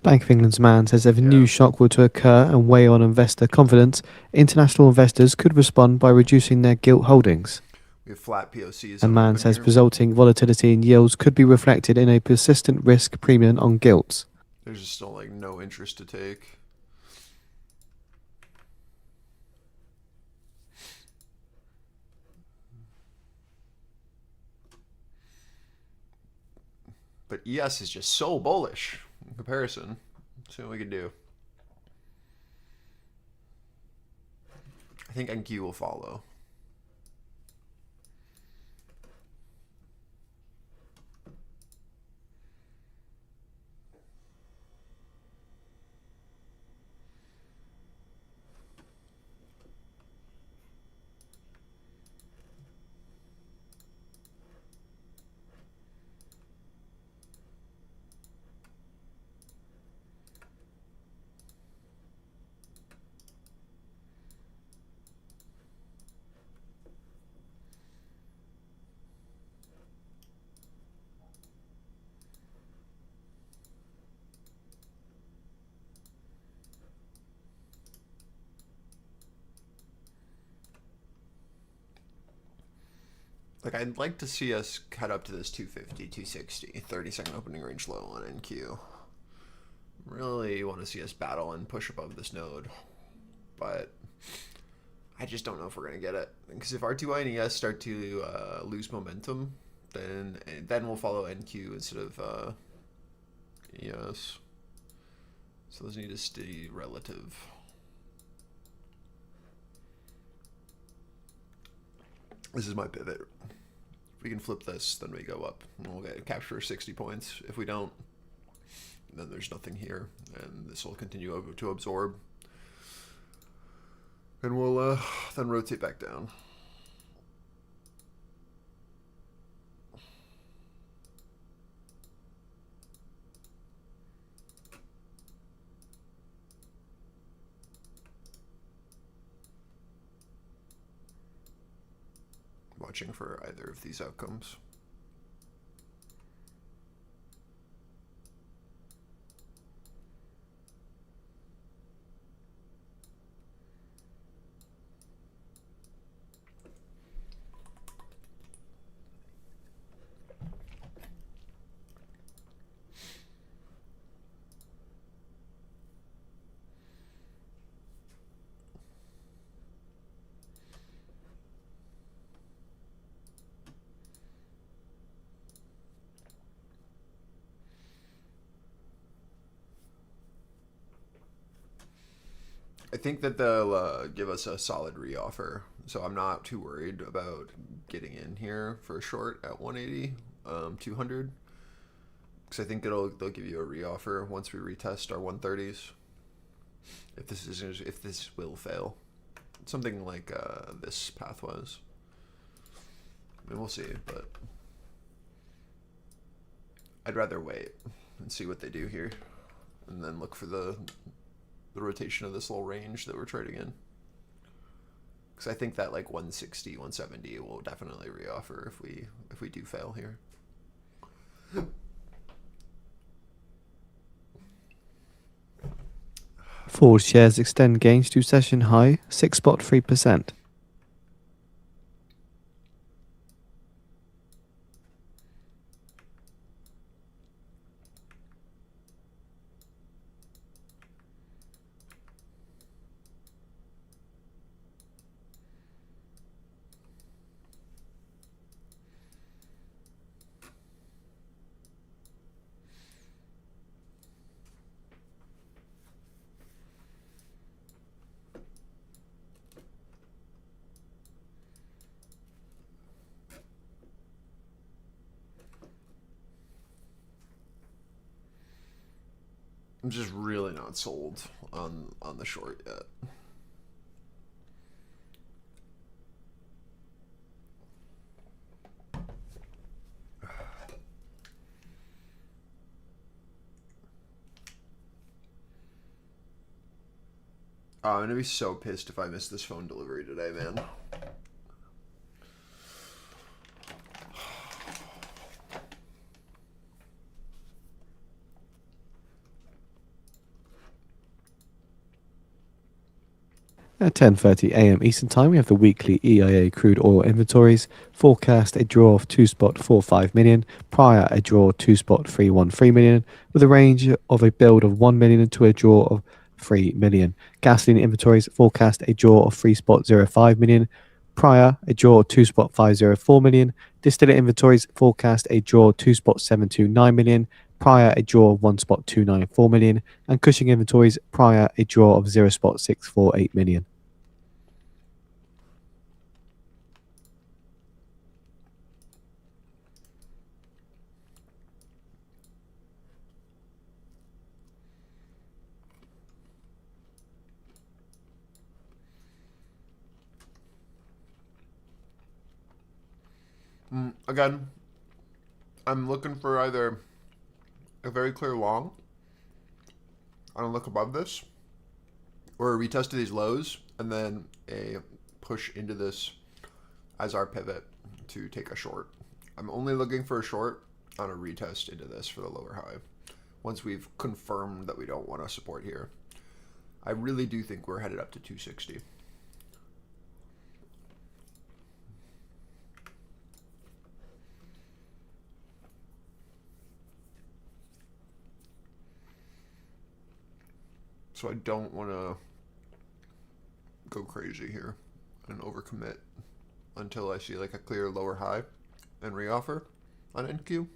Bank of England's man says if a new shock were to occur and weigh on investor confidence, international investors could respond by reducing their gilt holdings. We have flat POCs. A man says resulting volatility in yields could be reflected in a persistent risk premium on gilts. There's just still like no interest to take. But ES is just so bullish in comparison. Let's see what we can do. I think NQ will follow. Like, I'd like to see us cut up to this 250, 260, 30-second opening range low on NQ. Really want to see us battle and push above this node. But I just don't know if we're going to get it. Because if RTY and ES start to lose momentum, then we'll follow NQ instead of ES. So those need to stay relative. This is my pivot. If we can flip this, then we go up. And we'll capture 60 points. If we don't, then there's nothing here. And this will continue to absorb. And we'll then rotate back down. Watching for either of these outcomes. I think that they'll give us a solid reoffer, so I'm not too worried about getting in here for a short at 180, 200, because I think they'll give you a reoffer once we retest our 130s. If this will fail, something like this path was. I mean, we'll see, but I'd rather wait and see what they do here, and then look for the rotation of this little range that we're trading in. Because I think that like 160, 170 will definitely reoffer if we do fail here. Forward shares extend gains to session high 6.3%. I'm just really not sold on the short yet. Oh, I'm gonna be so pissed if I miss this phone delivery today, man. At 10:30 a.m. Eastern Time, we have the weekly EIA crude oil inventories. Forecast a draw of 2.45 million, prior a draw 2.313 million, with a range of a build of 1 million to a draw of 3 million. Gasoline inventories forecast a draw of 3.05 million, prior a draw of 2.504 million. Distillate inventories forecast a draw 2.729 million, prior a draw of 1.294 million, and Cushing inventories prior a draw of 0.648 million. Again, I'm looking for either a very clear long on a look above this, or a retest of these lows, and then a push into this as our pivot to take a short. I'm only looking for a short on a retest into this for the lower high, once we've confirmed that we don't want to support here. I really do think we're headed up to 260. So I don't want to go crazy here and overcommit until I see like a clear lower high and reoffer on NQ.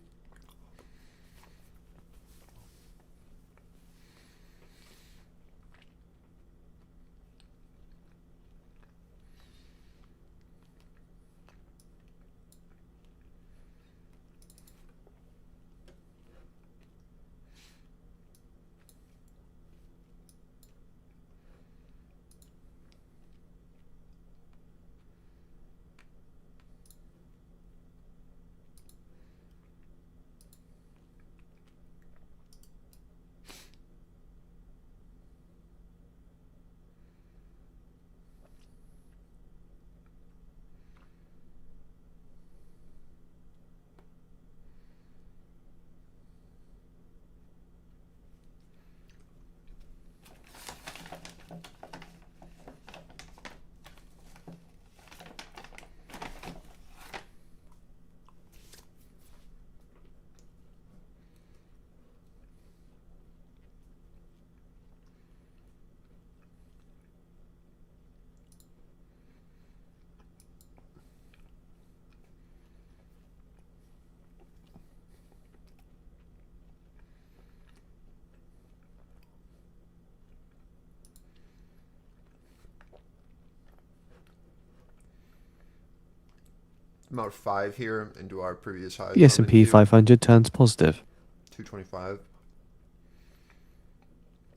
About 5 here into our previous highs. The S&P 500 turns positive. 225.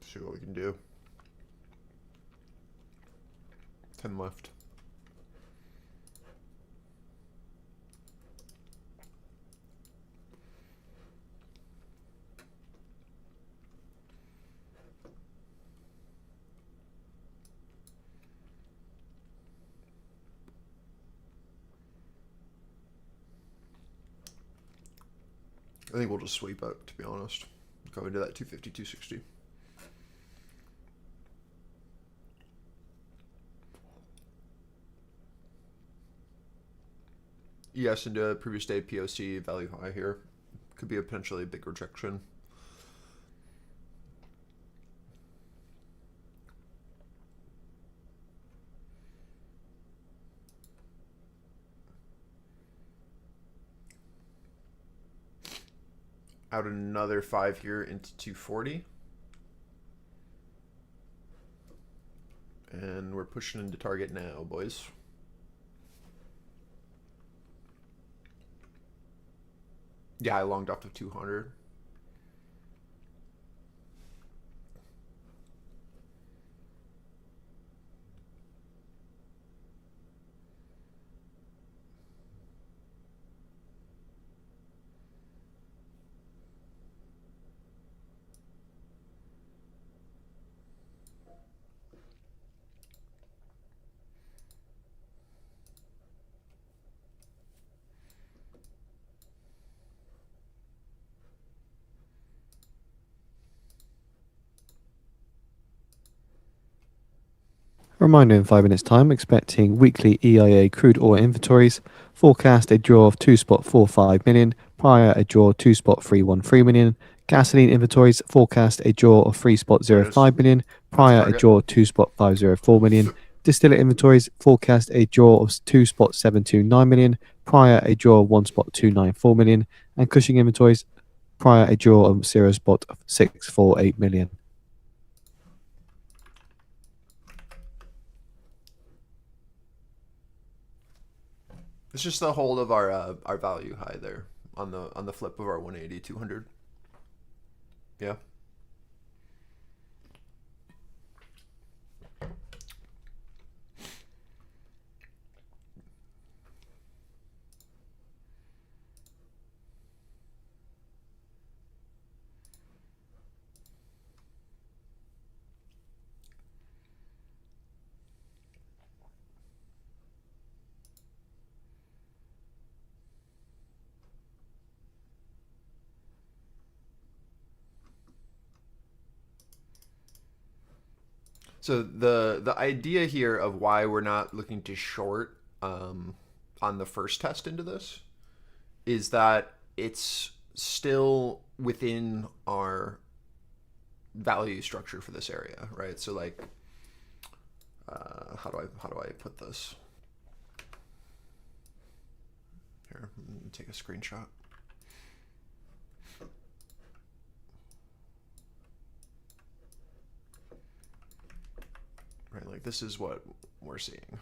See what we can do. 10 left. I think we'll just sweep out, to be honest. Go into that 250, 260. Yes, into a previous day POC value high here. Could be a potentially big rejection. Out another 5 here into 240. And we're pushing into target now, boys. Yeah, I longed off to 200. Reminder in 5 minutes time, expecting weekly EIA crude oil inventories, forecast a draw of 2.45 million, prior a draw 2.313 million, gasoline inventories, forecast a draw of There it is. 3.05 million, That's prior a target. draw 2.504 million, distillate inventories, forecast a draw of 2.729 million, prior a draw of 1.294 million, and Cushing inventories, prior a draw of 0.648 million. It's just the hold of our value high there on the flip of our 180 200. Yeah. So the idea here of why we're not looking to short on the first test into this is that it's still within our value structure for this area, right? So like, how do I put this? Here, let me take a screenshot. Right, like this is what we're seeing.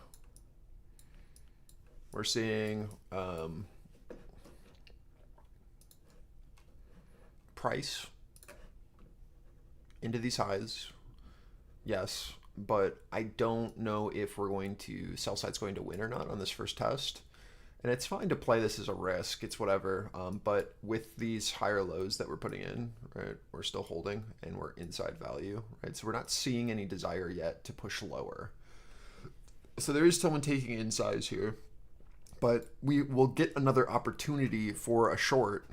We're seeing price into these highs, yes, but I don't know if we're going to, sell side's going to win or not on this first test. And it's fine to play this as a risk, it's whatever. But with these higher lows that we're putting in, right, we're still holding and we're inside value, right? So we're not seeing any desire yet to push lower. So there is someone taking in size here, but we will get another opportunity for a short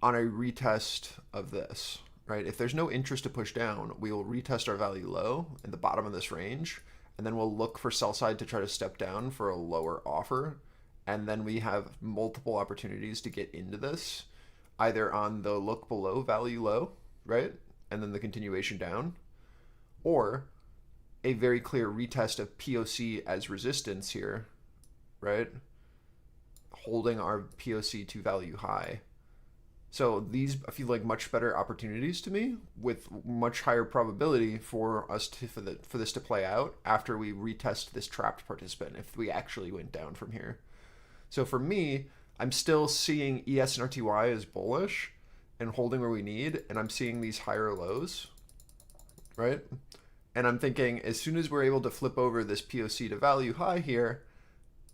on a retest of this, right? If there's no interest to push down, we will retest our value low in the bottom of this range, and then we'll look for sell side to try to step down for a lower offer. And then we have multiple opportunities to get into this, either on the look below value low, right? And then the continuation down, or a very clear retest of POC as resistance here, right? Holding our POC to value high. So these feel like much better opportunities to me, with much higher probability for us to for this to play out after we retest this trapped participant, if we actually went down from here. So for me, I'm still seeing ES and RTY as bullish and holding where we need, and I'm seeing these higher lows, right? And I'm thinking as soon as we're able to flip over this POC to value high here,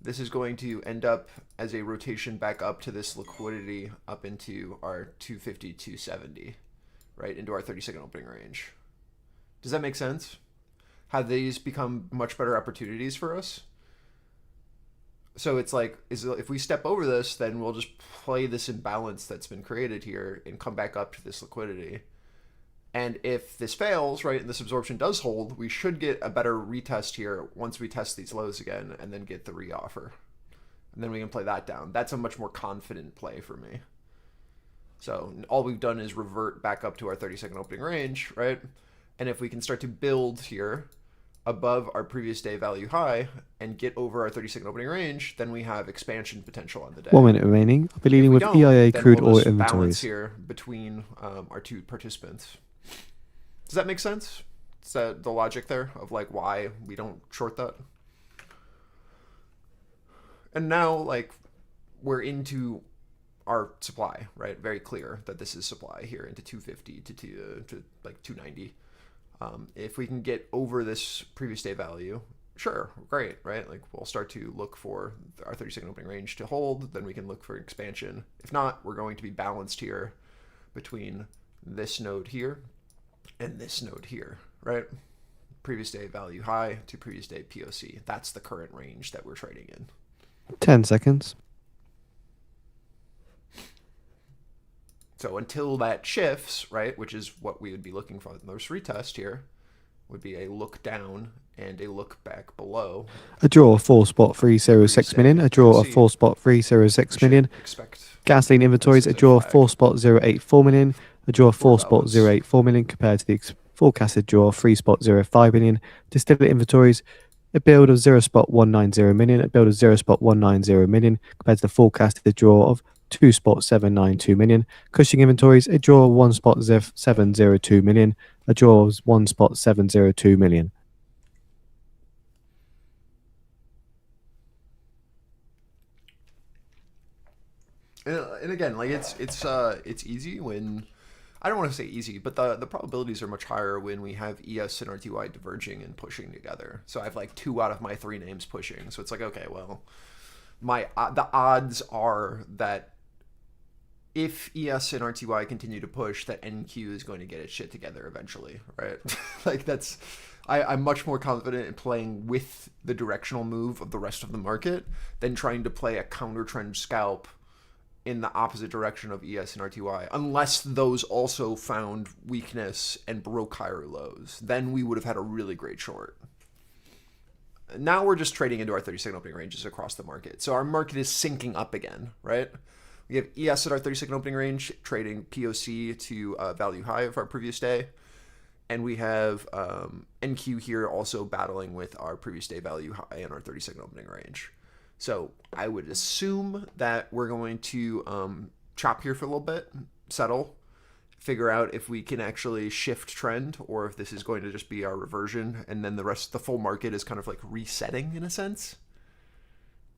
this is going to end up as a rotation back up to this liquidity up into our 250, 270, right? Into our 30-second opening range. Does that make sense? Have these become much better opportunities for us? So it's like, if we step over this, then we'll just play this imbalance that's been created here and come back up to this liquidity. And if this fails, right, and this absorption does hold, we should get a better retest here once we test these lows again and then get the reoffer. And then we can play that down. That's a much more confident play for me. So all we've done is revert back up to our 30-second opening range, right? And if we can start to build here above our previous day value high and get over our 30-second opening range, then we have expansion potential on the day. 1 minute remaining. I'll be leading with EIA crude oil balance inventories here between our two participants. Does that make sense? Is that the logic there of like why we don't short that? And now like we're into our supply, right? Very clear that this is supply here into 250 to like 290. If we can get over this previous day value, sure, great, right? Like we'll start to look for our 30-second opening range to hold, then we can look for expansion. If not, we're going to be balanced here between this node here and this node here, right? Previous day value high to previous day POC. That's the current range that we're trading in. 10 seconds. So until that shifts, right, which is what we would be looking for in this retest here, would be a look down and a look back below. A draw of 4.306 million. A draw of POC. 4.306 million. Expect Gasoline inventories, this a is a draw of flag. 4.084 million. A draw of For those. 4.084 million compared to the forecasted draw of 3.05 million. Distillate inventories, a build of 0.190 million. A build of 0.190 million compared to the forecasted draw of 2.792 million. Cushing inventories, a draw of 1.702 million. A draw of 1.702 million. And again, like it's easy when, I don't want to say easy, but the probabilities are much higher when we have ES and RTY diverging and pushing together. So I have like 2 out of my 3 names pushing. So it's like, okay, well, the odds are that if ES and RTY continue to push, that NQ is going to get its shit together eventually, right? Like that's, I'm much more confident in playing with the directional move of the rest of the market than trying to play a counter trend scalp in the opposite direction of ES and RTY, unless those also found weakness and broke higher lows. Then we would have had a really great short. Now we're just trading into our 30-second opening ranges across the market. So our market is syncing up again, right? We have ES at our 30-second opening range, trading POC to value high of our previous day. And we have NQ here also battling with our previous day value high in our 30-second opening range. So I would assume that we're going to chop here for a little bit, settle, figure out if we can actually shift trend or if this is going to just be our reversion, and then the full market is kind of like resetting in a sense,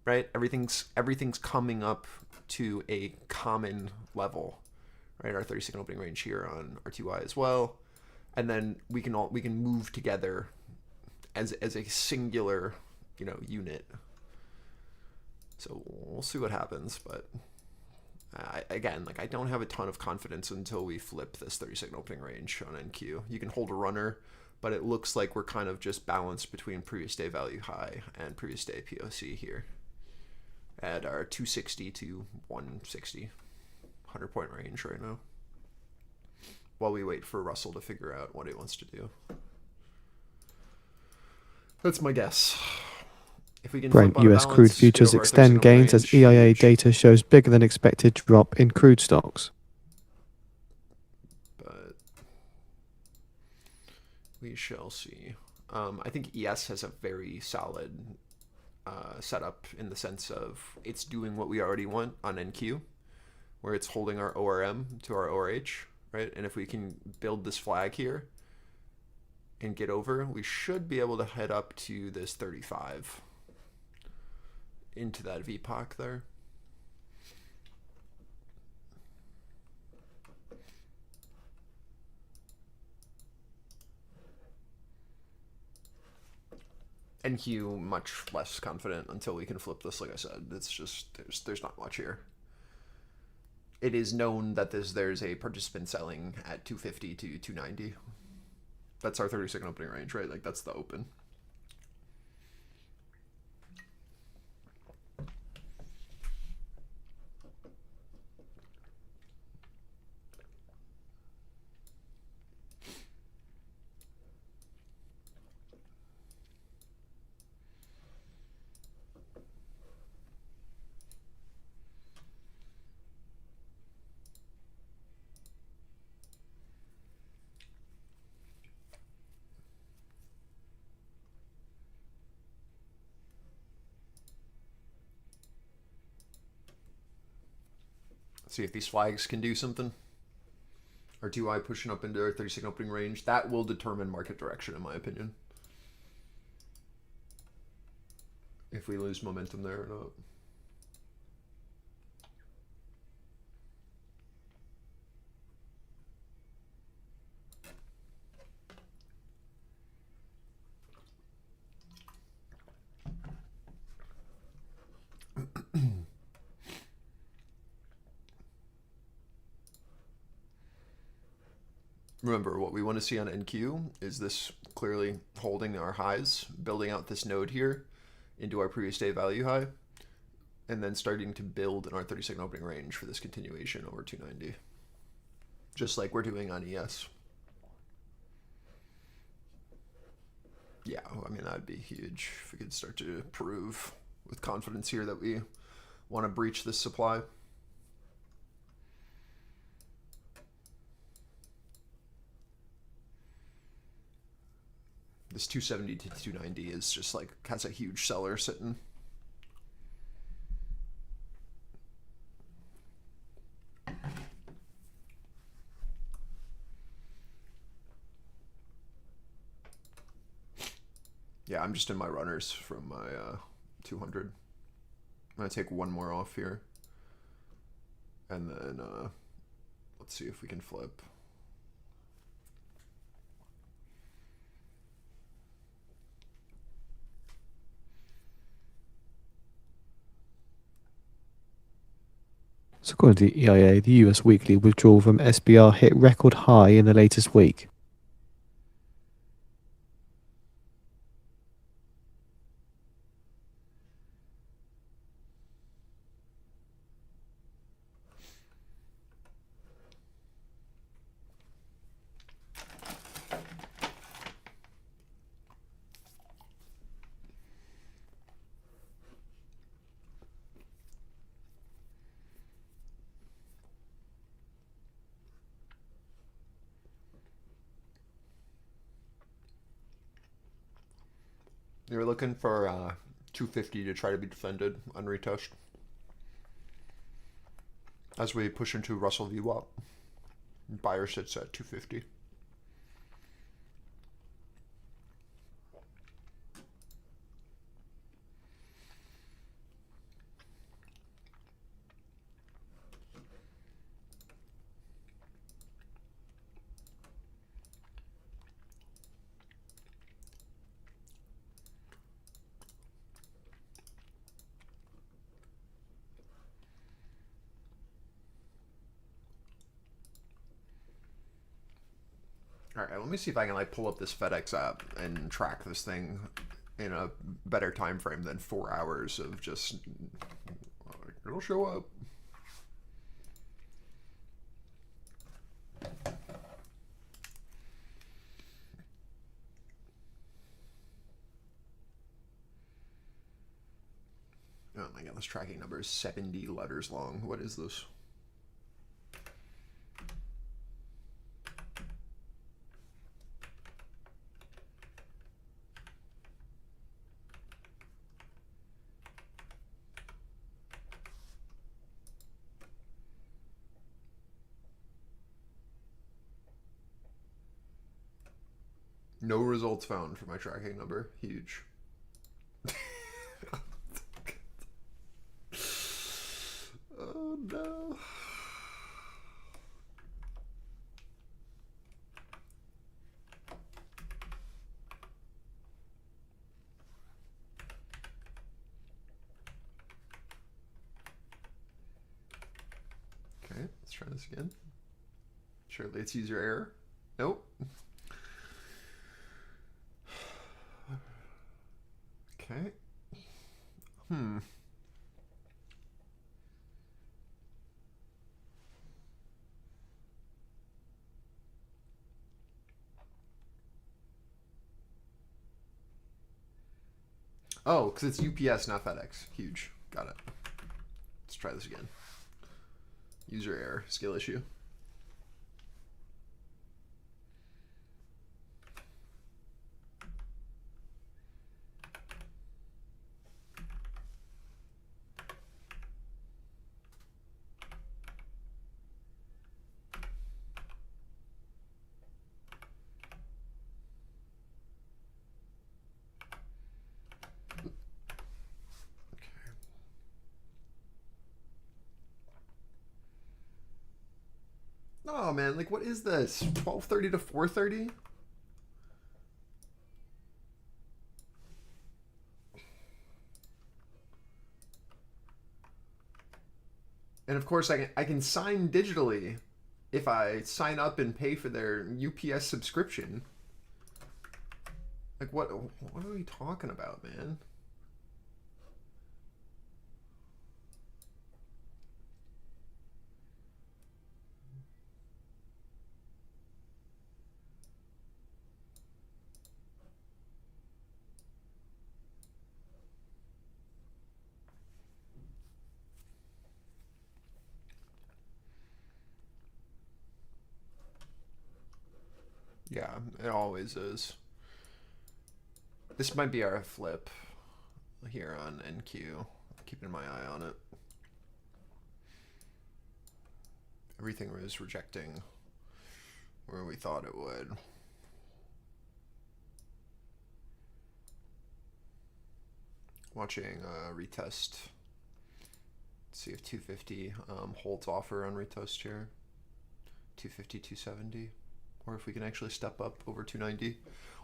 right? Everything's coming up to a common level, right? Our 30-second opening range here on RTY as well, and then we can move together as a singular, unit. So we'll see what happens, but again, I don't have a ton of confidence until we flip this 30-second opening range on NQ. You can hold a runner, but it looks like we're kind of just balanced between previous day value high and previous day POC here at our 260 to 160 100-point range right now, while we wait for Russell to figure out what he wants to do. That's my guess. If we can Brent US crude futures extend gains as EIA data shows bigger than expected drop in crude stocks. But we shall see. I think ES has a very solid setup in the sense of it's doing what we already want on NQ, where it's holding our ORM to our ORH, right? And if we can build this flag here and get over, we should be able to head up to this 35 into that VPOC there. NQ much less confident until we can flip this. Like I said, it's just there's not much here. It is known that there's a participant selling at 250 to 290. That's our 30-second opening range, right? Like that's the open. See if these flags can do something. RTY pushing up into our 30-second opening range. That will determine market direction, in my opinion. If we lose momentum there or not. Remember, what we want to see on NQ is this clearly holding our highs, building out this node here into our previous day value high, and then starting to build in our 30-second opening range for this continuation over 290, just like we're doing on ES. Yeah, I mean, that'd be huge if we could start to prove with confidence here that we want to breach this supply. This 270 to 290 is just like, has a huge seller sitting. Yeah, I'm just in my runners from my 200. I'm going to take one more off here. And then let's see if we can flip. So according to the EIA, the US weekly withdrawal from SBR hit record high in the latest week. They were looking for 250 to try to be defended, unretouched. As we push into Russell VWAP, buyer sits at 250. All right, let me see if I can like pull up this FedEx app and track this thing in a better time frame than 4 hours of just it'll show up. Oh my god, this tracking number is 70 letters long. What is this? No results found for my tracking number. Huge. Oh no. Okay, let's try this again. Surely it's user error. Nope. Okay. Oh, because it's UPS, not FedEx. Huge. Got it. Let's try this again. User error. Skill issue. Oh man, like what is this? 12:30 to 4:30? And of course I can sign digitally if I sign up and pay for their UPS subscription. Like what are we talking about, man? Yeah, it always is. This might be our flip here on NQ. Keeping my eye on it. Everything was rejecting where we thought it would. Watching retest. See if 250 holds offer on retest here. 250, 270. Or if we can actually step up over 290.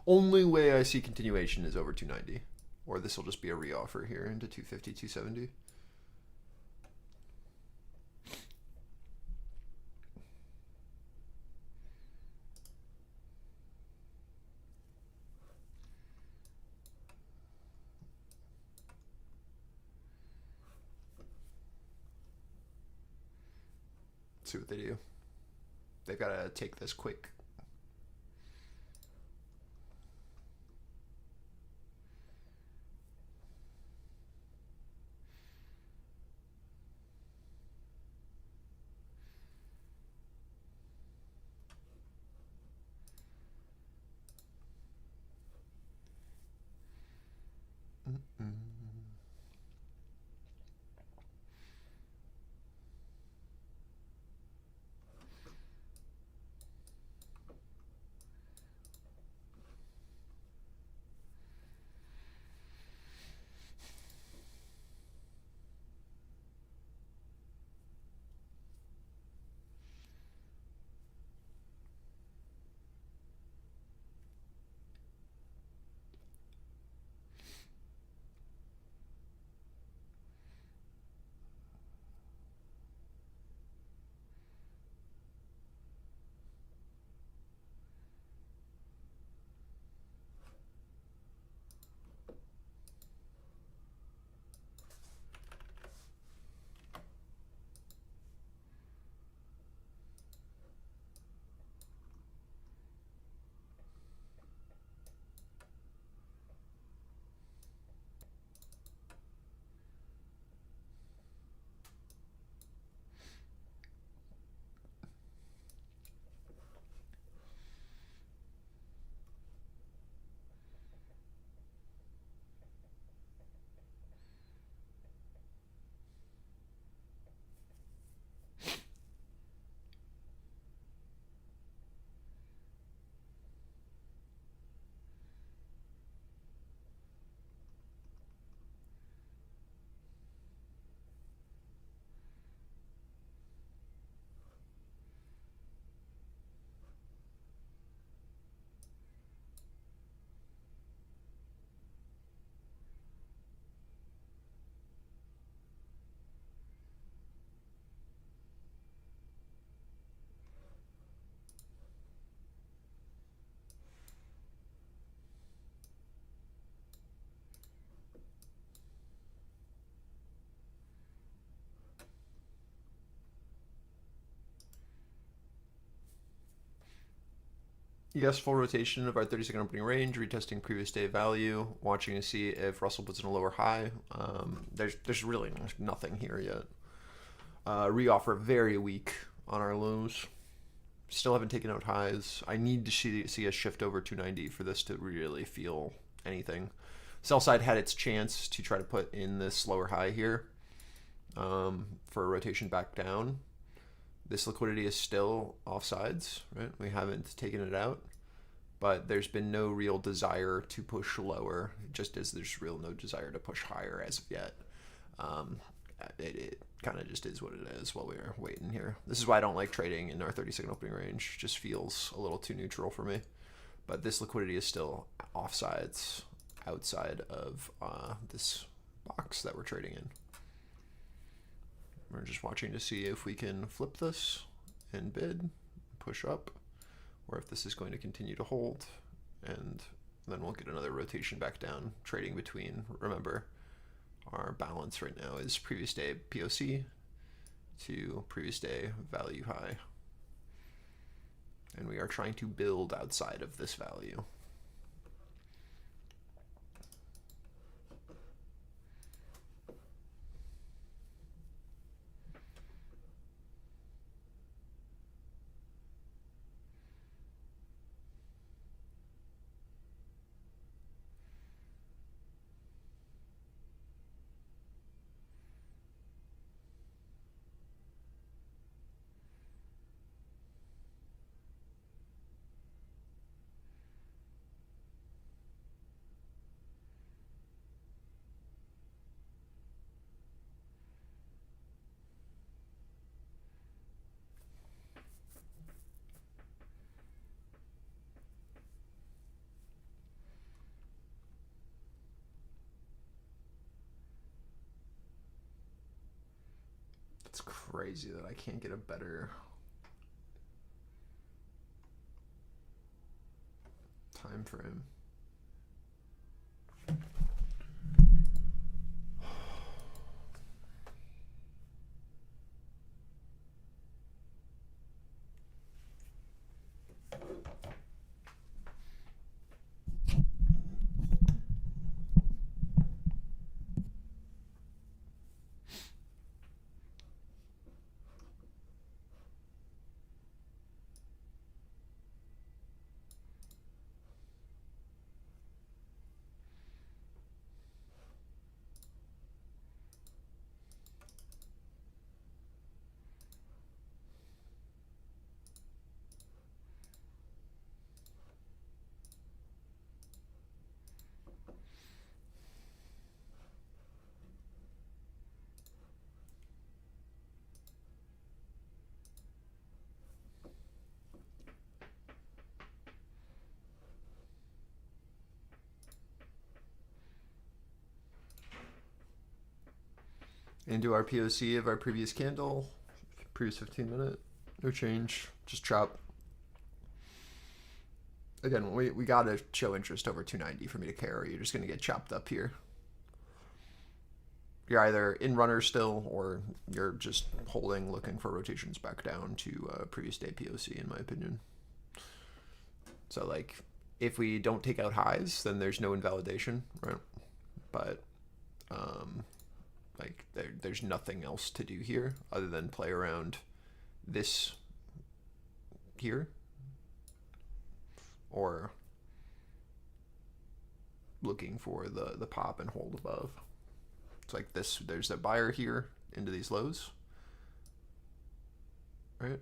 Only way I see continuation is over 290. Or this will just be a reoffer here into 250, 270. See what they do. They've got to take this quick. Yes, full rotation of our 30-second opening range, retesting previous day value, watching to see if Russell puts in a lower high. There's really nothing here yet. Reoffer very weak on our lows. Still haven't taken out highs. I need to see a shift over 290 for this to really feel anything. Sell side had its chance to try to put in this lower high here for a rotation back down. This liquidity is still offsides, right? We haven't taken it out, but there's been no real desire to push lower, just as there's no desire to push higher as of yet. It kind of just is what it is while we're waiting here. This is why I don't like trading in our 30-second opening range. Just feels a little too neutral for me. But this liquidity is still offsides outside of this box that we're trading in. We're just watching to see if we can flip this and bid, push up, or if this is going to continue to hold, and then we'll get another rotation back down, trading between, remember, our balance right now is previous day POC to previous day value high. And we are trying to build outside of this value. It's crazy that I can't get a better time frame. Into our POC of our previous candle, previous 15-minute, no change, just chop. Again, we gotta show interest over 290 for me to care, or you're just gonna get chopped up here. You're either in runner still, or you're just holding, looking for rotations back down to previous day POC, in my opinion. So like, if we don't take out highs, then there's no invalidation, right? But like there's nothing else to do here other than play around this here, or looking for the pop and hold above. It's like this, there's a buyer here into these lows, right?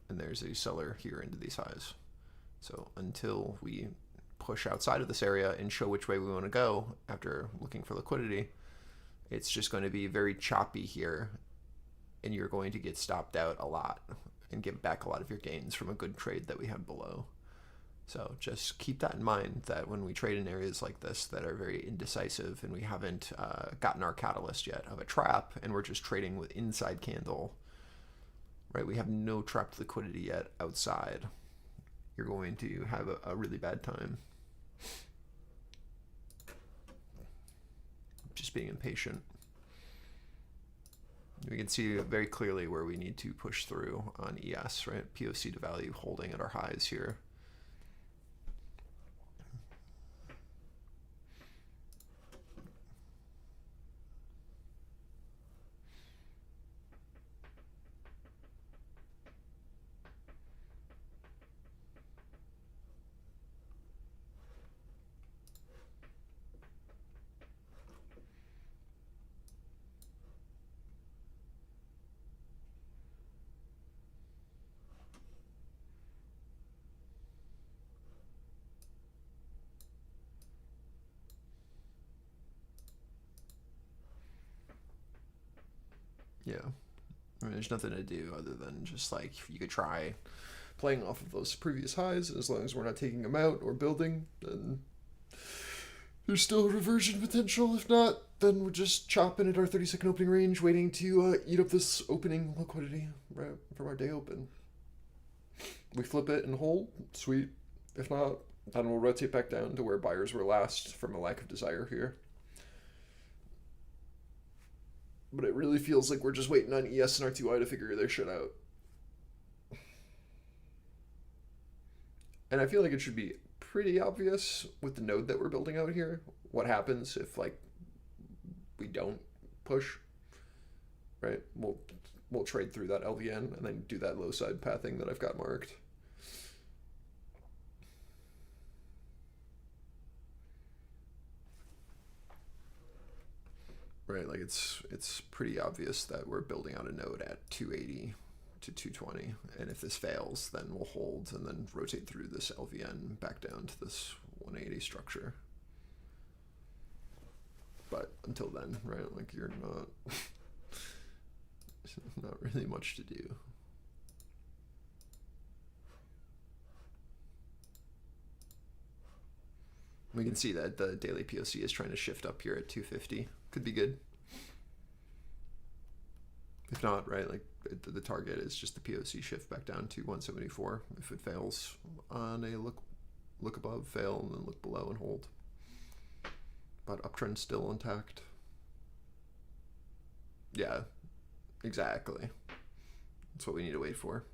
And there's a seller here into these highs. So until we push outside of this area and show which way we want to go after looking for liquidity, it's just going to be very choppy here, and you're going to get stopped out a lot and give back a lot of your gains from a good trade that we had below. So just keep that in mind, that when we trade in areas like this that are very indecisive and we haven't gotten our catalyst yet of a trap, and we're just trading with inside candle, right? We have no trapped liquidity yet outside. You're going to have a really bad time. Just being impatient. We can see very clearly where we need to push through on ES, right? POC to value holding at our highs here. Yeah, I mean, there's nothing to do other than just like, you could try playing off of those previous highs. As long as we're not taking them out or building, then there's still a reversion potential. If not, then we're just chopping at our 30-second opening range, waiting to eat up this opening liquidity right from our day open. We flip it and hold, sweet. If not, then we'll rotate back down to where buyers were last from a lack of desire here. But it really feels like we're just waiting on ES and RTY to figure their shit out. And I feel like it should be pretty obvious with the node that we're building out here what happens if like we don't push, right? We'll trade through that LVN and then do that low side pathing that I've got marked. Right, like it's pretty obvious that we're building out a node at 280 to 220, and if this fails, then we'll hold and then rotate through this LVN back down to this 180 structure. But until then, right, like you're not not really much to do. We can see that the daily POC is trying to shift up here at 250. Could be good. If not, right, like the target is just the POC shift back down to 174. If it fails on a look above, fail, and then look below and hold. But uptrend still intact. Yeah, exactly. That's what we need to wait for.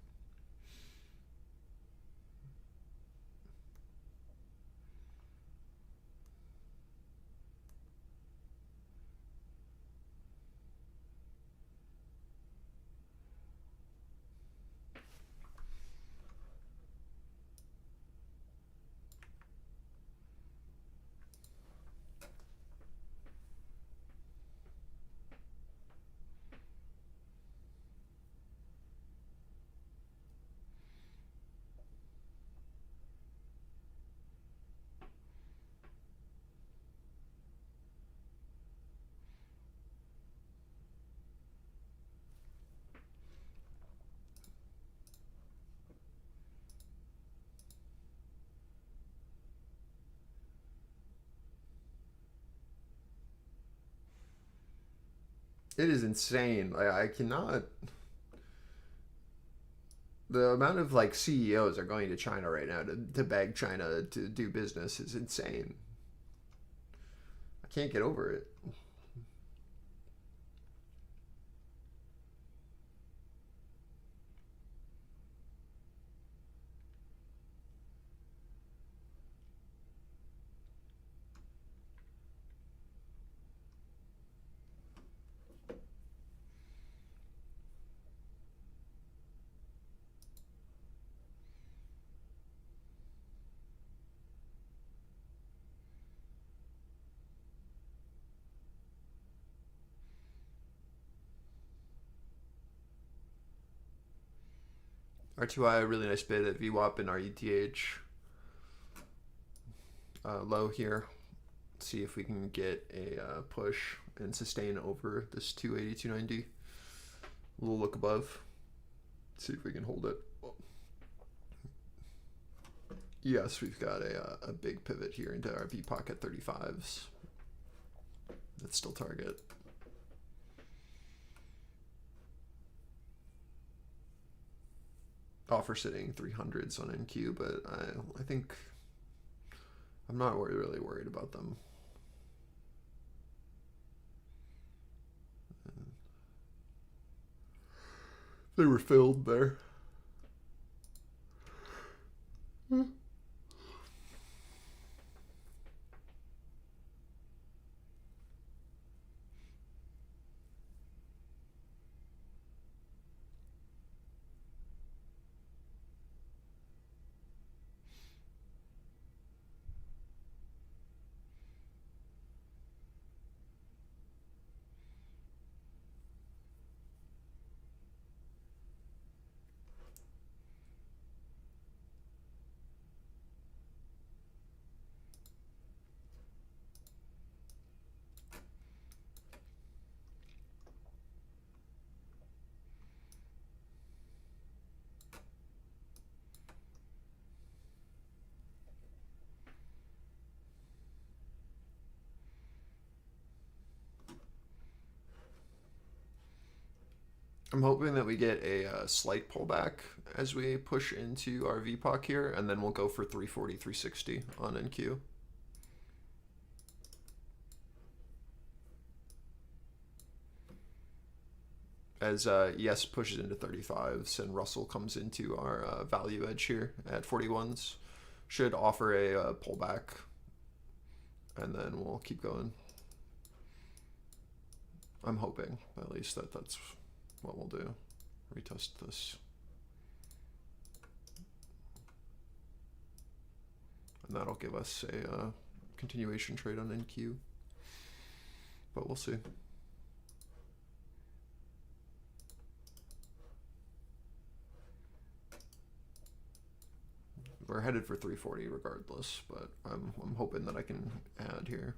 It is insane. I cannot. The amount of like CEOs are going to China right now to beg China to do business is insane. I can't get over it. RTY, a really nice bid at VWAP and RETH. Low here. See if we can get a push and sustain over this 280, 290. A little look above. See if we can hold it. Yes, we've got a big pivot here into our V pocket 35s. That's still target. Offer sitting 300s on NQ, but I think I'm not really worried about them. They were filled there. I'm hoping that we get a slight pullback as we push into our VPOC here, and then we'll go for 340, 360 on NQ. As ES pushes into 35s and Russell comes into our value edge here at 41s, should offer a pullback, and then we'll keep going. I'm hoping, at least, that's what we'll do. Retest this. And that'll give us a continuation trade on NQ. But we'll see. We're headed for 340 regardless, but I'm hoping that I can add here.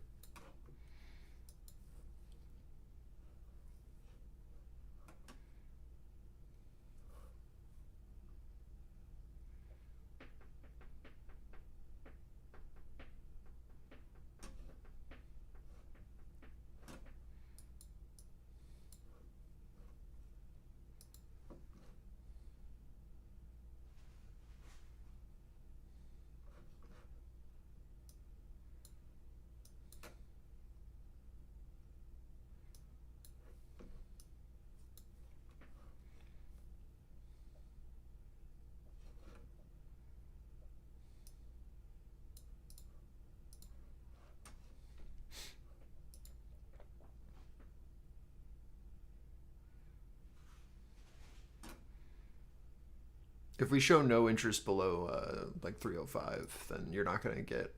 If we show no interest below like 305, then you're not going to get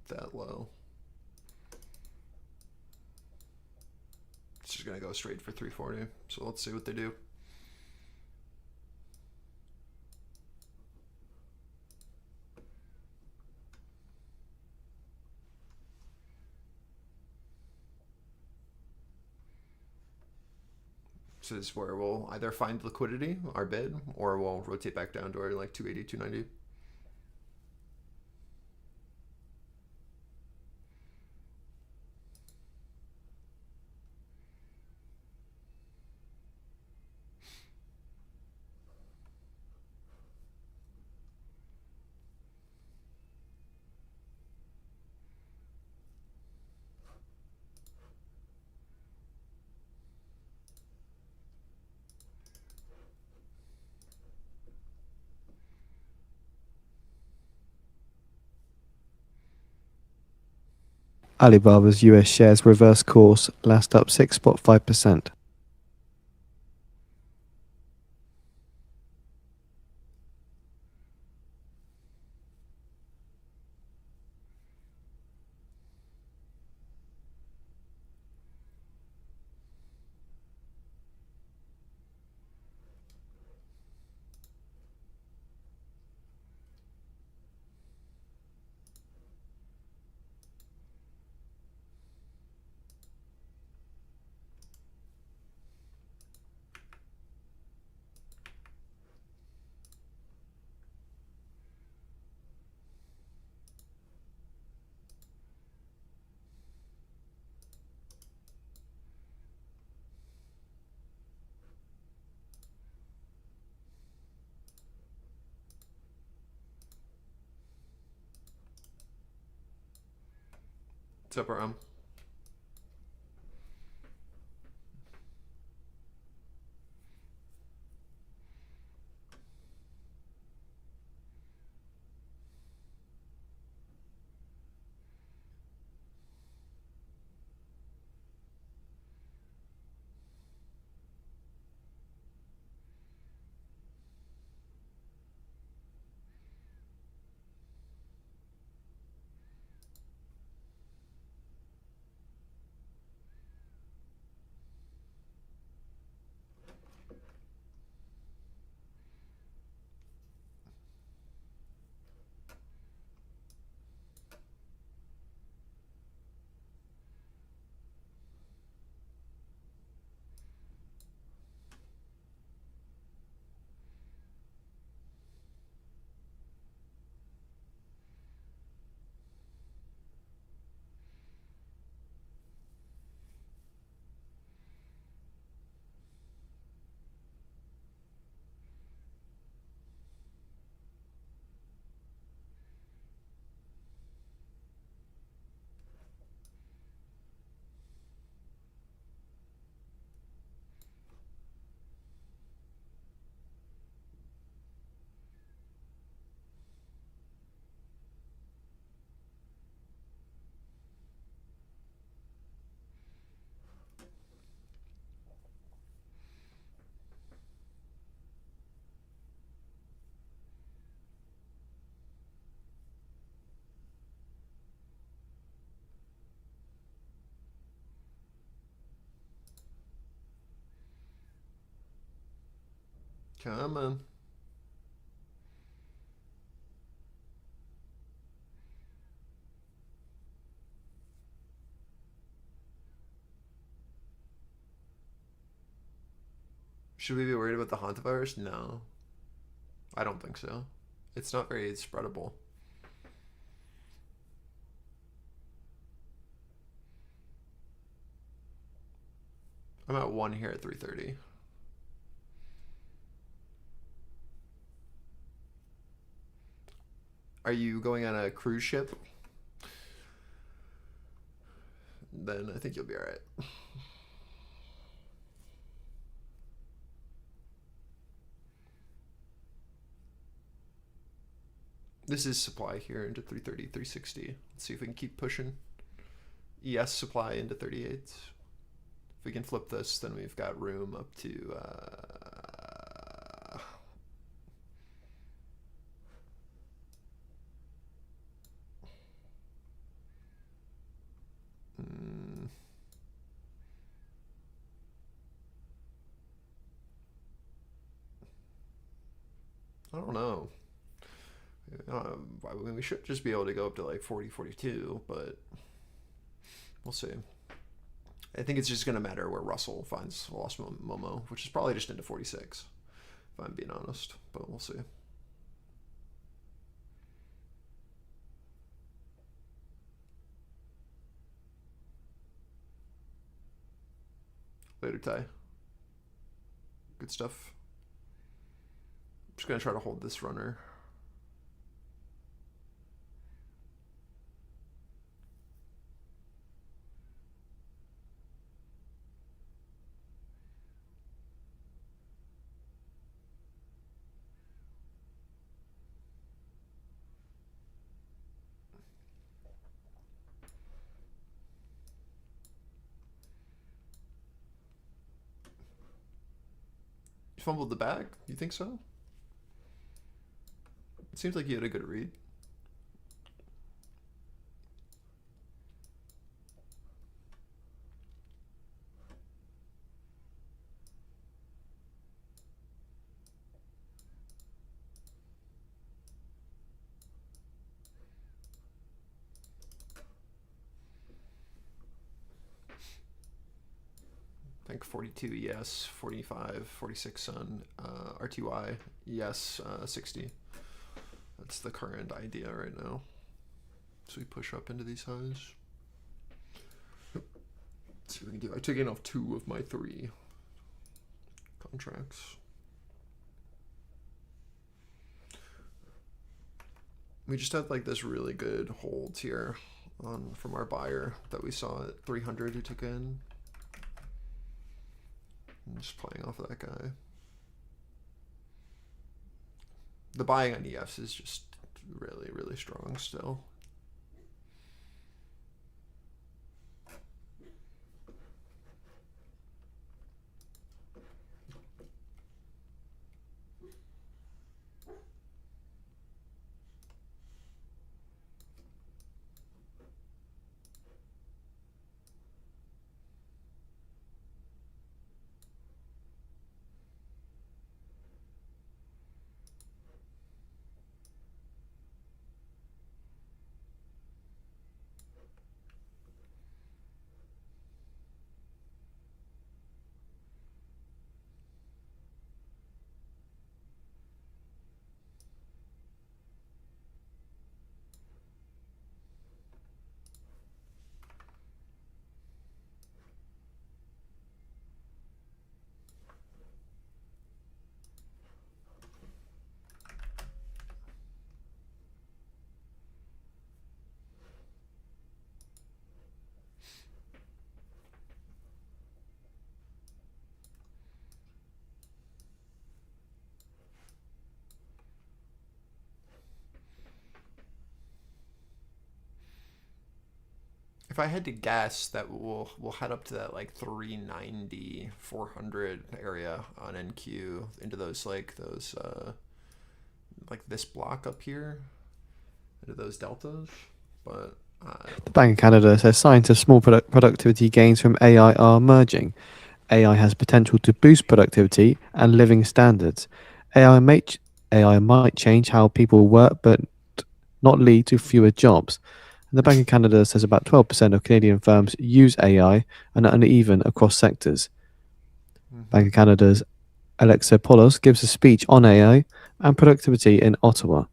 that low. It's just going to go straight for 340. So let's see what they do. This is where we'll either find liquidity, our bid, or we'll rotate back down to our like 280, 290. Alibaba's US shares reverse course, last up 6.5%. What's up, RM? Come on. Should we be worried about the hantavirus? No. I don't think so. It's not very spreadable. I'm at 1 here at 330. Are you going on a cruise ship? Then I think you'll be alright. This is supply here into 330, 360. Let's see if we can keep pushing. ES supply into 38. If we can flip this, then we've got room up to I don't know. I mean, we should just be able to go up to like 40, 42, but we'll see. I think it's just going to matter where Russell finds lost Momo, which is probably just into 46, if I'm being honest, but we'll see. Later, Ty. Good stuff. I'm just going to try to hold this runner. You fumbled the bag? You think so? It seems like you had a good read. I think 42, yes. 45, 46 Sun. RTY, yes. 60. That's the current idea right now. So we push up into these highs. Let's see what we can do. I took in off 2 of my 3 contracts. We just had like this really good hold here from our buyer that we saw at 300 who took in. I'm just playing off of that guy. The buying on EFs is just really, really strong still. If I had to guess, that we'll head up to that like 390, 400 area on NQ into those like this block up here, into those deltas. But The Bank of Canada says signs of small productivity gains from AI are emerging. AI has potential to boost productivity and living standards. AI might change how people work, but not lead to fewer jobs. And the Bank of Canada says about 12% of Canadian firms use AI and are uneven across sectors. Bank of Canada's Alexa Polos gives a speech on AI and productivity in Ottawa.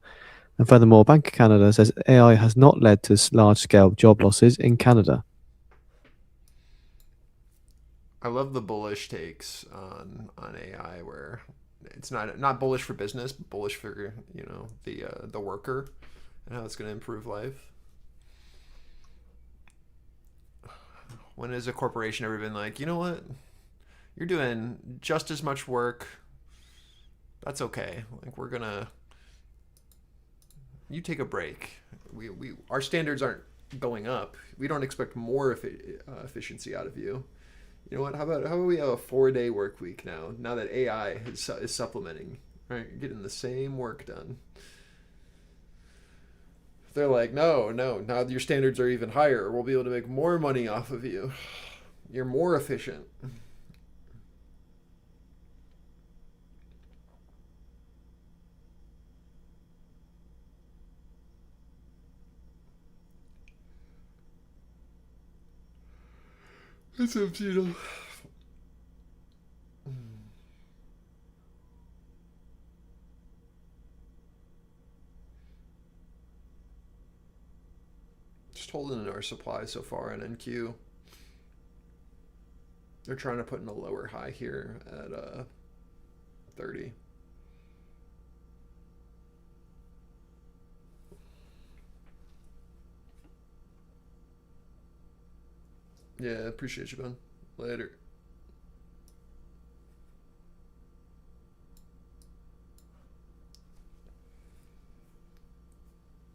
And furthermore, Bank of Canada says AI has not led to large-scale job losses in Canada. I love the bullish takes on AI, where it's not bullish for business, but bullish for the worker and how it's going to improve life. When has a corporation ever been like, you know what, you're doing just as much work, that's okay, like you take a break. Our standards aren't going up. We don't expect more efficiency out of you. You know what? How about we have a 4-day work week now that AI is supplementing, right? You're getting the same work done. They're like, no, now your standards are even higher. We'll be able to make more money off of you. You're more efficient. It's empty. Just holding in our supply so far in NQ. They're trying to put in a lower high here at 30. Yeah, appreciate you, Ben. Later.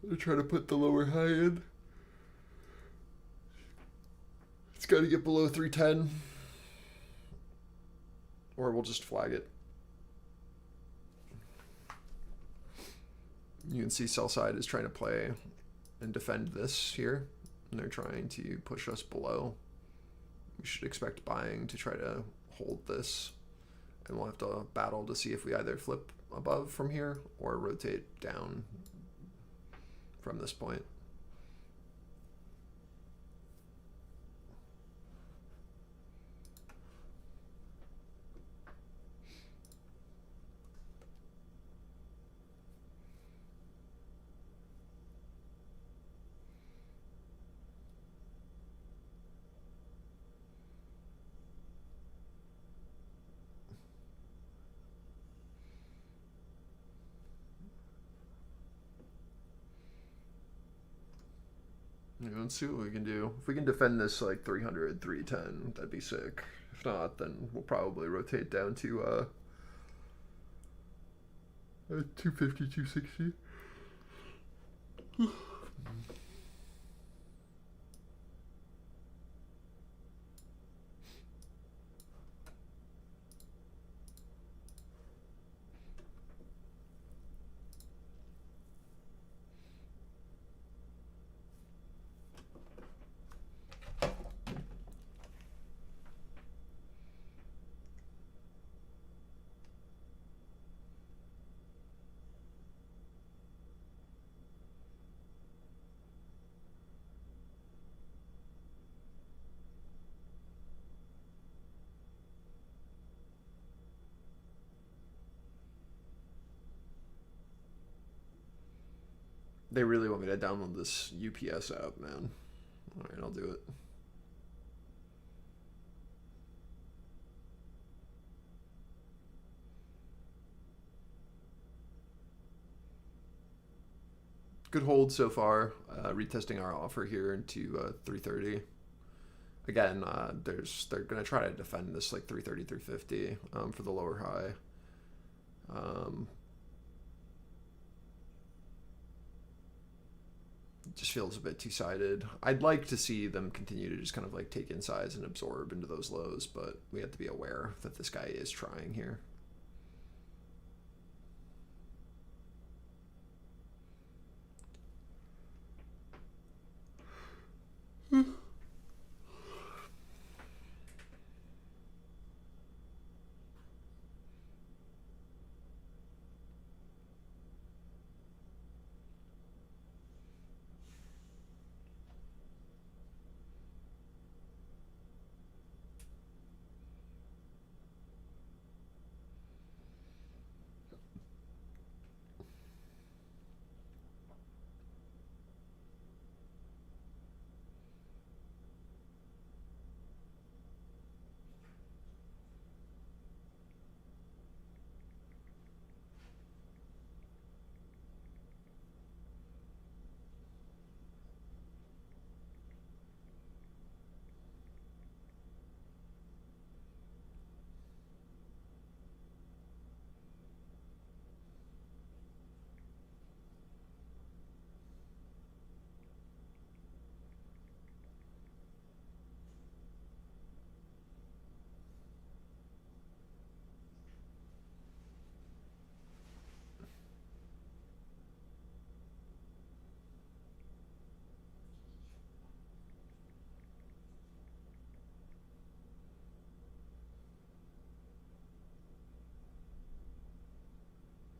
They're trying to put the lower high in. It's got to get below 310. Or we'll just flag it. You can see sell side is trying to play and defend this here. And they're trying to push us below. We should expect buying to try to hold this. And we'll have to battle to see if we either flip above from here or rotate down from this point. Let's see what we can do. If we can defend this like 300, 310, that'd be sick. If not, then we'll probably rotate down to 250, 260. They really want me to download this UPS app, man. Alright, I'll do it. Good hold so far. Retesting our offer here into 330. Again, they're going to try to defend this like 330, 350 for the lower high. Just feels a bit two-sided. I'd like to see them continue to just kind of like take in size and absorb into those lows, but we have to be aware that this guy is trying here.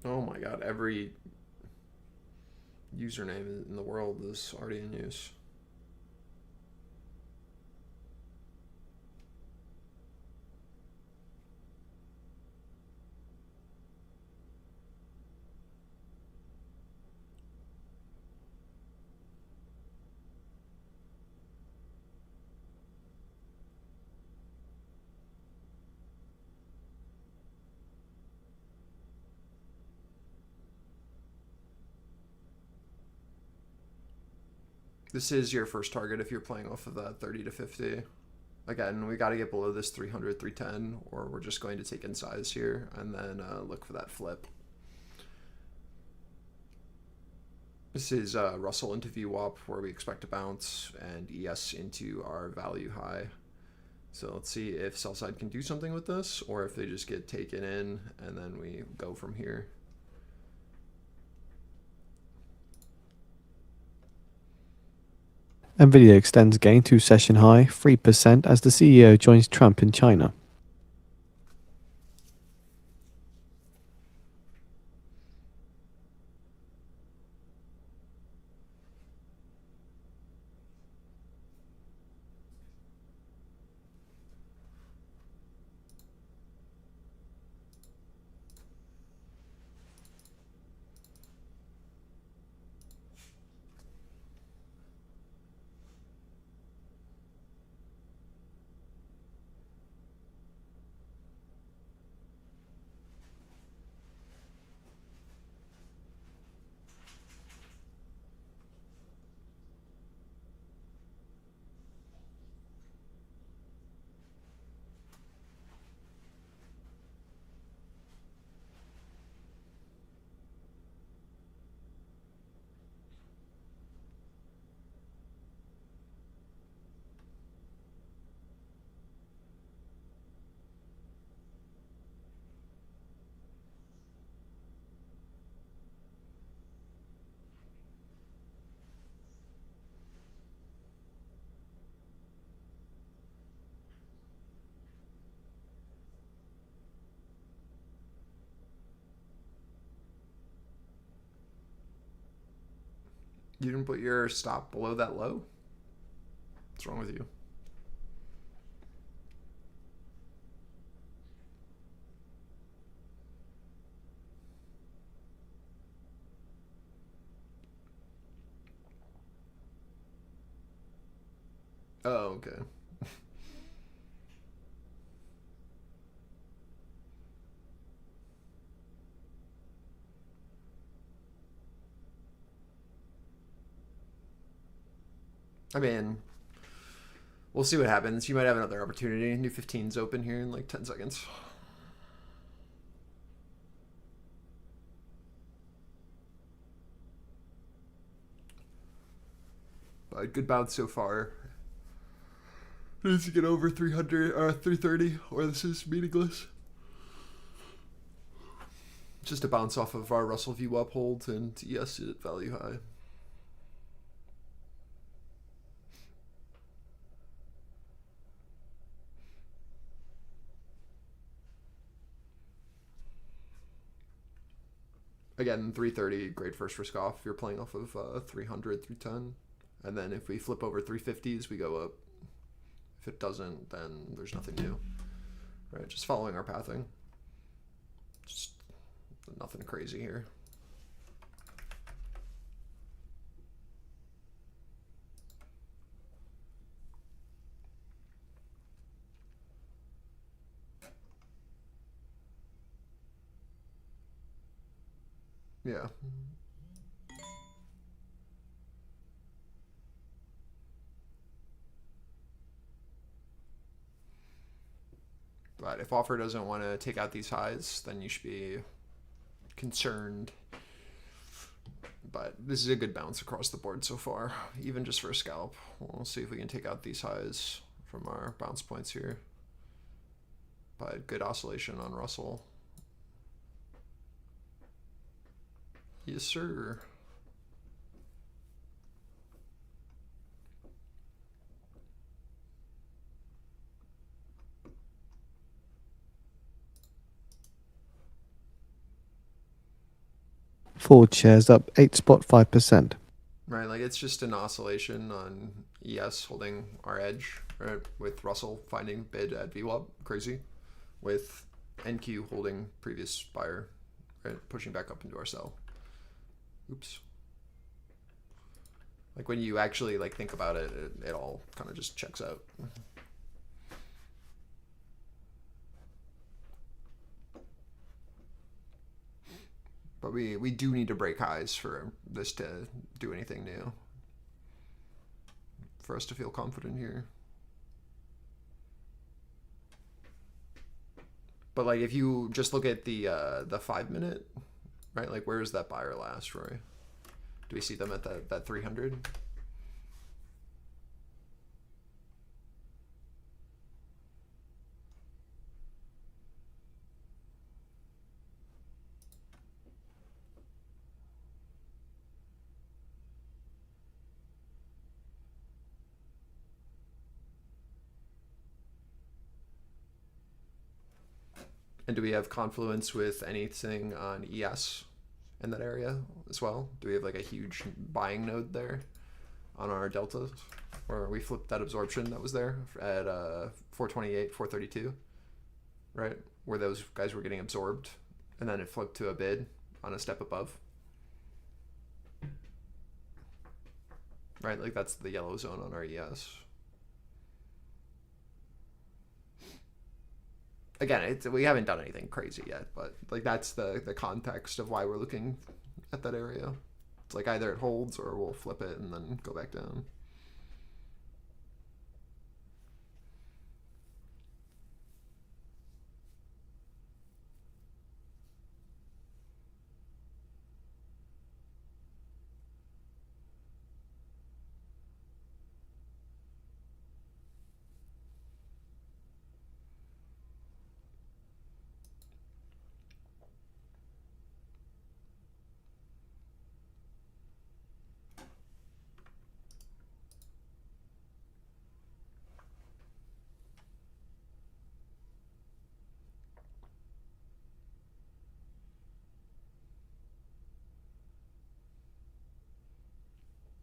Oh my god, every username in the world is already in use. This is your first target if you're playing off of that 30 to 50. Again, we got to get below this 300, 310, or we're just going to take in size here and then look for that flip. This is Russell into VWAP where we expect to bounce, and ES into our value high. So let's see if sell side can do something with this, or if they just get taken in and then we go from here. Nvidia extends gain to session high 3% as the CEO joins Trump in China. You didn't put your stop below that low? What's wrong with you? Oh, okay. I mean, we'll see what happens. You might have another opportunity. New 15's open here in like 10 seconds. But good bounce so far. Needs to get over 300 or 330, or this is meaningless. Just a bounce off of our Russell VWAP hold and ES at value high. Again, 330, great first risk off. You're playing off of 300, 310. And then if we flip over 350s, we go up. If it doesn't, then there's nothing new. Right, just following our pathing. Just nothing crazy here. Yeah. But if offer doesn't want to take out these highs, then you should be concerned. But this is a good bounce across the board so far, even just for a scalp. We'll see if we can take out these highs from our bounce points here. But good oscillation on Russell. Yes, sir. Ford shares up 8.5%. Right, like it's just an oscillation on ES holding our edge, right? With Russell finding bid at VWAP, crazy. With NQ holding previous buyer, right? Pushing back up into our sell. Oops. Like when you actually like think about it, it all kind of just checks out. But we do need to break highs for this to do anything new. for us to feel confident here. But like if you just look at the 5 minute, right? Like where's that buyer last, Roy? Do we see them at that 300? And do we have confluence with anything on ES in that area as well? Do we have like a huge buying node there on our deltas? Or we flipped that absorption that was there at 428, 432, right? Where those guys were getting absorbed and then it flipped to a bid on a step above. Right, like that's the yellow zone on our ES. Again, we haven't done anything crazy yet, but like that's the context of why we're looking at that area. It's like either it holds or we'll flip it and then go back down.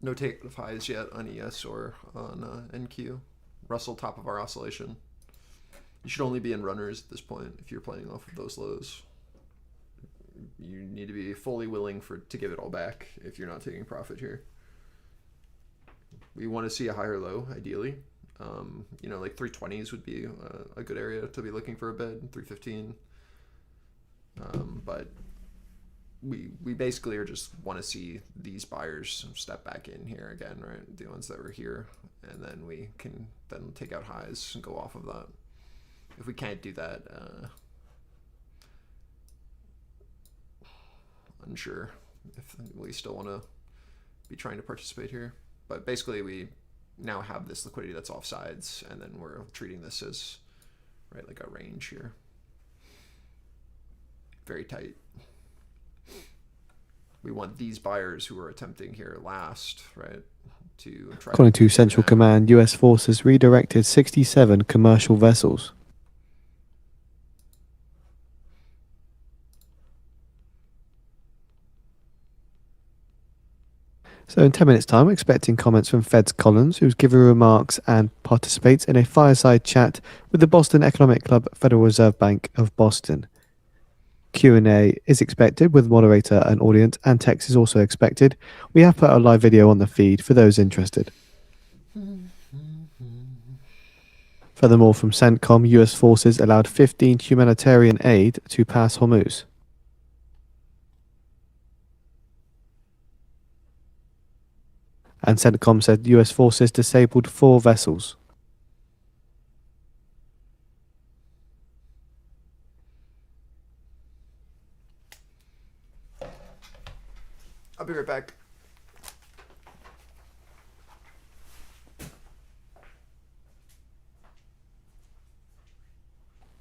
No take of highs yet on ES or on NQ. Russell top of our oscillation. You should only be in runners at this point if you're playing off of those lows. You need to be fully willing to give it all back if you're not taking profit here. We want to see a higher low, ideally. You know, like 320s would be a good area to be looking for a bid, 315. But we basically are just want to see these buyers step back in here again, right? The ones that were here, and then we can then take out highs and go off of that. If we can't do that, unsure if we still want to be trying to participate here. But basically we now have this liquidity that's off sides, and then we're treating this as, right, like a range here. Very tight. We want these buyers who are attempting here last, right, to try. According to Central Command, US forces redirected 67 commercial vessels. So in 10 minutes' time, we're expecting comments from Fed's Collins, who's giving remarks and participates in a fireside chat with the Boston Economic Club Federal Reserve Bank of Boston. Q&A is expected with moderator and audience, and text is also expected. We have put a live video on the feed for those interested. Furthermore, from CENTCOM, US forces allowed 15 humanitarian aid to pass Hormuz. And CENTCOM said US forces disabled 4 vessels. I'll be right back.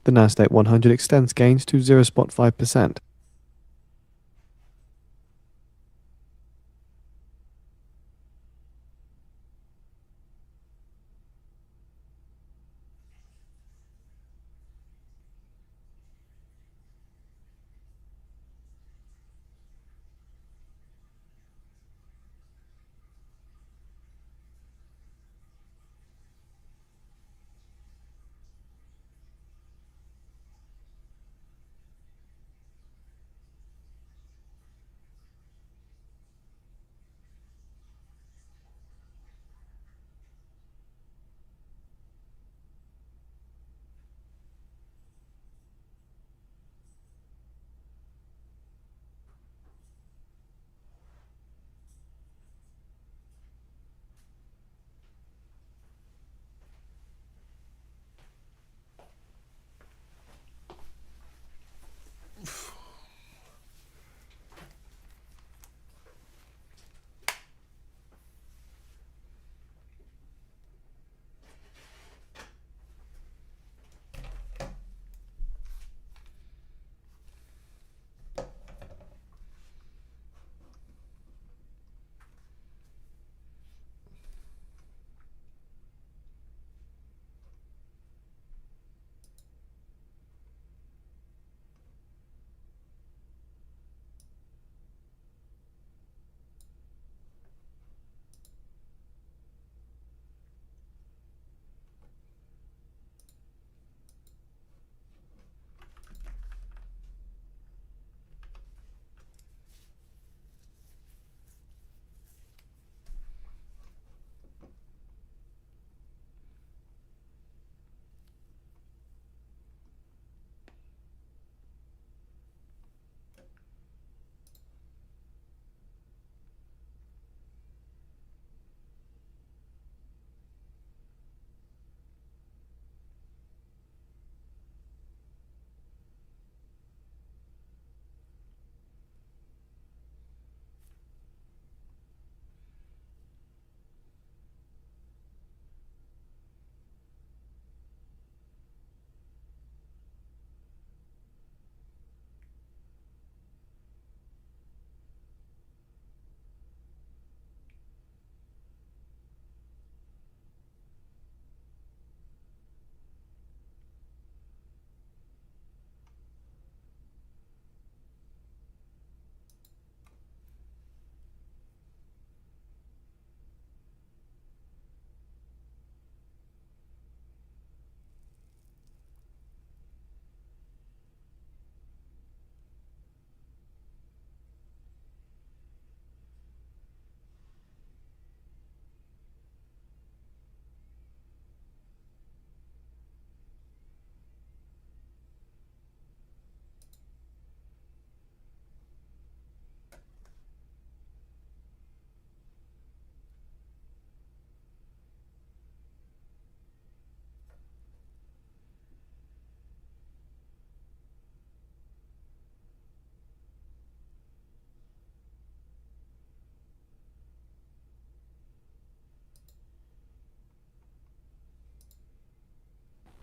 The Nasdaq 100 extends gains to 0.5%.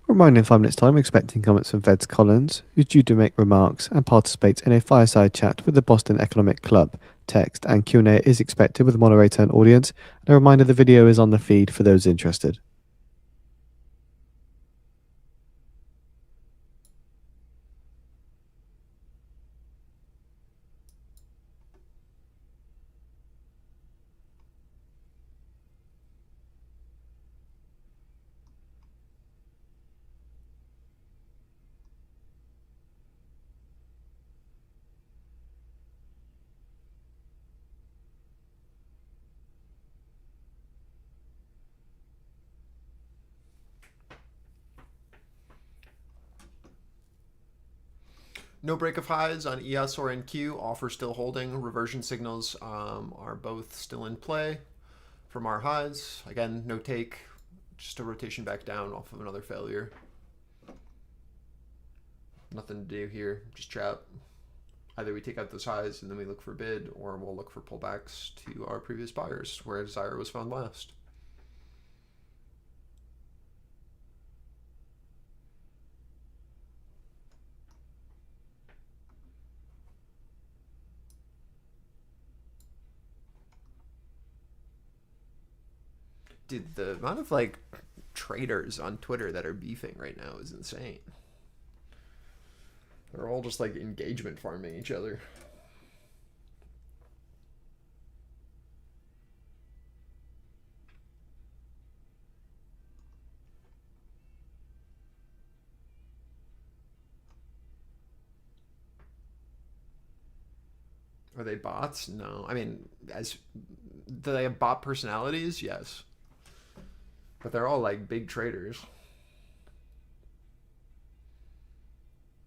Reminder in 5 minutes' time, expecting comments from Veds Collins, who's due to make remarks and participates in a fireside chat with the Boston Economic Club. Text and Q&A is expected with moderator and audience. And a reminder, the video is on the feed for those interested. No break of highs on ES or NQ. Offer still holding. Reversion signals are both still in play from our highs. Again, no take. Just a rotation back down off of another failure. Nothing to do here. Just trap. Either we take out those highs and then we look for bid, or we'll look for pullbacks to our previous buyers where desire was found last. Dude, the amount of like traders on Twitter that are beefing right now is insane. They're all just like engagement farming each other. Are they bots? No. I mean, do they have bot personalities? Yes. But they're all like big traders.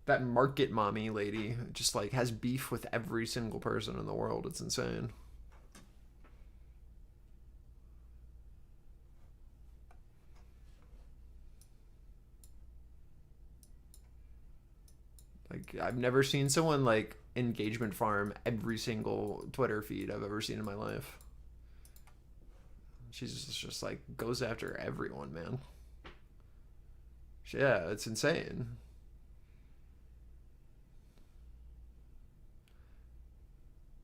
That market mommy lady just like has beef with every single person in the world. It's insane. Like, I've never seen someone like engagement farm every single Twitter feed I've ever seen in my life. She's just like goes after everyone, man. Yeah, it's insane.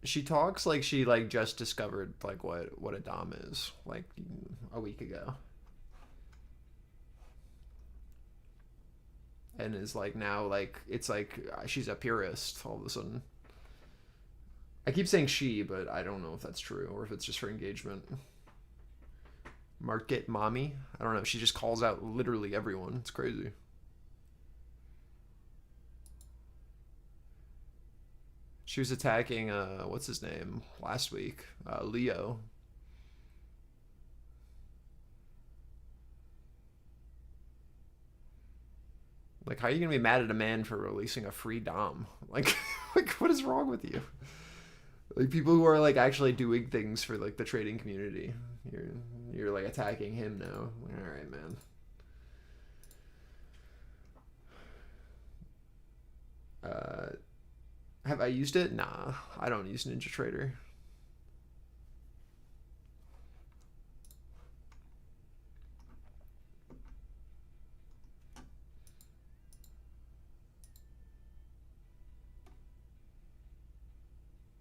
She talks like she like just discovered like what a dom is like a week ago. And is like now like it's like she's a purist all of a sudden. I keep saying she, but I don't know if that's true or if it's just for engagement. Market mommy? I don't know. She just calls out literally everyone. It's crazy. She was attacking what's his name last week? Leo. Like, how are you gonna be mad at a man for releasing a free dom? Like, like what is wrong with you? Like people who are like actually doing things for like the trading community. You're like attacking him now. Like, all right, man. Have I used it? Nah, I don't use NinjaTrader.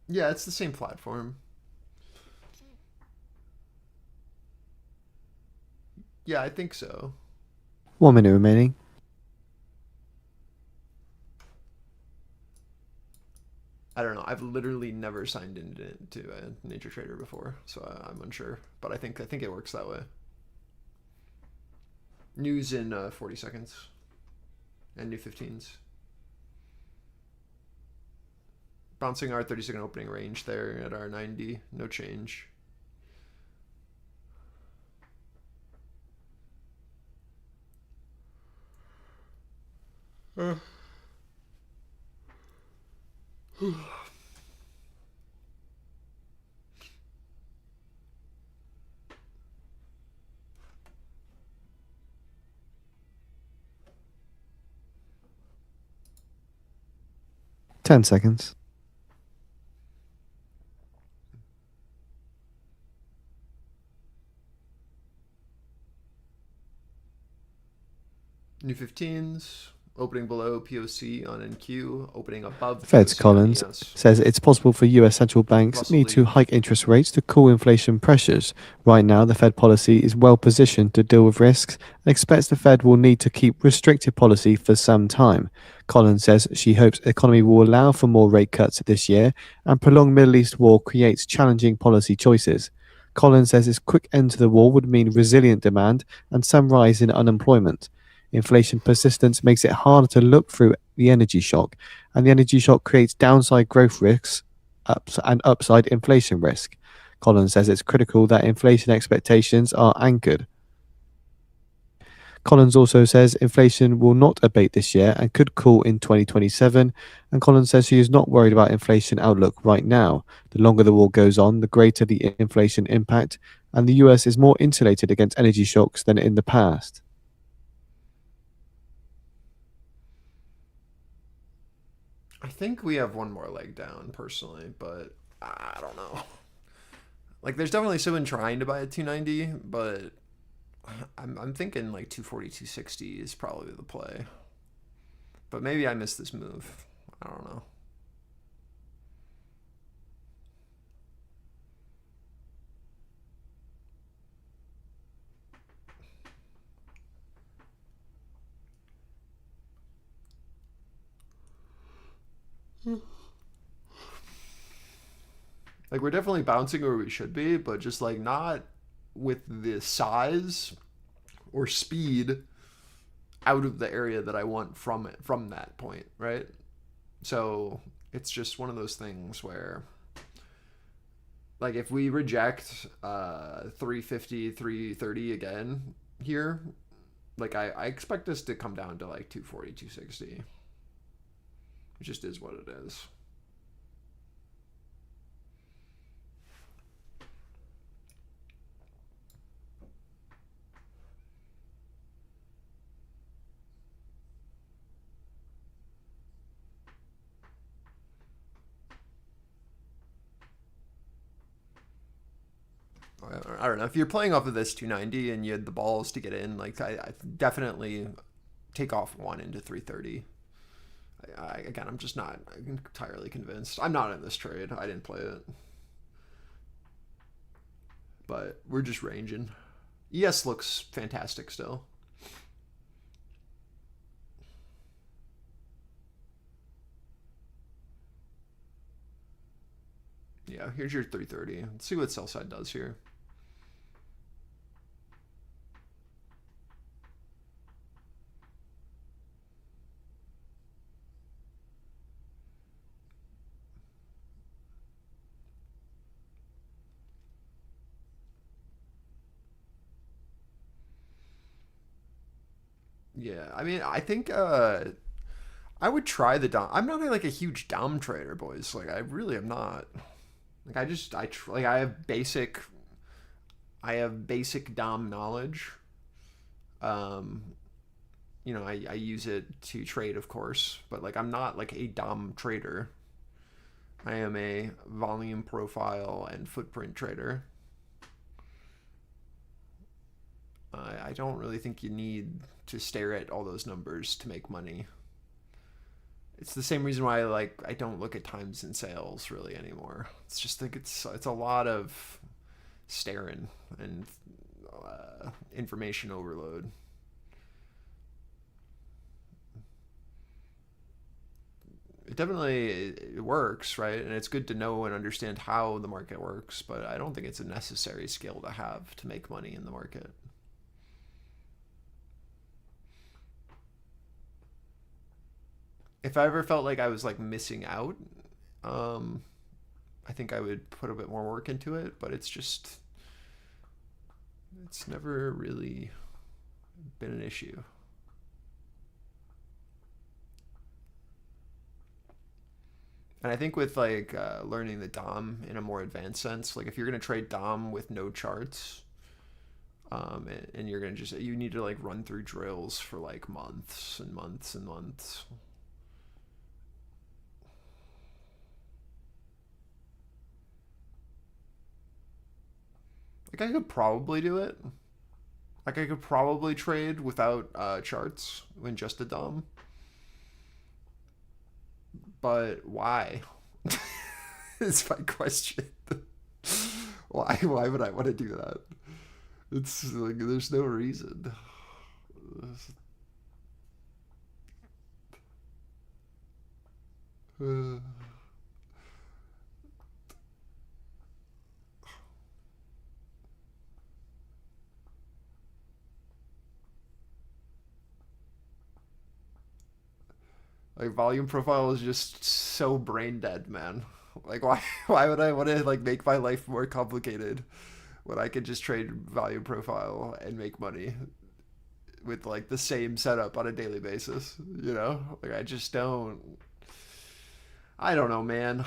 Yeah, it's the same platform. Yeah, I think so. 1 minute remaining. I don't know. I've literally never signed into a NinjaTrader before, so I'm unsure. But I think it works that way. News in 40 seconds. And new 15s. Bouncing our 30-second opening range there at our 90. No change. Uh. 10 seconds. New 15s, opening below POC on NQ, opening above Fed's POC on Collins ES. says it's possible for US central banks Russell need to Lee. hike interest rates to cool inflation pressures. Right now, the Fed policy is well positioned to deal with risks and expects the Fed will need to keep restrictive policy for some time. Collins says she hopes the economy will allow for more rate cuts this year and prolonged Middle East war creates challenging policy choices. Collins says this quick end to the war would mean resilient demand and some rise in unemployment. Inflation persistence makes it harder to look through the energy shock, and the energy shock creates downside growth risks and upside inflation risk. Collins says it's critical that inflation expectations are anchored. Collins also says inflation will not abate this year and could cool in 2027. And Collins says she is not worried about inflation outlook right now. The longer the war goes on, the greater the inflation impact, and the US is more insulated against energy shocks than in the past. I think we have one more leg down, personally, but I don't know. Like, there's definitely someone trying to buy a 290, but I'm thinking like 240, 260 is probably the play. But maybe I missed this move. I don't know. Like, we're definitely bouncing where we should be, but just like not with the size or speed out of the area that I want from it, from that point, right? So it's just one of those things where, like, if we reject 350, 330 again here, like I expect this to come down to like 240, 260. It just is what it is. I don't know. If you're playing off of this 290 and you had the balls to get in, like I definitely take off one into 330. Again, I'm just not entirely convinced. I'm not in this trade. I didn't play it. But we're just ranging. ES looks fantastic still. Yeah, here's your 330. Let's see what sell side does here. Yeah, I mean, I think I would try the dom. I'm not like a huge dom trader, boys. Like, I really am not. Like, I have basic dom knowledge. Um, you know, I use it to trade, of course, but like I'm not like a dom trader. I am a volume profile and footprint trader. I don't really think you need to stare at all those numbers to make money. It's the same reason why I don't look at times and sales really anymore. It's just like it's a lot of staring and information overload. It definitely it works, right? And it's good to know and understand how the market works, but I don't think it's a necessary skill to have to make money in the market. If I ever felt like I was like missing out, I think I would put a bit more work into it, but it's never really been an issue. And I think with like learning the DOM in a more advanced sense, like if you're gonna trade DOM with no charts, and you're gonna you need to like run through drills for like months and months and months. Like I could probably do it. Like I could probably trade without charts in just a DOM, but why? Is my question. Why would I want to do that? It's like there's no reason. Like volume profile is just so brain dead, man. Like why would I want to like make my life more complicated when I could just trade volume profile and make money with like the same setup on a daily basis, you know? Like I just don't. I don't know, man.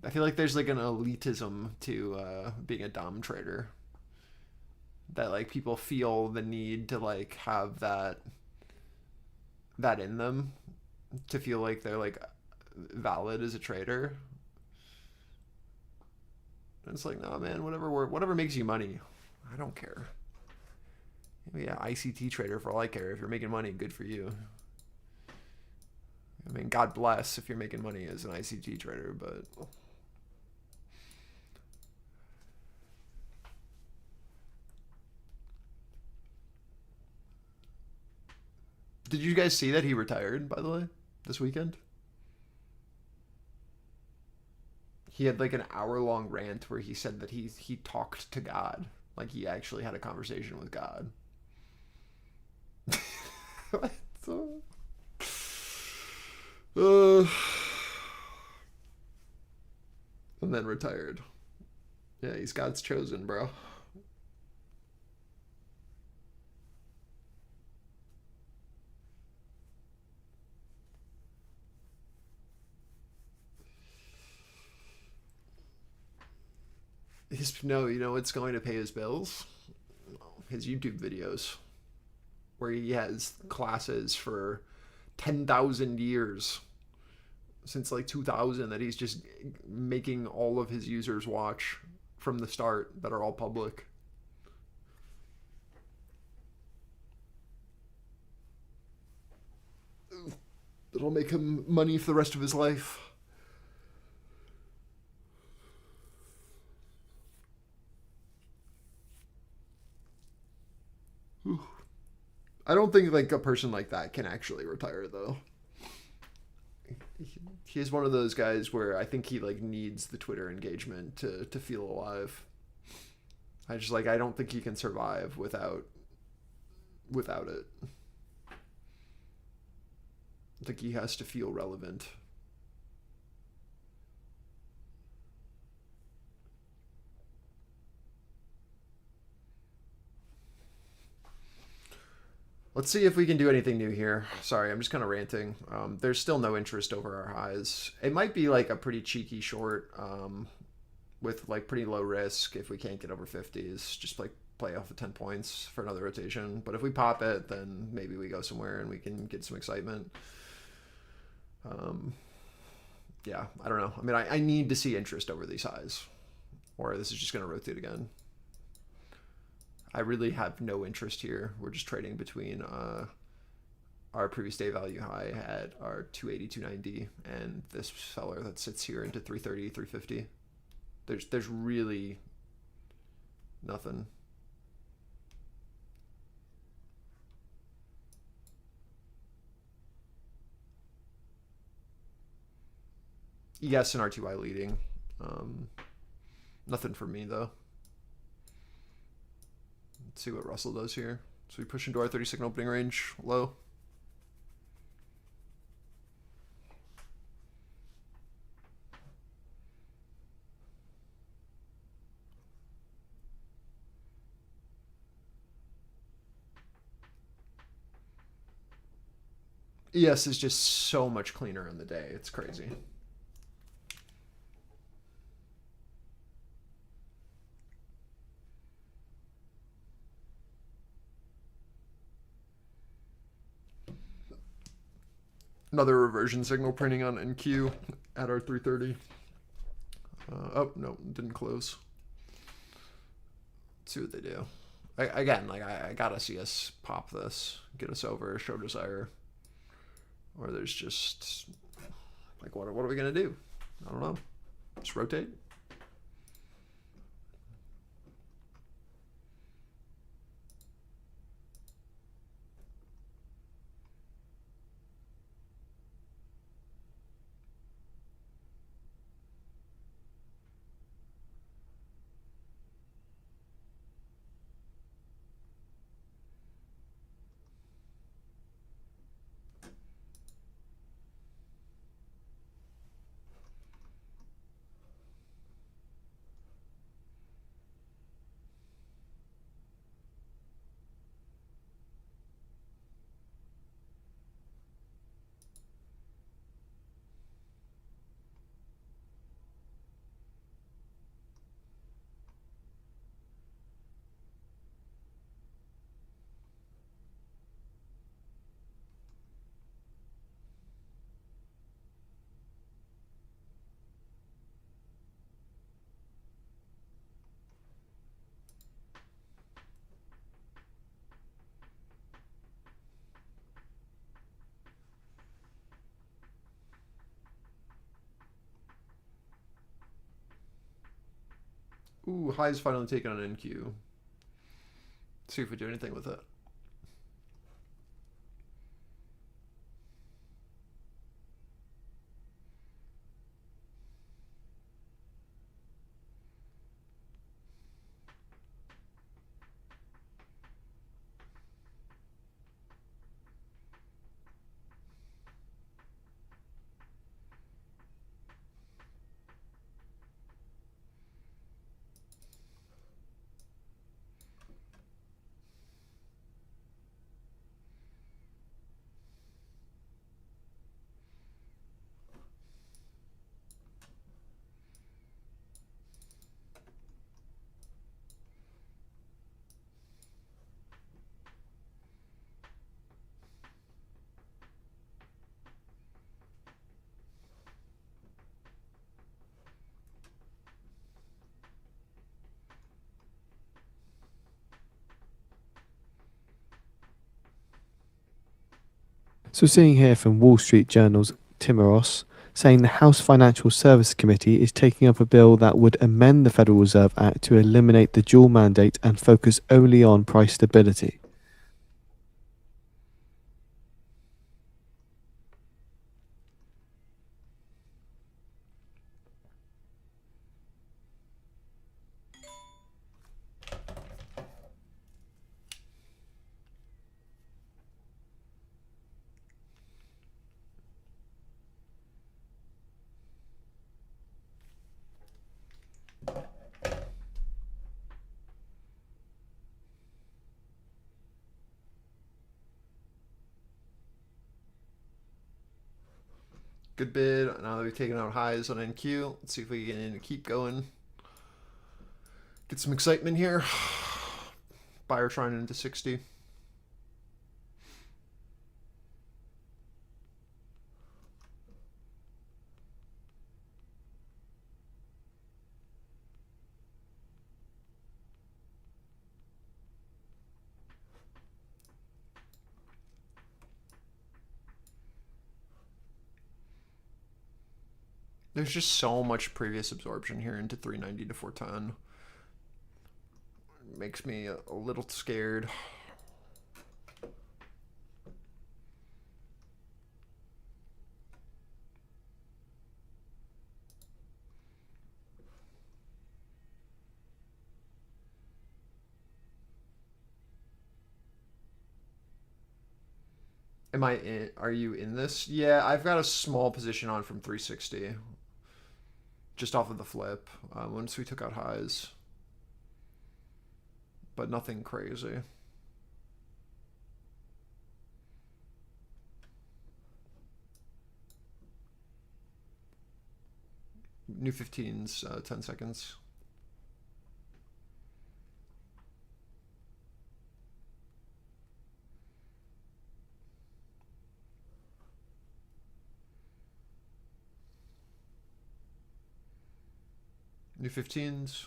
I feel like there's like an elitism to being a dom trader, that like people feel the need to like have that in them to feel like they're like valid as a trader. And it's like, nah, man, whatever makes you money, I don't care. Yeah, ICT trader for all I care. If you're making money, good for you. I mean, God bless if you're making money as an ICT trader, but did you guys see that he retired, by the way, this weekend? He had like an hour-long rant where he said that he talked to God, like he actually had a conversation with God. What? Uh, and then retired. Yeah, he's God's chosen, bro. You know what's going to pay his bills? His YouTube videos, where he has classes for 10,000 years since like 2000 that he's just making all of his users watch from the start, that are all public. It'll make him money for the rest of his life. I don't think like a person like that can actually retire though. He's one of those guys where I think he like needs the Twitter engagement to feel alive. I don't think he can survive without it. I think he has to feel relevant. Let's see if we can do anything new here. Sorry, I'm just kind of ranting. There's still no interest over our highs. It might be like a pretty cheeky short with like pretty low risk if we can't get over 50s. Just like play off of 10 points for another rotation. But if we pop it, then maybe we go somewhere and we can get some excitement. Yeah, I don't know. I mean, I need to see interest over these highs, or this is just going to rotate again. I really have no interest here. We're just trading between our previous day value high at our 280, 290 and this seller that sits here into 330, 350. There's really nothing. ES and RTY leading. Nothing for me though. Let's see what Russell does here. So we push into our 30-second opening range low. ES is just so much cleaner in the day. It's crazy. Another reversion signal printing on NQ at our 330. Oh, no, didn't close. Let's see what they do. I gotta see us pop this, get us over, show desire. Or there's just, like, what are we gonna do? I don't know. Just rotate? Ooh, high's finally taken on NQ. See if we do anything with it. So seeing here from Wall Street Journal's Timoros, saying the House Financial Services Committee is taking up a bill that would amend the Federal Reserve Act to eliminate the dual mandate and focus only on price stability. Good bid. Now that we've taken out highs on NQ, let's see if we can get in and keep going. Get some excitement here. Buyer trying into 60. There's just so much previous absorption here into 390 to 410. It makes me a little scared. Am I in? Are you in this? Yeah, I've got a small position on from 360. Just off of the flip. Once we took out highs. But nothing crazy. New 15s, 10 seconds. New 15s.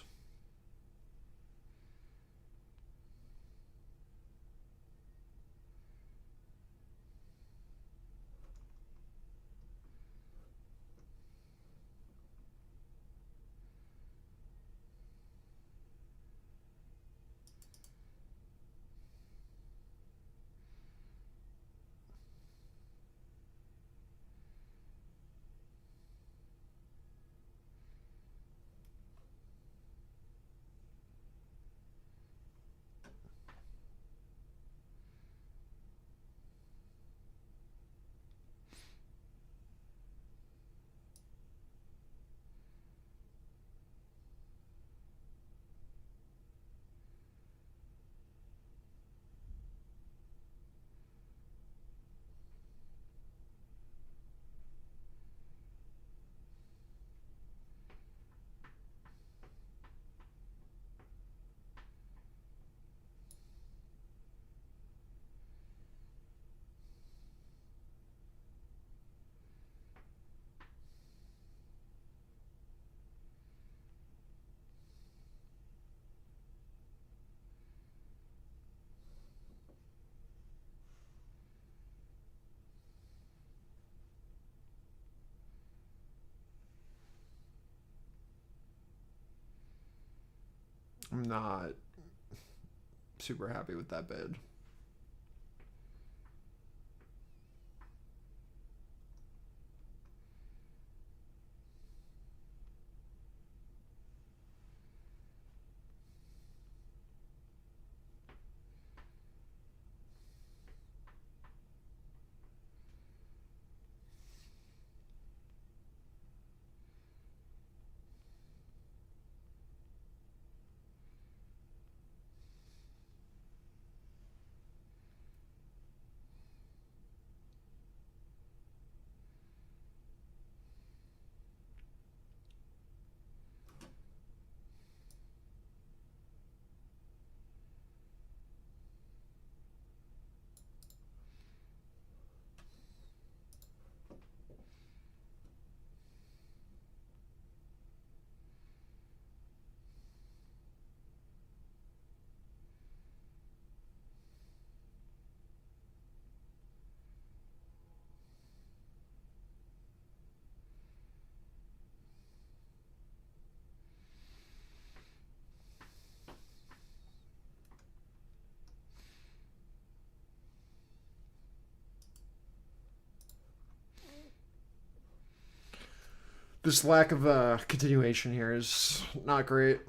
I'm not super happy with that bid. This lack of continuation here is not great.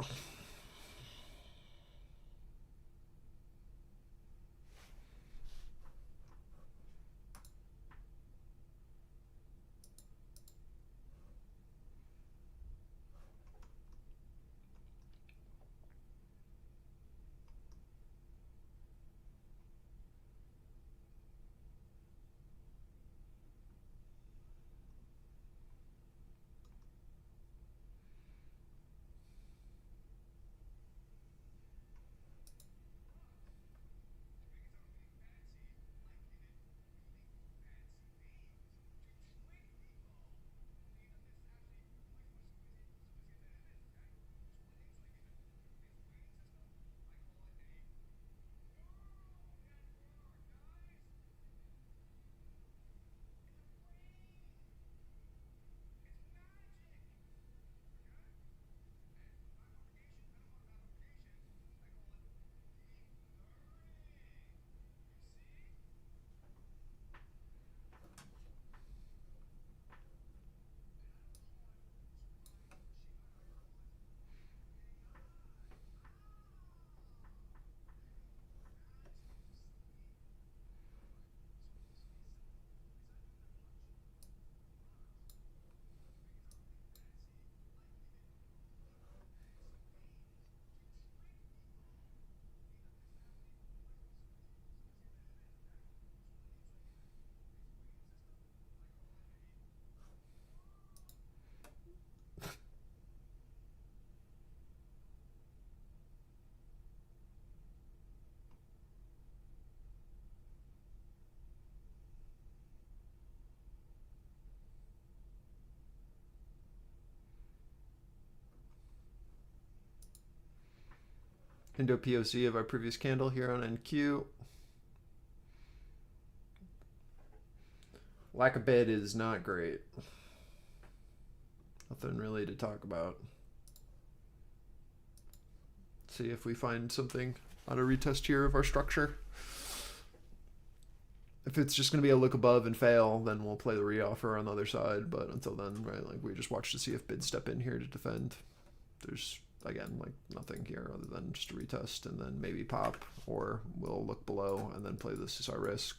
Indo POC of our previous candle here on NQ. Lack of bid is not great. Nothing really to talk about. See if we find something on a retest here of our structure. If it's just going to be a look above and fail, then we'll play the reoffer on the other side. But until then, right, like we just watch to see if bids step in here to defend. There's, again, like nothing here other than just a retest and then maybe pop, or we'll look below and then play this as our risk.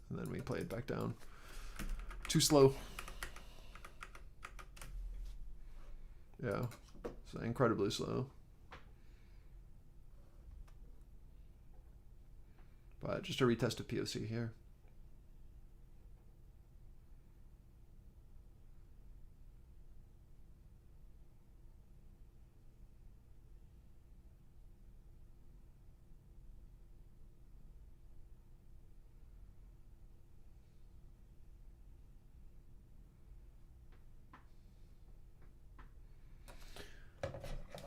And then we play it back down. Too slow. Yeah, it's incredibly slow. But just a retest of POC here.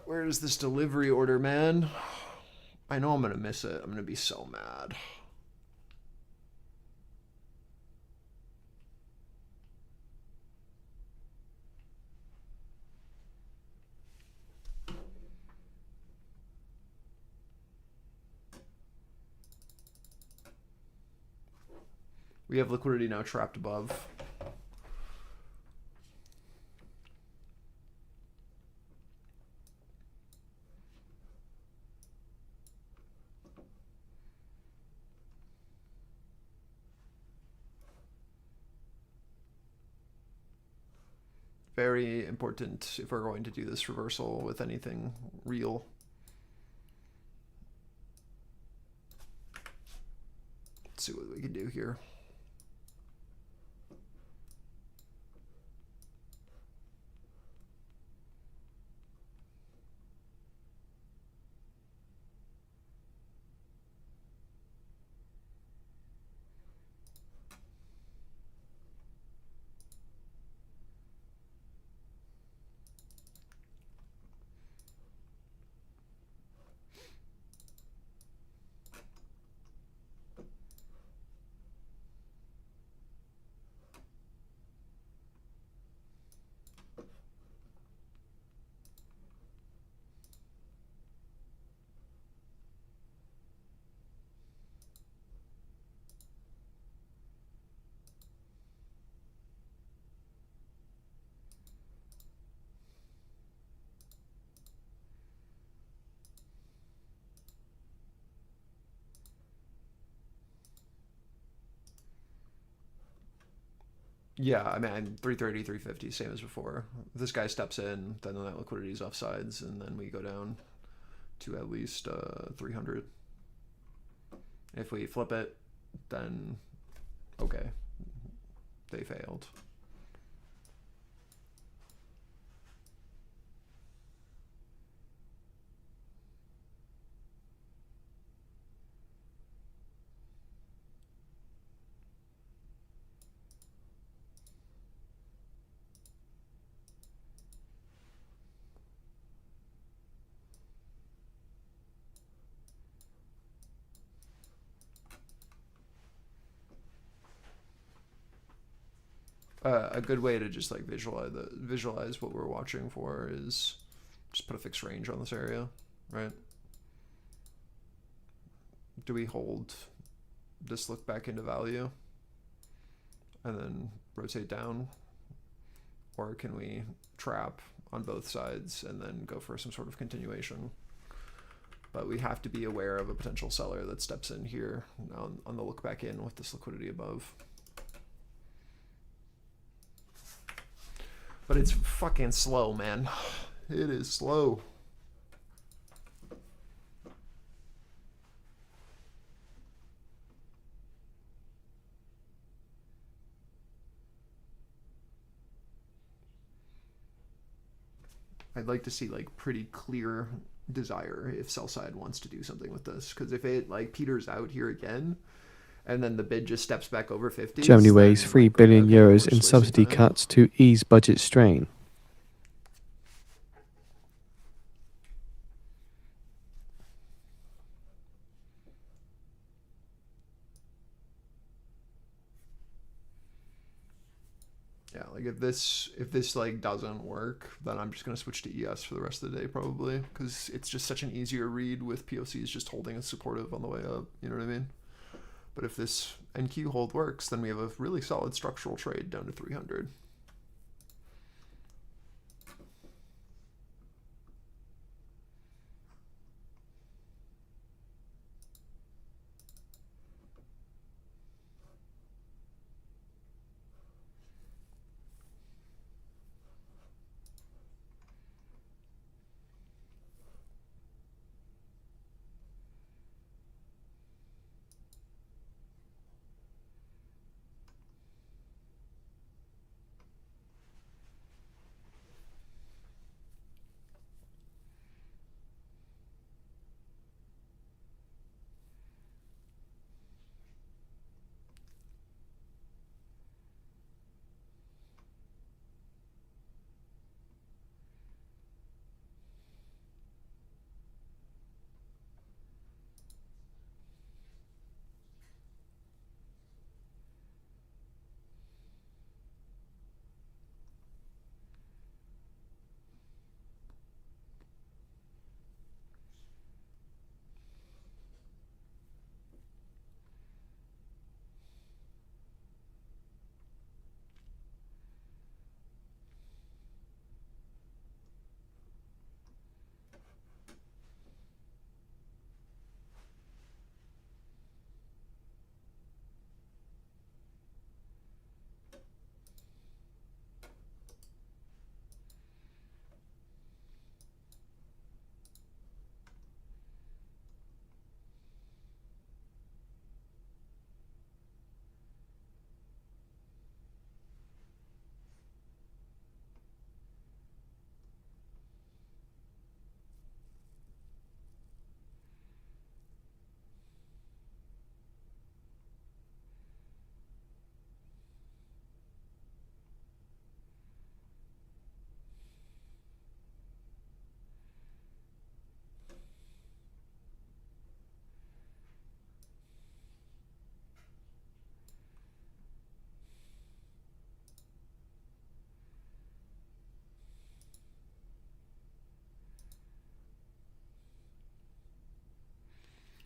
Where's this delivery order, man? I know I'm going to miss it. I'm going to be so mad. We have liquidity now trapped above. Very important if we're going to do this reversal with anything real. Let's see what we can do here. Yeah, I mean, 330, 350, same as before. If this guy steps in, then that liquidity is offsides, and then we go down to at least 300. If we flip it, then okay, they failed. A good way to just like visualize what we're watching for is just put a fixed range on this area, right? Do we hold this look back into value and then rotate down, or can we trap on both sides and then go for some sort of continuation? But we have to be aware of a potential seller that steps in here on the look back in with this liquidity above. But it's fucking slow, man. It is slow. I'd like to see like pretty clear desire if sell side wants to do something with this, because if it like peters out here again and then the bid just steps back over 50. Germany weighs 3 billion euros in subsidy cuts to ease budget strain. Yeah, like if this like doesn't work, then I'm just gonna switch to ES for the rest of the day probably, because it's just such an easier read with POCs just holding a supportive on the way up. You know what I mean? But if this NQ hold works, then we have a really solid structural trade down to 300.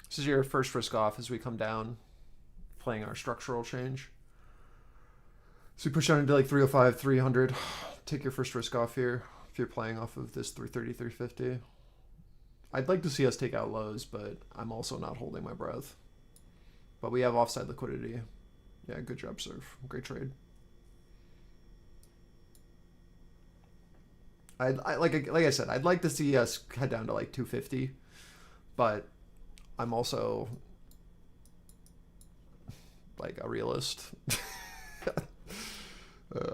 This is your first risk off as we come down, playing our structural change. So we push down into like 305, 300. Take your first risk off here if you're playing off of this 330, 350. I'd like to see us take out lows, but I'm also not holding my breath. But we have offside liquidity. Yeah, good job, Surf. Great trade. Like I said, I'd like to see us head down to like 250, but I'm also like a realist.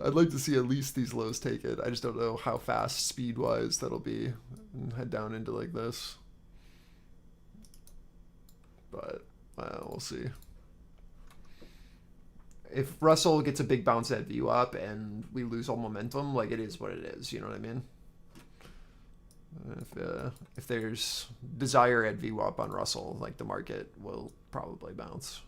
I'd like to see at least these lows take it. I just don't know how fast speed-wise that'll be and head down into like this. But we'll see. If Russell gets a big bounce at view up and we lose all momentum, like it is what it is. You know what I mean? If there's desire at VWAP on Russell, like the market will probably bounce.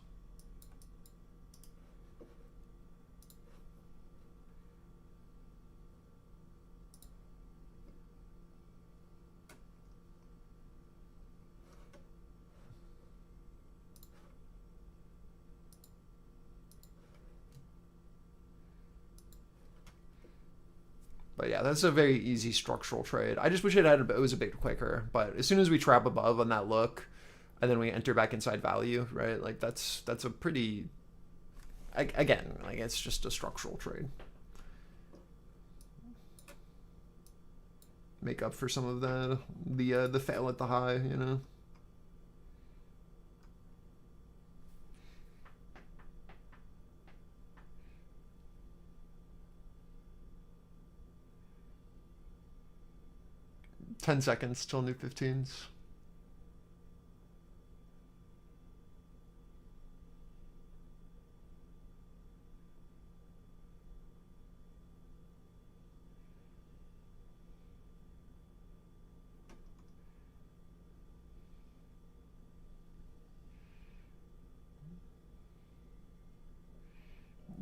But yeah, that's a very easy structural trade. I just wish it was a bit quicker. But as soon as we trap above on that look, and then we enter back inside value, right? Like that's a pretty, again, like it's just a structural trade. Make up for some of the fail at the high, you know. Ten seconds till new 15s.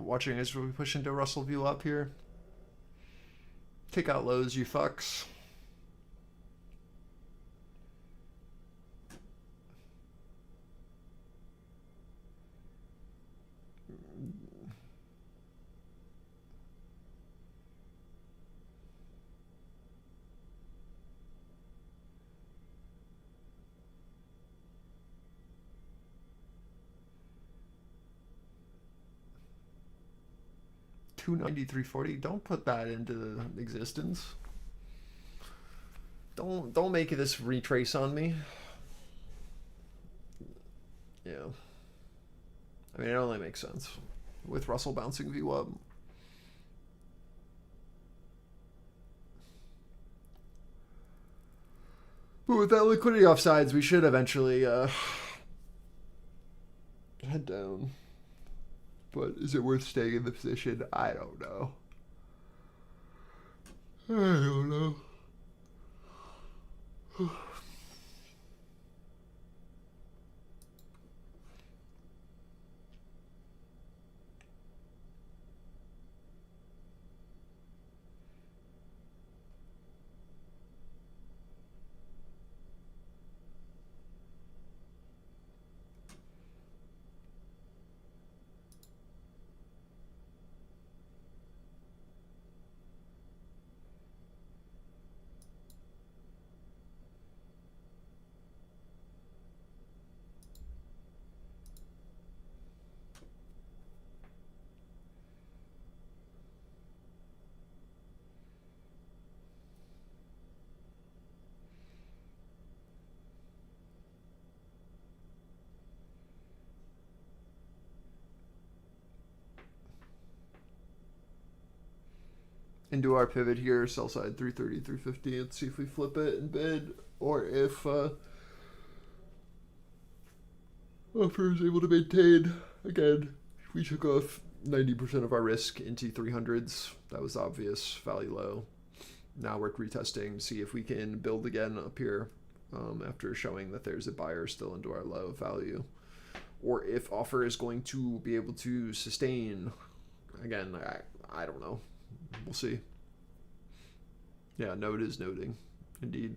watching as we push into Russell view up here. Take out lows, you fucks. $293.40. Don't put that into existence. Don't make this retrace on me. Yeah. I mean, it only makes sense with Russell bouncing view up. But with that liquidity offsides, we should eventually head down. But is it worth staying in the position? I don't know. I don't know. Into our pivot here, sell side 330, 350, and see if we flip it and bid, or if offer is able to maintain. Again, we took off 90% of our risk into 300s. That was obvious, value low. Now we're retesting to see if we can build again up here after showing that there's a buyer still into our low value, or if offer is going to be able to sustain. Again, I don't know. We'll see. Yeah, node is noding. Indeed.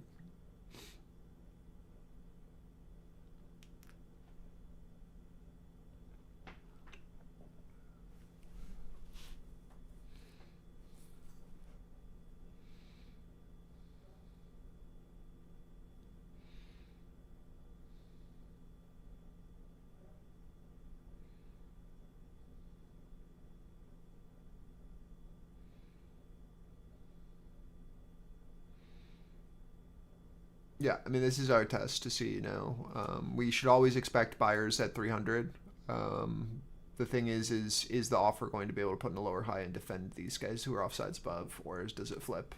Yeah, I mean, this is our test to see now. We should always expect buyers at 300. The thing is the offer going to be able to put in a lower high and defend these guys who are offsides above, or does it flip?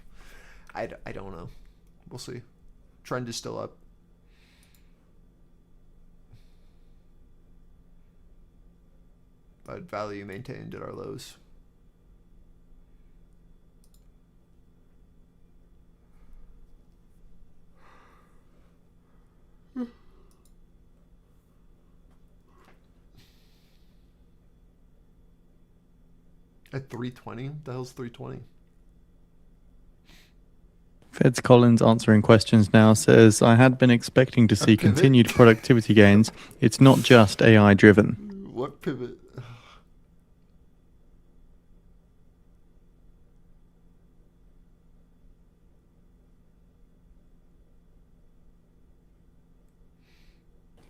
I don't know. We'll see. Trend is still up. But value maintained at our lows. At 320? The hell's 320? Feds Collins answering questions now says, I had been expecting to see continued productivity gains. It's not just AI driven. What pivot?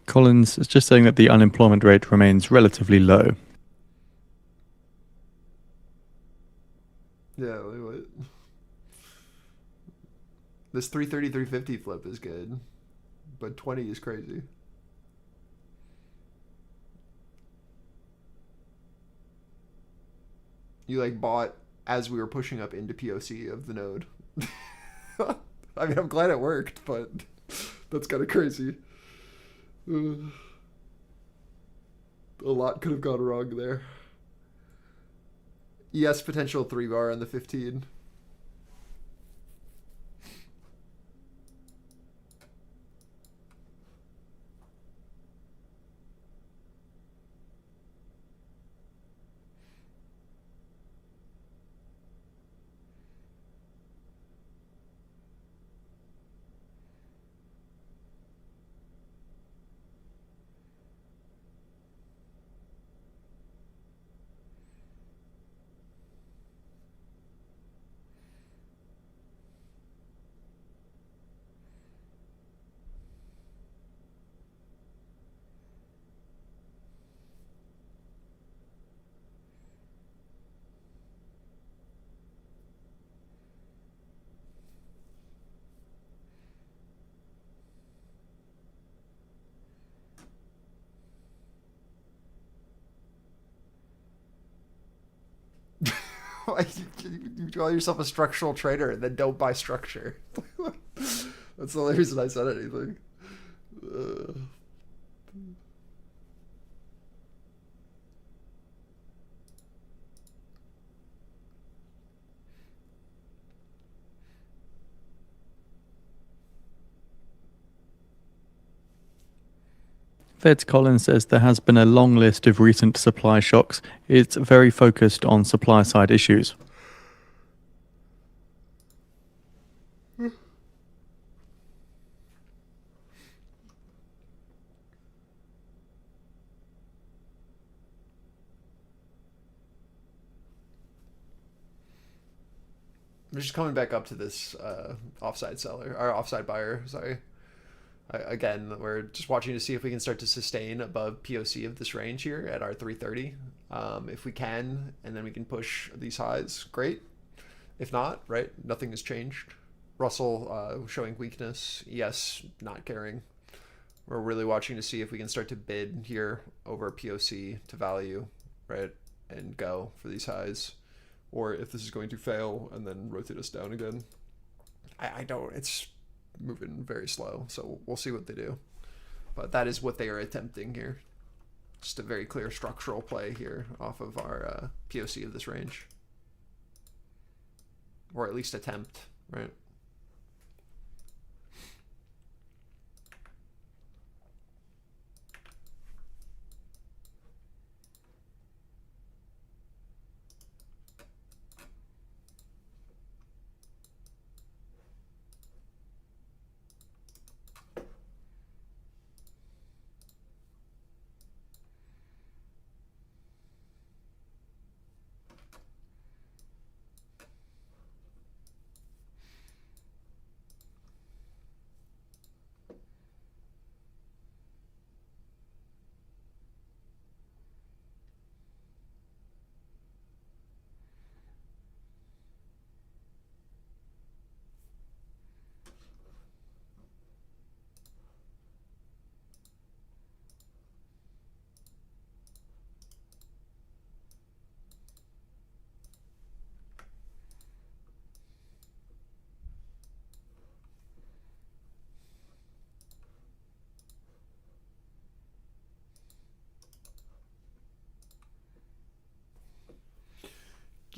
Collins is just saying that the unemployment rate remains relatively low. Yeah, wait, what? This 330, 350 flip is good, but 20 is crazy. You like bought as we were pushing up into POC of the node. I mean, I'm glad it worked, but that's kind of crazy. A lot could have gone wrong there. Yes, potential 3-bar on the 15. You call yourself a structural trader and then don't buy structure. That's the only reason I said anything. Feds Collins says there has been a long list of recent supply shocks. It's very focused on supply side issues. I'm just coming back up to this offside seller or offside buyer. Sorry. Again, we're just watching to see if we can start to sustain above POC of this range here at our 330. If we can, and then we can push these highs, great. If not, right, nothing has changed. Russell showing weakness, ES not caring. We're really watching to see if we can start to bid here over POC to value, right, and go for these highs. Or if this is going to fail and then rotate us down again. I don't, it's moving very slow, so we'll see what they do. But that is what they are attempting here. Just a very clear structural play here off of our POC of this range. Or at least attempt, right?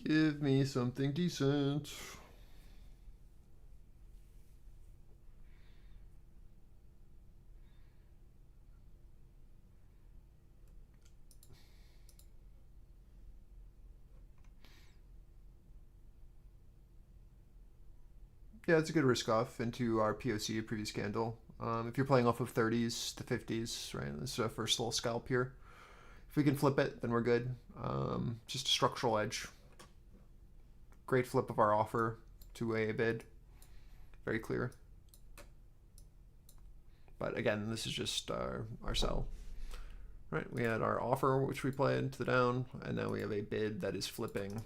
Give me something decent. Yeah, it's a good risk off into our POC of previous candle. If you're playing off of 30s to 50s, right, this is our first little scalp here. If we can flip it, then we're good. Just a structural edge. Great flip of our offer to a bid. Very clear. But again, this is just our sell. Right, we had our offer, which we played to the down, and now we have a bid that is flipping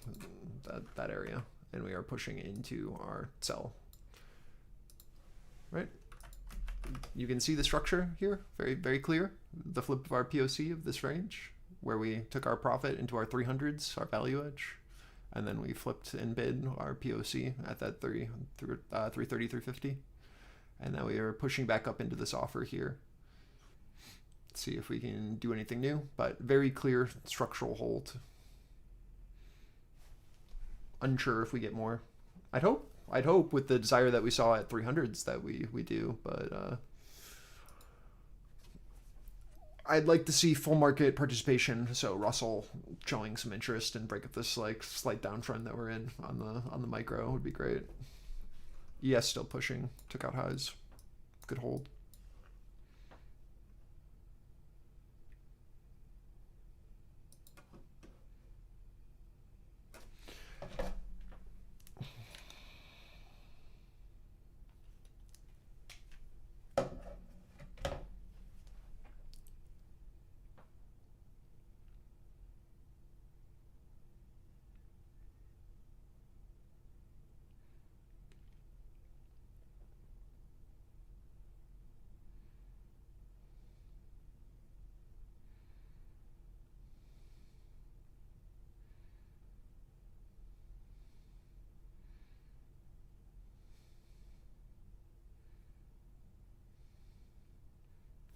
that area, and we are pushing into our sell. Right, you can see the structure here, very, very clear. The flip of our POC of this range, where we took our profit into our 300s, our value edge, and then we flipped and bid our POC at that 330, 350. And now we are pushing back up into this offer here. Let's see if we can do anything new, but very clear structural hold. Unsure if we get more. I'd hope with the desire that we saw at 300s that we do, but I'd like to see full market participation. So Russell showing some interest and break up this like slight downtrend that we're in on the micro would be great. ES still pushing, took out highs, good hold.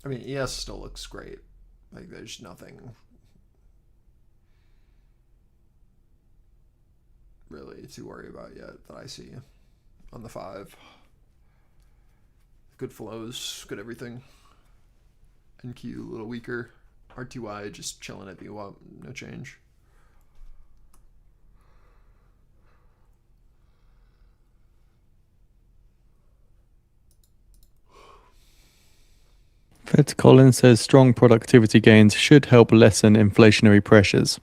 I mean, ES still looks great. Like, there's nothing really to worry about yet that I see on the 5. Good flows, good everything. NQ a little weaker. RTY just chilling at VWAP, no change. Fred Collins says strong productivity gains should help lessen inflationary pressures.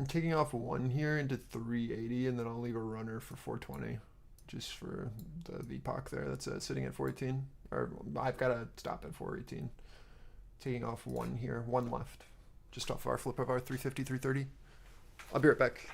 Taking off 1 here into 380, and then I'll leave a runner for 420, just for the VPOC there. That's sitting at 418, or I've got to stop at 418. Taking off 1 here, 1 left, just off our flip of our 350, 330. I'll be right back.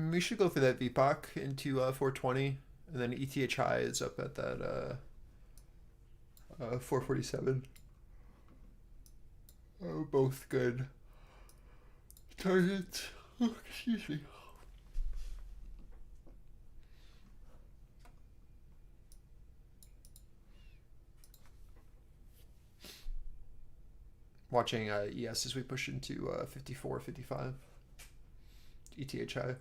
We should go for that VPOC into 420, and then ETH high is up at that 447. Both good targets. Oh, excuse me. Watching ES as we push into 54, 55. ETH high.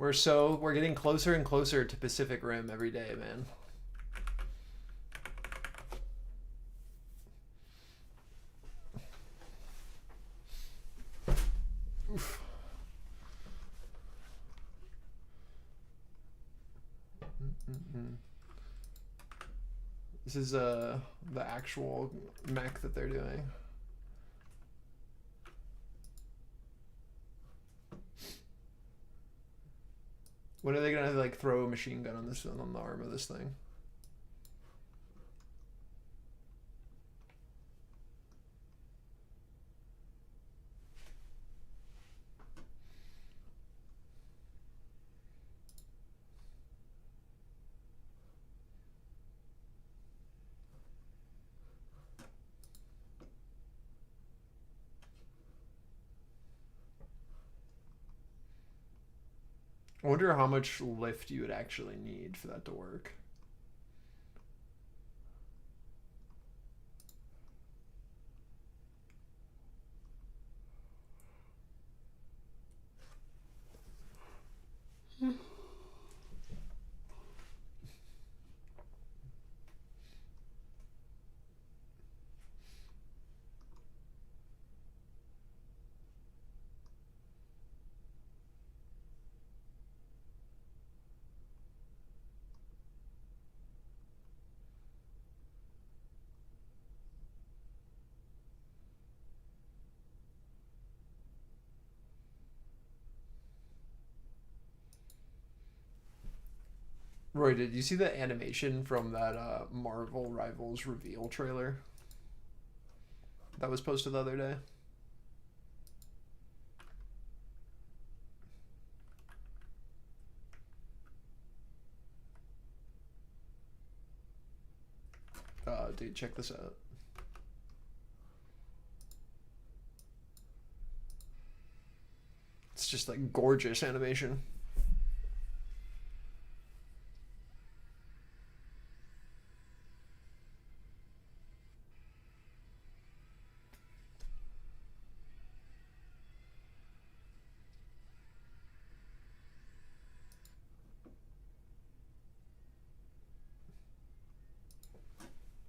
We're getting closer and closer to Pacific Rim every day, man. Oof. This is the actual mech that they're doing. When are they gonna like throw a machine gun on this on the arm of this thing? I wonder how much lift you would actually need for that to work. Roy, did you see the animation from that Marvel Rivals reveal trailer that was posted the other day? Dude, check this out. It's just like gorgeous animation.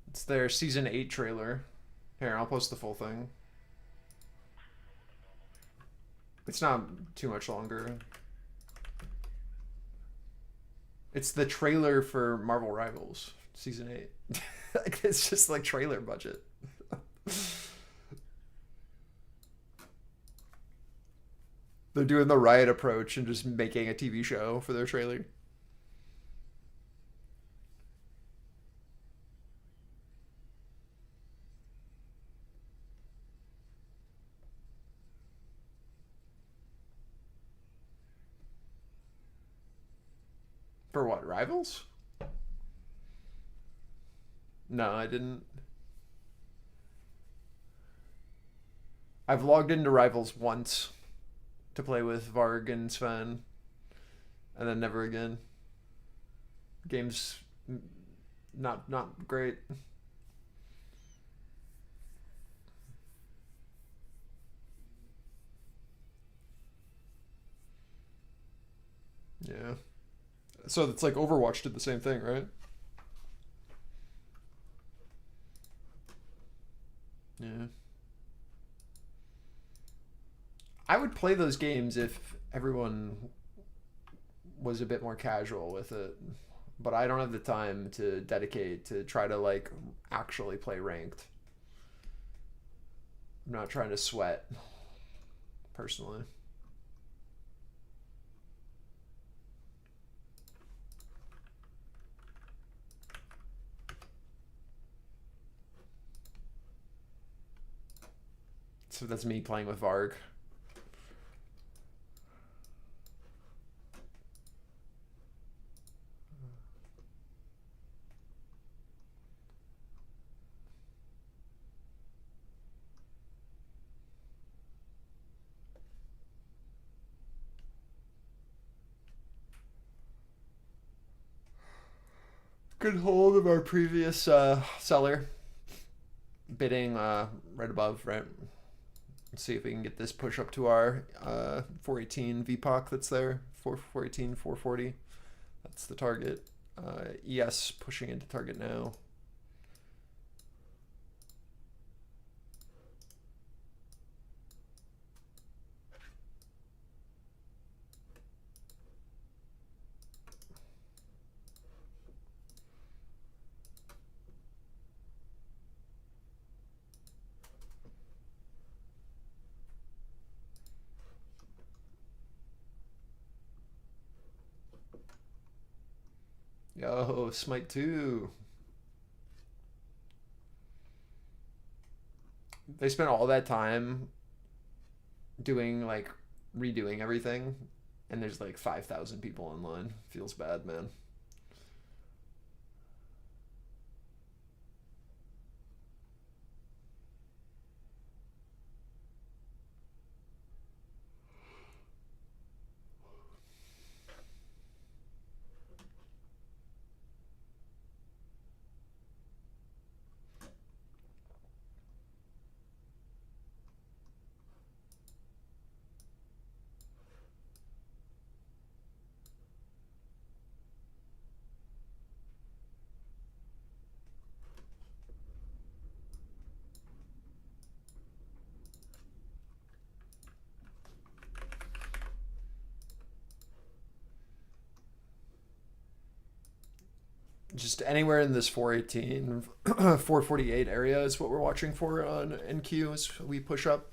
It's their season 8 trailer. Here, I'll post the full thing. It's not too much longer. It's the trailer for Marvel Rivals season 8. It's just like trailer budget. They're doing the Riot approach and just making a TV show for their trailer. For what, Rivals? No, I didn't. I've logged into Rivals once to play with Varg and Sven, and then never again. Game's not great. Yeah. So it's like Overwatch did the same thing, right? Yeah. I would play those games if everyone was a bit more casual with it, but I don't have the time to dedicate to try to like actually play ranked. I'm not trying to sweat personally. So that's me playing with Varg. Good hold of our previous seller. Bidding right above, right? Let's see if we can get this push up to our 418 VPOC that's there. 418, 440. That's the target. ES pushing into target now. Yo, Smite 2. They spent all that time doing like redoing everything, and there's like 5,000 people online. Feels bad, man. Just anywhere in this 418, 448 area is what we're watching for on NQ as we push up.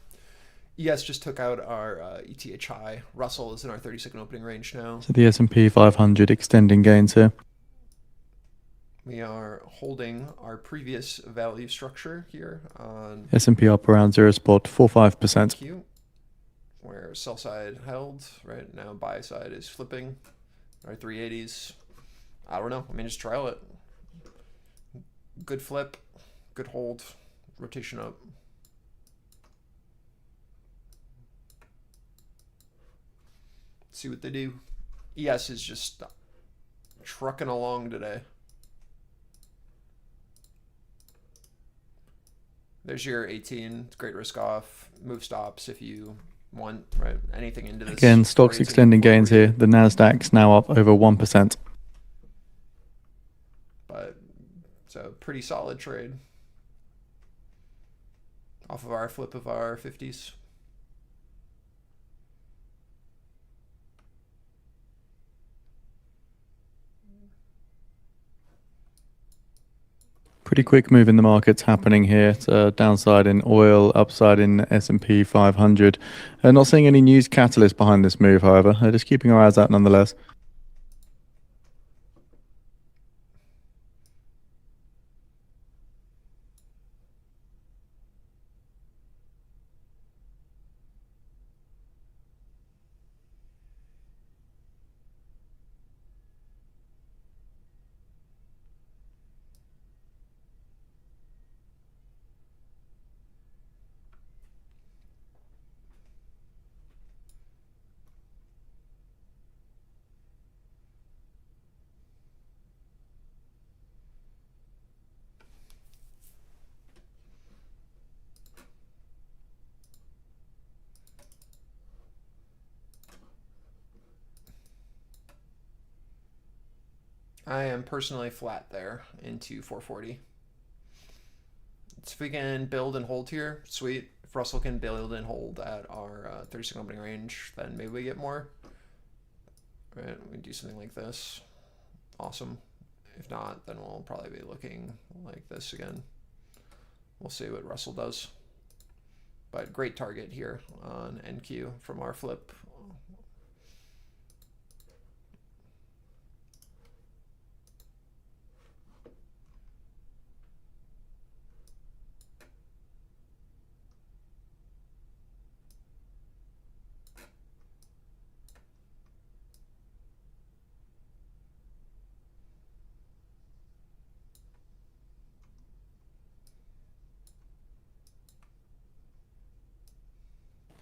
ES just took out our ETH high. Russell is in our 30-second opening range now. So the S&P 500 extending gains here. We are holding our previous value structure here on S&P up around 0.45%. NQ, where sell side held. Right now buy side is flipping. Our 380s. I don't know. I mean, just trial it. Good flip, good hold, rotation up. See what they do. ES is just trucking along today. There's your 18. It's great risk off. Move stops if you want, right? Anything into this. Again, stocks extending gains here. The Nasdaq's now up over 1%. But it's a pretty solid trade off of our flip of our 50s. Pretty quick move in the markets happening here. It's a downside in oil, upside in S&P 500. Not seeing any news catalyst behind this move, however. Just keeping our eyes out nonetheless. I am personally flat there into 440. So if we can build and hold here, sweet. If Russell can build and hold at our 30-second opening range, then maybe we get more. Right, we can do something like this. Awesome. If not, then we'll probably be looking like this again. We'll see what Russell does. But great target here on NQ from our flip.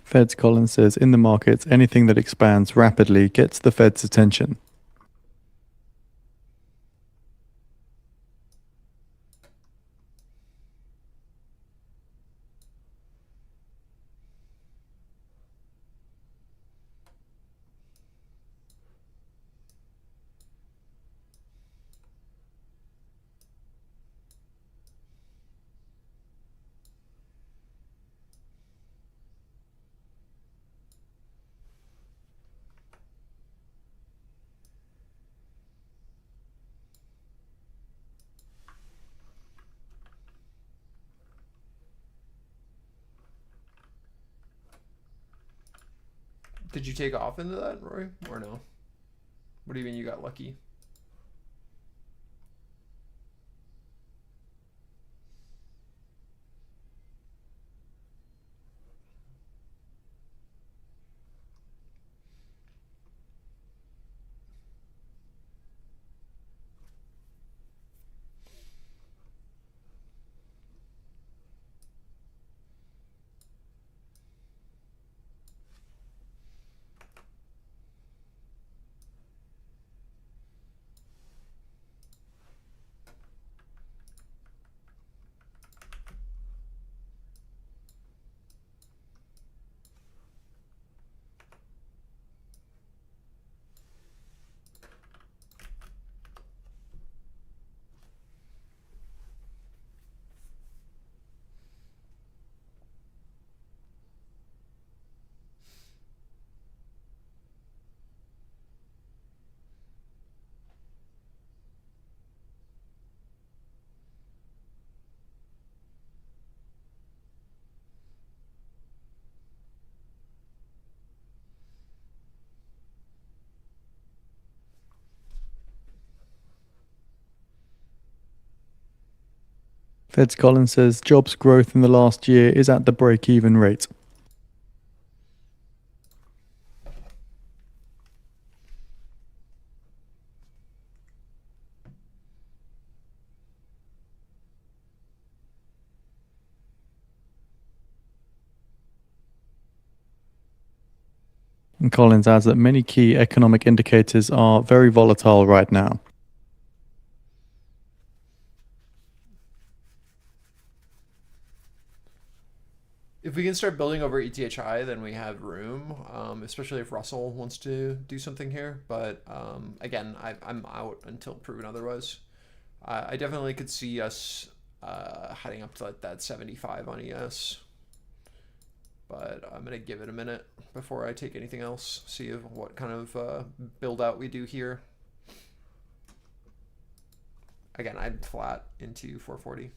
Fed's Collins says, in the markets, anything that expands rapidly gets the Fed's attention. Did you take off into that, Rory, or no? What do you mean you got lucky? Feds Collins says jobs growth in the last year is at the break-even rate. And Collins adds that many key economic indicators are very volatile right now. If we can start building over ETHI, then we have room, especially if Russell wants to do something here. But again, I'm out until proven otherwise. I definitely could see us heading up to like that 75 on ES. But I'm going to give it a minute before I take anything else, see what kind of build out we do here. Again, I'd flat into 440.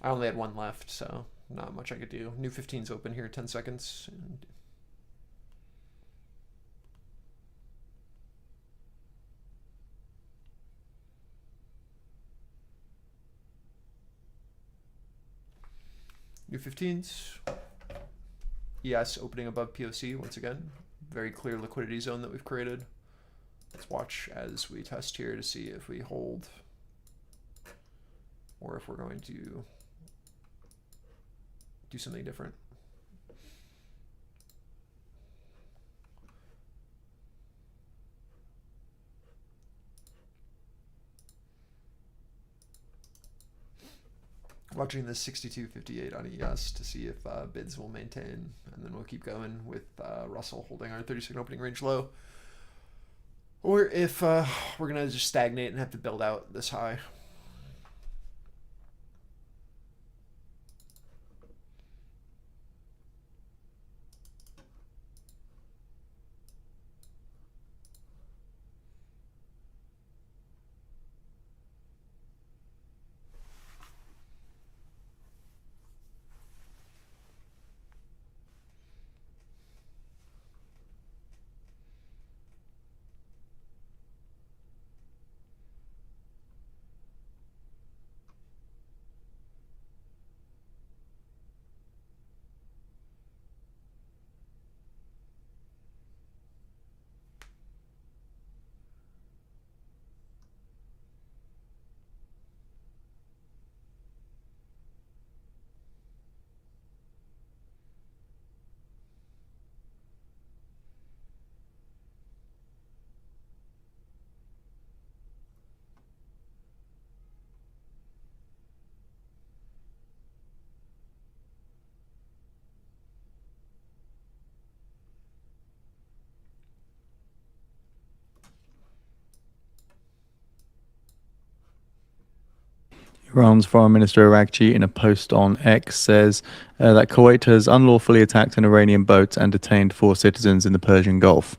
I only had one left, so not much I could do. New 15's open here, 10 seconds. New 15s. ES opening above POC once again. Very clear liquidity zone that we've created. Let's watch as we test here to see if we hold or if we're going to do something different. Watching this 62.58 on ES to see if bids will maintain, and then we'll keep going with Russell holding our 30-second opening range low, or if we're gonna just stagnate and have to build out this high. Iran's Foreign Minister Arakchi, in a post on X, says that Kuwait has unlawfully attacked an Iranian boat and detained 4 citizens in the Persian Gulf.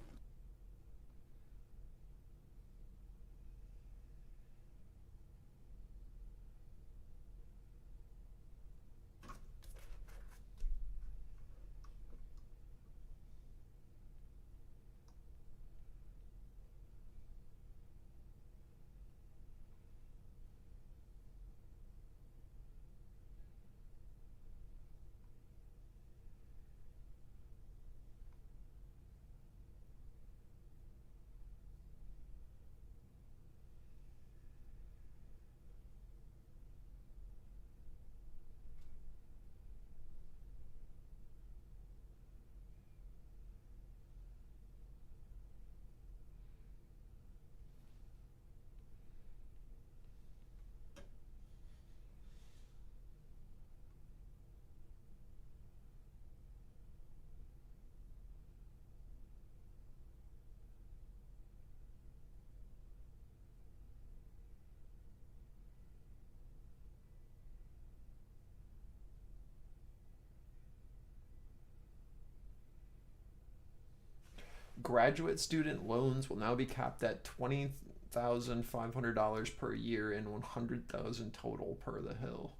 graduate student loans will now be capped at $20,500 per year and $100,000 total per the Hill.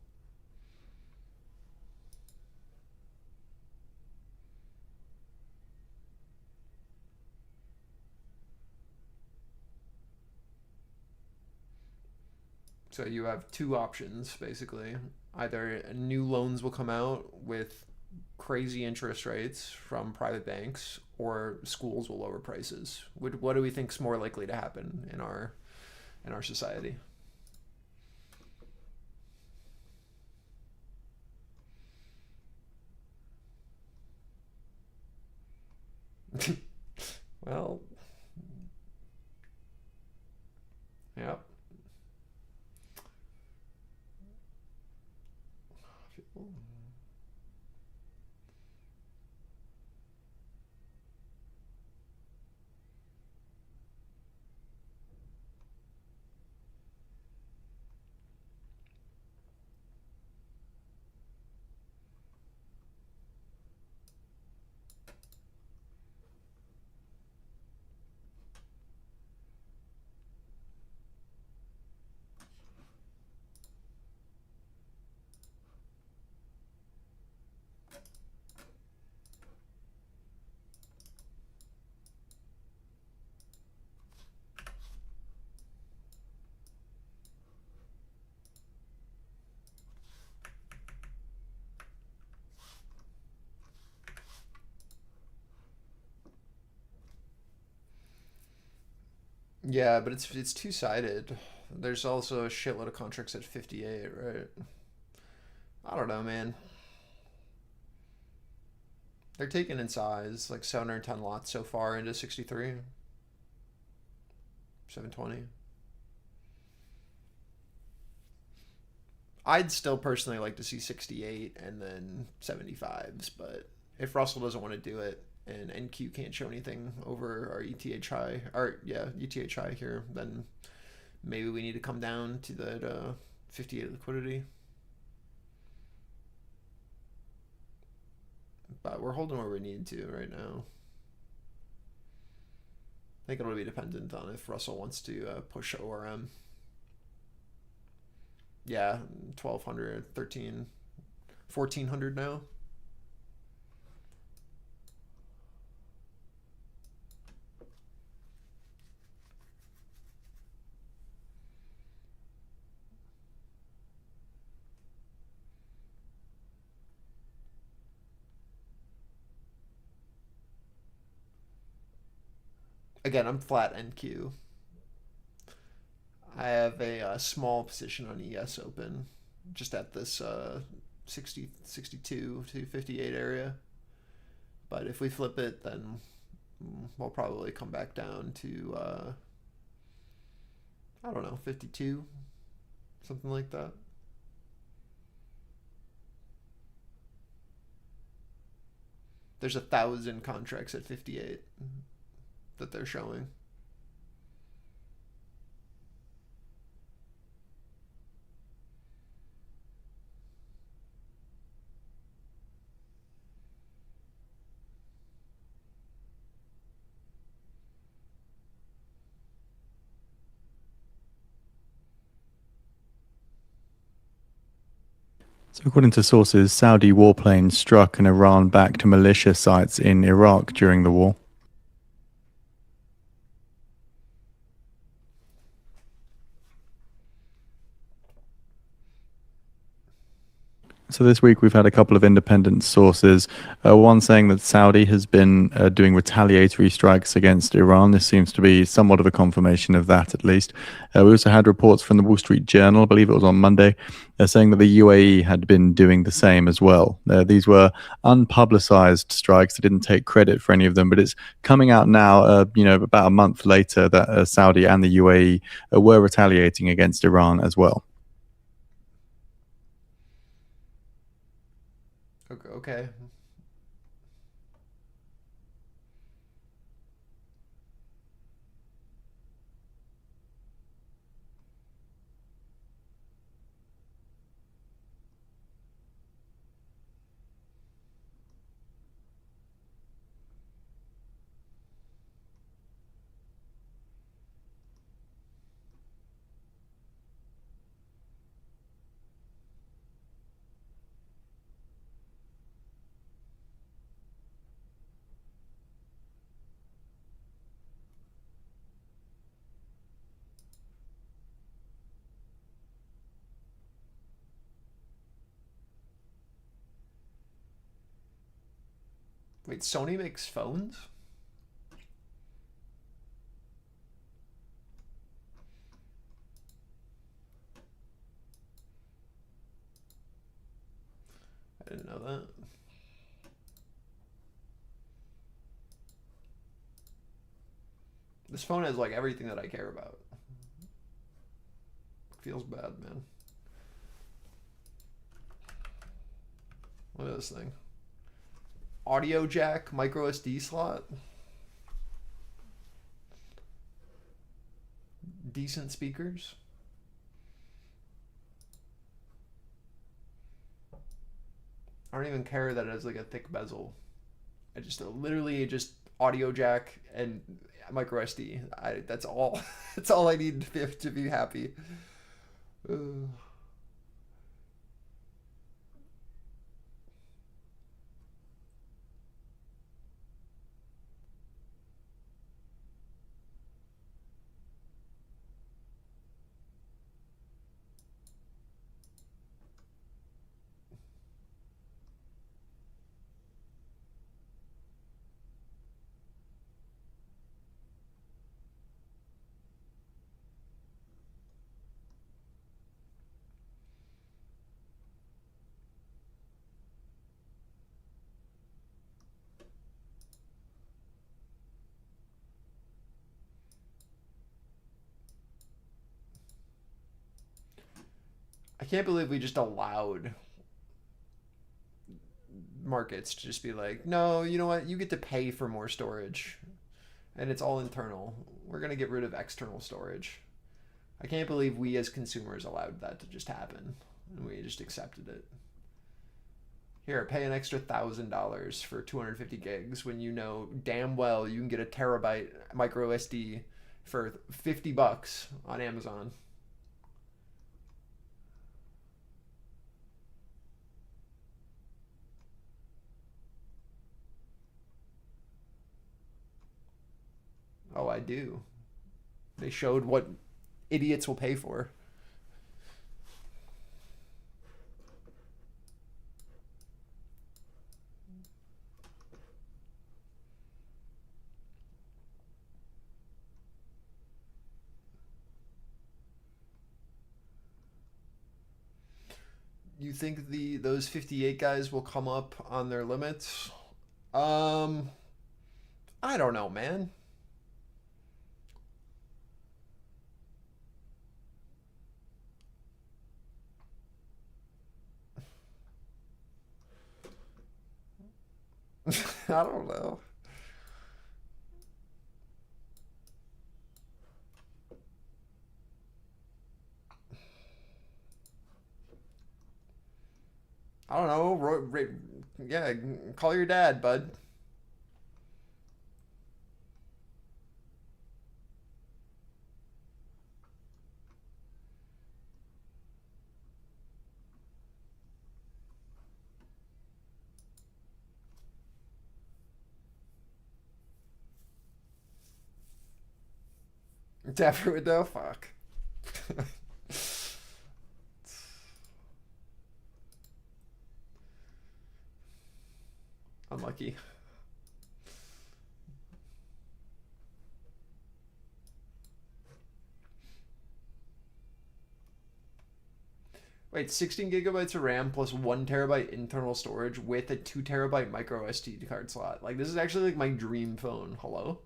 So you have two options, basically. Either new loans will come out with crazy interest rates from private banks, or schools will lower prices. What do we think is more likely to happen in our society? Well, yeah. Yeah, but it's two-sided. There's also a shitload of contracts at 58, right? I don't know, man. They're taking in size, like 710 lots so far into 63. 720. I'd still personally like to see 68 and then 75s, but if Russell doesn't want to do it and NQ can't show anything over our ETH high, or yeah, ETH high here, then maybe we need to come down to that 58 liquidity. But we're holding where we need to right now. I think it'll be dependent on if Russell wants to push ORM. Yeah, 1200, 13, 1400 now. Again, I'm flat NQ. I have a small position on ES open, just at this 62 to 58 area. But if we flip it, then we'll probably come back down to, I don't know, 52, something like that. There's 1,000 contracts at 58 that they're showing. So according to sources, Saudi warplanes struck an Iran-backed militia sites in Iraq during the war. So this week we've had a couple of independent sources, one saying that Saudi has been doing retaliatory strikes against Iran. This seems to be somewhat of a confirmation of that, at least. We also had reports from the Wall Street Journal, I believe it was on Monday, saying that the UAE had been doing the same as well. These were unpublicized strikes. They didn't take credit for any of them, but it's coming out now, about a month later, that Saudi and the UAE were retaliating against Iran as well. Okay. Wait, Sony makes phones? I didn't know that. This phone has like everything that I care about. Feels bad, man. Look at this thing. Audio jack, micro SD slot. Decent speakers. I don't even care that it has like a thick bezel. I just literally just audio jack and micro SD. That's all. That's all I need to be happy. I can't believe we just allowed markets to just be like, no, you know what? You get to pay for more storage. And it's all internal. We're going to get rid of external storage. I can't believe we as consumers allowed that to just happen. And we just accepted it. Here, pay an extra $1,000 for 250 gigs when you know damn well you can get a terabyte micro SD for $50 on Amazon. Oh, I do. They showed what idiots will pay for. You think those 58 guys will come up on their limits? I don't know, man. I don't know. I don't know. Yeah, call your dad, bud. Dapper would know. Fuck. Unlucky. Wait, 16 gigabytes of RAM plus 1 terabyte internal storage with a 2 terabyte micro SD card slot. Like, this is actually like my dream phone. Hello?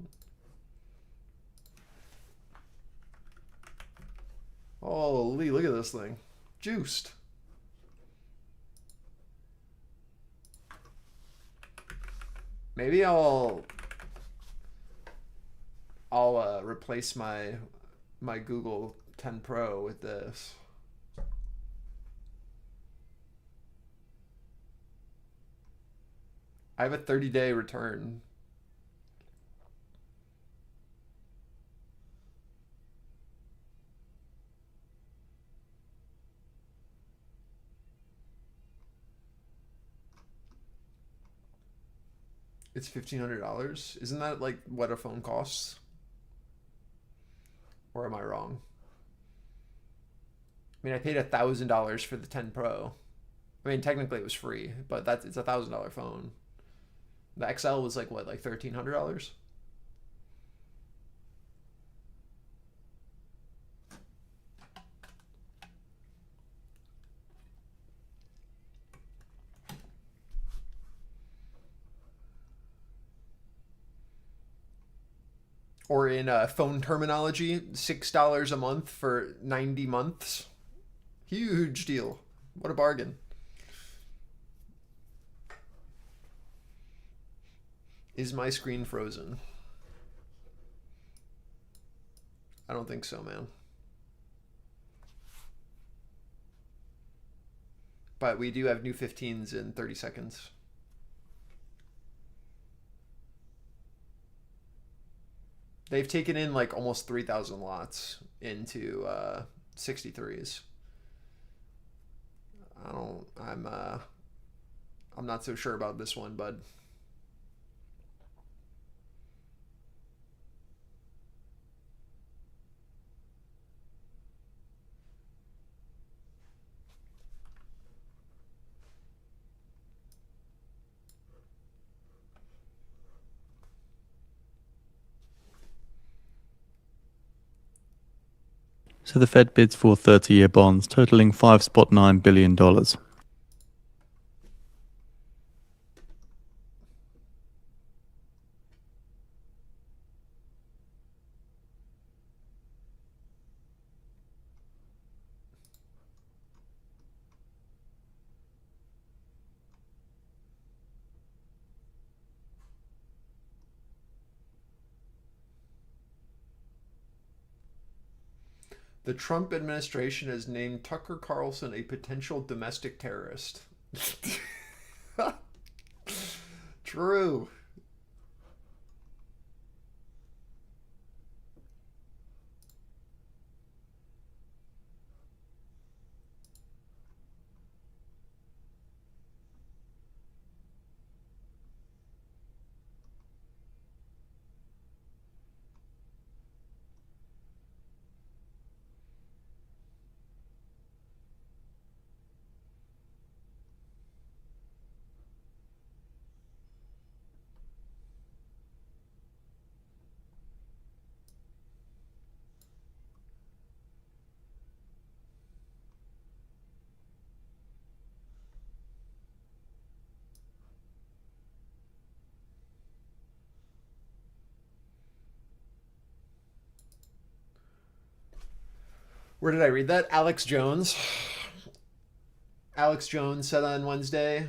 Holy, look at this thing. Juiced. Maybe I'll replace my Google 10 Pro with this. I have a 30-day return. It's $1,500. Isn't that like what a phone costs? Or am I wrong? I mean, I paid $1,000 for the 10 Pro. I mean, technically it was free, but it's $1,000 phone. The XL was like what, like $1,300? Or in phone terminology, $6 a month for 90 months. Huge deal. What a bargain. Is my screen frozen? I don't think so, man. But we do have new 15s in 30 seconds. They've taken in like almost 3,000 lots into 63s. I'm not so sure about this one, bud. So the Fed bids for 30-year bonds totaling $5.9 billion. The Trump administration has named Tucker Carlson a potential domestic terrorist. True. Where did I read that? Alex Jones. Alex Jones said on Wednesday,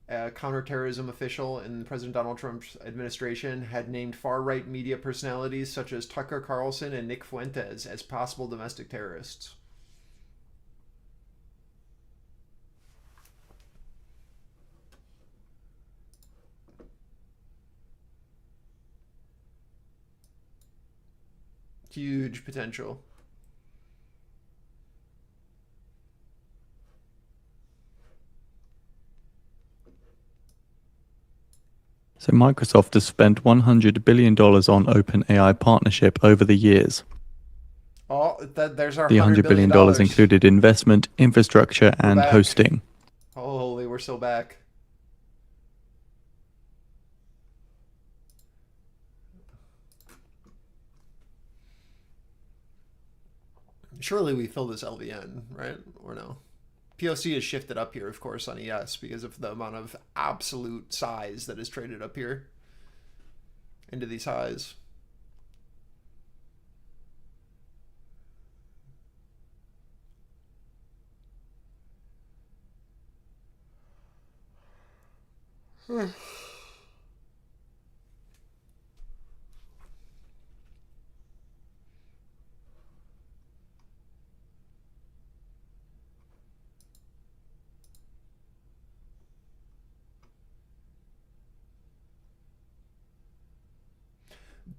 a counterterrorism official in President Donald Trump's administration had named far-right media personalities such as Tucker Carlson and Nick Fuentes as possible domestic terrorists. Huge potential. So Microsoft has spent $100 billion on OpenAI partnership over the years. Oh, there's our The $100 billion included investment, infrastructure, and hosting. Holy, we're so back. Surely we fill this LVN, right? Or no? POC has shifted up here, of course, on ES because of the amount of absolute size that is traded up here into these highs.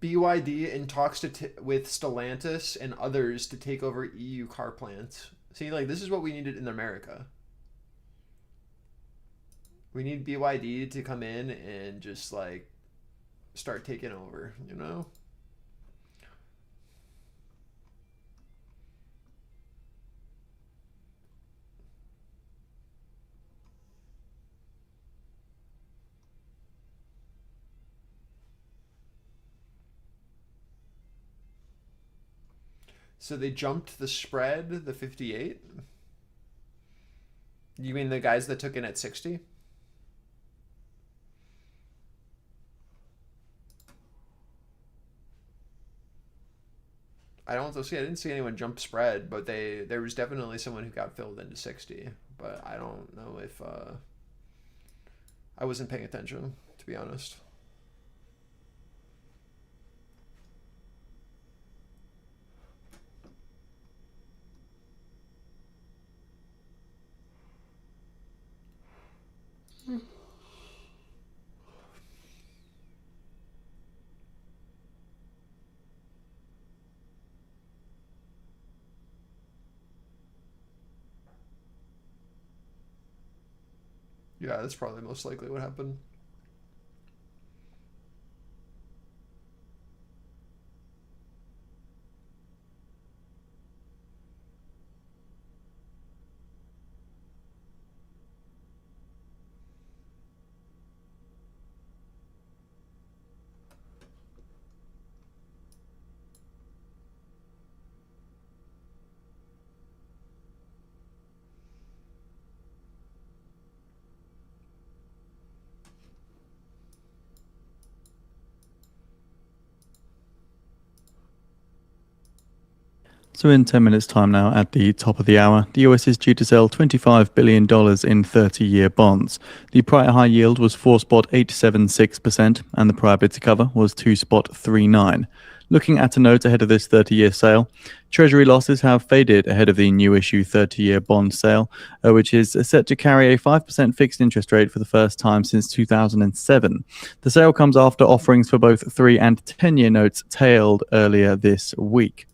BYD in talks with Stellantis and others to take over EU car plants. See, like, this is what we needed in America. We need BYD to come in and just, like, start taking over, you know? So they jumped the spread, the 58? You mean the guys that took in at 60? I don't see. I didn't see anyone jump spread, but there was definitely someone who got filled into 60. But I don't know if I wasn't paying attention, to be honest. Yeah, that's probably most likely what happened. So in 10 minutes time now, at the top of the hour, the US is due to sell $25 billion in 30-year bonds. The prior high yield was 4.876% and the prior bid to cover was 2.39. Looking at a note ahead of this 30-year sale, Treasury losses have faded ahead of the new issue 30-year bond sale, which is set to carry a 5% fixed interest rate for the first time since 2007. The sale comes after offerings for both 3 and 10-year notes tailed earlier this week.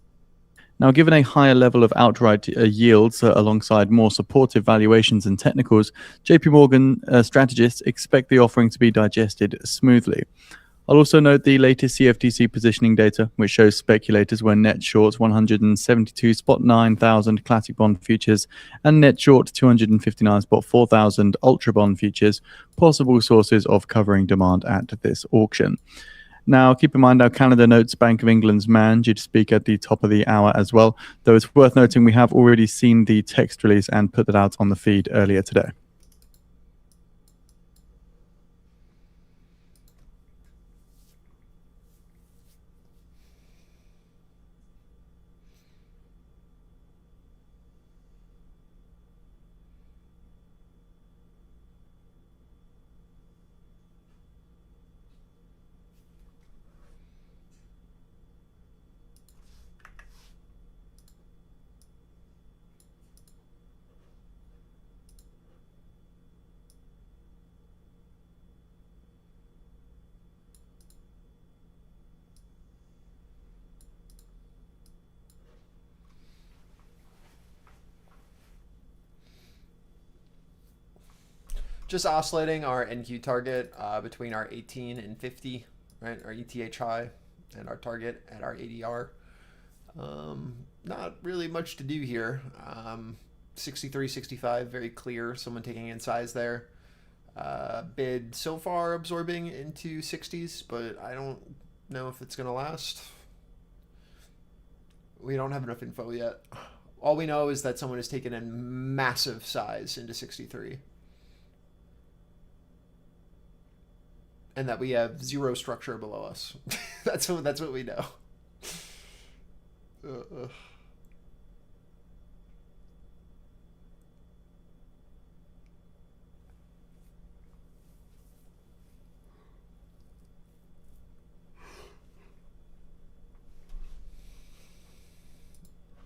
Now, given a higher level of outright yields alongside more supportive valuations and technicals, JP Morgan strategists expect the offering to be digested smoothly. I'll also note the latest CFTC positioning data, which shows speculators were net short 172.9 thousand classic bond futures and net short 259.4 thousand ultra bond futures, possible sources of covering demand at this auction. Now, keep in mind our Canada notes Bank of England's man due to speak at the top of the hour as well, though it's worth noting we have already seen the text release and put that out on the feed earlier today. Just oscillating our NQ target between our 18 and 50, right? Our ETH high and our target at our ADR. Not really much to do here. 63, 65, very clear. Someone taking in size there. Bid so far absorbing into 60s, but I don't know if it's going to last. We don't have enough info yet. All we know is that someone has taken in massive size into 63. And that we have zero structure below us. that's what we know.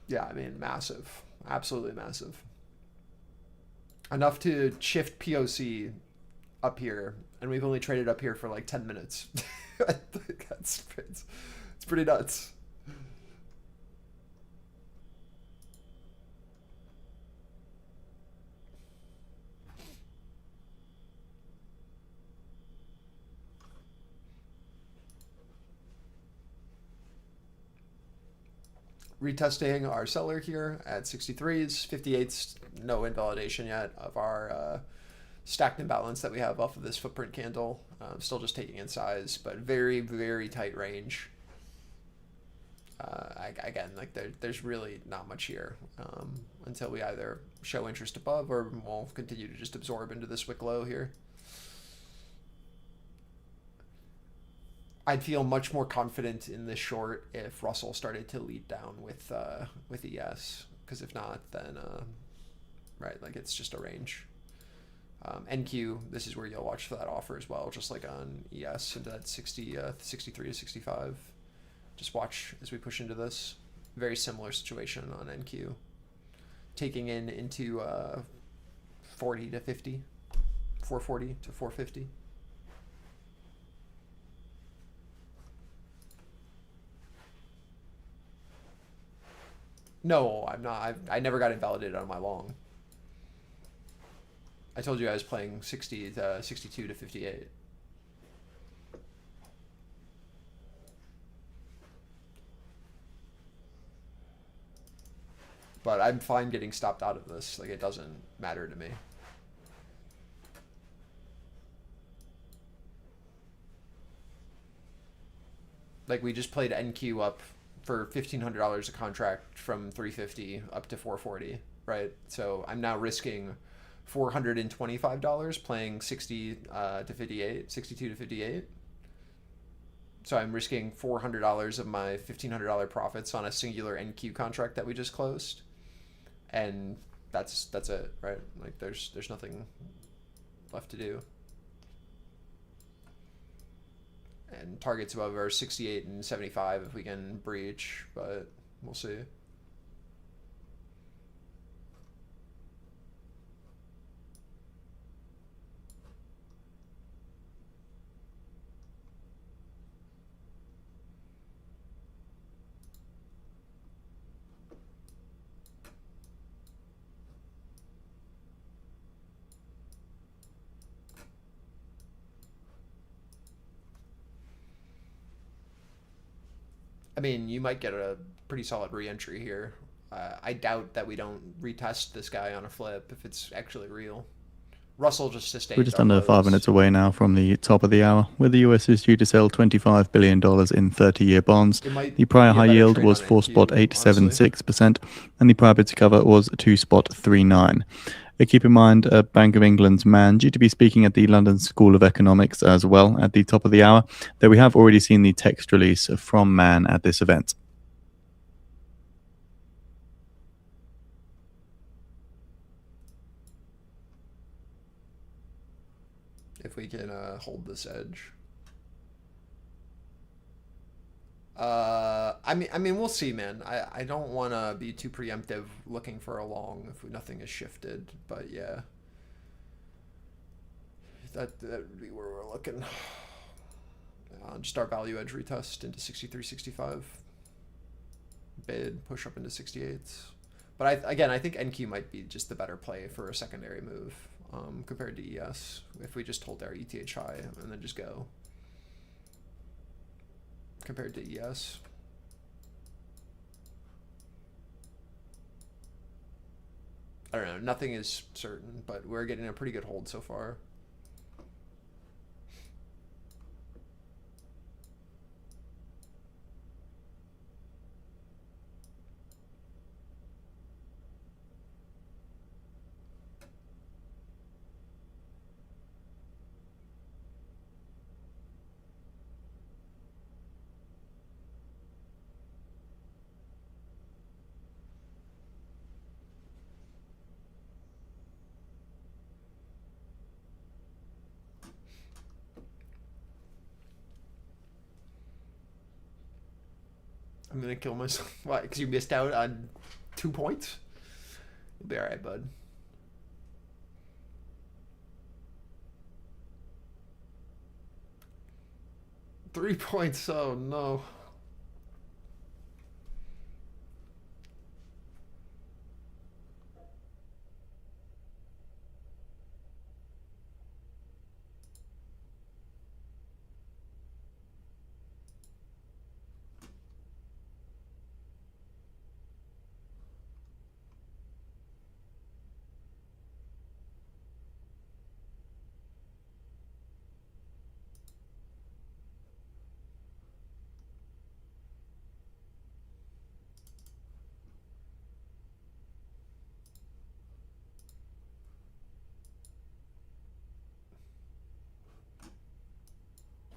Yeah, I mean, massive. Absolutely massive. Enough to shift POC up here, and we've only traded up here for like 10 minutes. it's pretty nuts. Retesting our seller here at 63s, 58s, no invalidation yet of our stacked imbalance that we have off of this footprint candle. Still just taking in size, but very, very tight range. Again, like there's really not much here until we either show interest above or we'll continue to just absorb into this wick low here. I'd feel much more confident in this short if Russell started to lead down with ES, because if not, then right, like it's just a range. NQ, this is where you'll watch for that offer as well, just like on ES into that 63 to 65. Just watch as we push into this. Very similar situation on NQ. Taking into 40 to 50, 440 to 450. No, I'm not. I never got invalidated on my long. I told you I was playing 60 to 62 to 58. But I'm fine getting stopped out of this. Like, it doesn't matter to me. Like, we just played NQ up for $1,500 a contract from 350 up to 440, right? So I'm now risking $425 playing 60 to 58, 62 to 58. So I'm risking $400 of my $1,500 profits on a singular NQ contract that we just closed. And that's it, right? Like there's nothing left to do. And targets above are 68 and 75 if we can breach, but we'll see. I mean, you might get a pretty solid re-entry here. I doubt that we don't retest this guy on a flip if it's actually real. Russell just sustained. We're just under 5 minutes away now from the top of the hour, where the US is due to sell $25 billion in 30-year bonds. The prior high yield was 4.876%, and the prior bid to cover was 2.39. Keep in mind, Bank of England's Man due to be speaking at the London School of Economics as well at the top of the hour, though we have already seen the text release from Man at this event. If we can hold this edge. I mean, we'll see, man. I don't want to be too preemptive looking for a long if nothing is shifted, but yeah. That would be where we're looking. Just our value edge retest into 63, 65. Bid, push up into 68. But again, I think NQ might be just the better play for a secondary move compared to ES if we just hold our ETH high and then just go. Compared to ES. I don't know, nothing is certain, but we're getting a pretty good hold so far. I'm gonna kill myself. Why? Because you missed out on 2 points? You'll be alright, bud. Three points, oh no.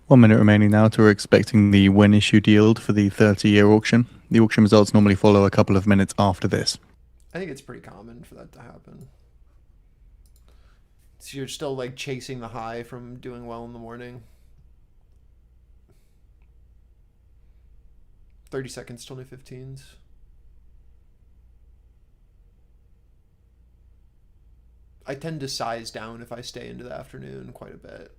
1 minute remaining now to we're expecting the when issued yield for the 30-year auction. The auction results normally follow a couple of minutes after this. I think it's pretty common for that to happen. So you're still like chasing the high from doing well in the morning. 30 seconds till new 15s. I tend to size down if I stay into the afternoon quite a bit.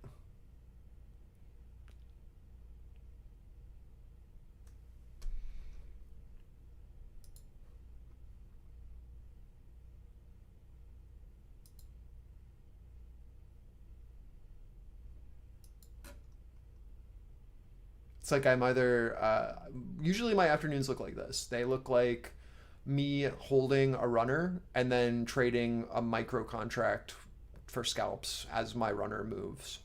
It's like I'm either, usually my afternoons look like this. They look like me holding a runner and then trading a micro contract for scalps as my runner moves.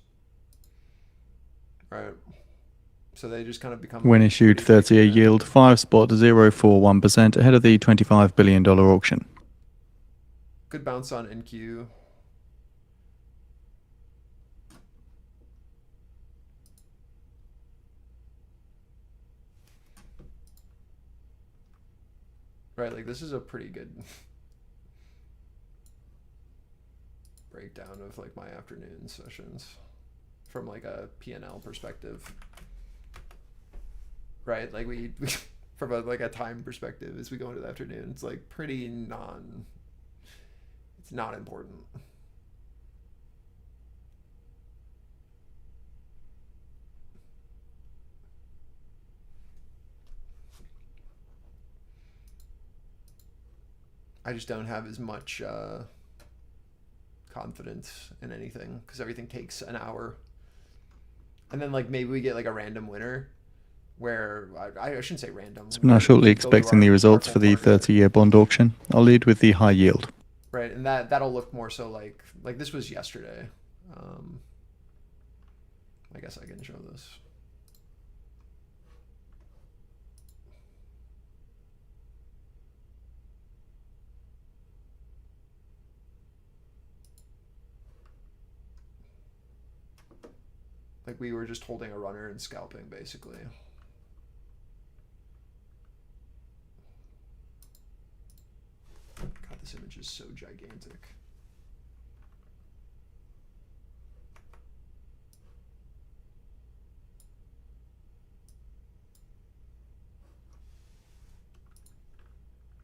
Right. So they just kind of become... When issued 30-year yield 5.041% ahead of the $25 billion auction. Good bounce on NQ. Right, like this is a pretty good breakdown of like my afternoon sessions from like a P&L perspective. Right, like we from like a time perspective as we go into the afternoon, it's like pretty it's not important. I just don't have as much confidence in anything because everything takes an hour. And then like maybe we get like a random winner where I shouldn't say random. So we're now shortly expecting the results for the 30-year bond auction. I'll lead with the high yield. Right, and that'll look more so like this was yesterday. I guess I can show this. Like we were just holding a runner and scalping basically. God, this image is so gigantic.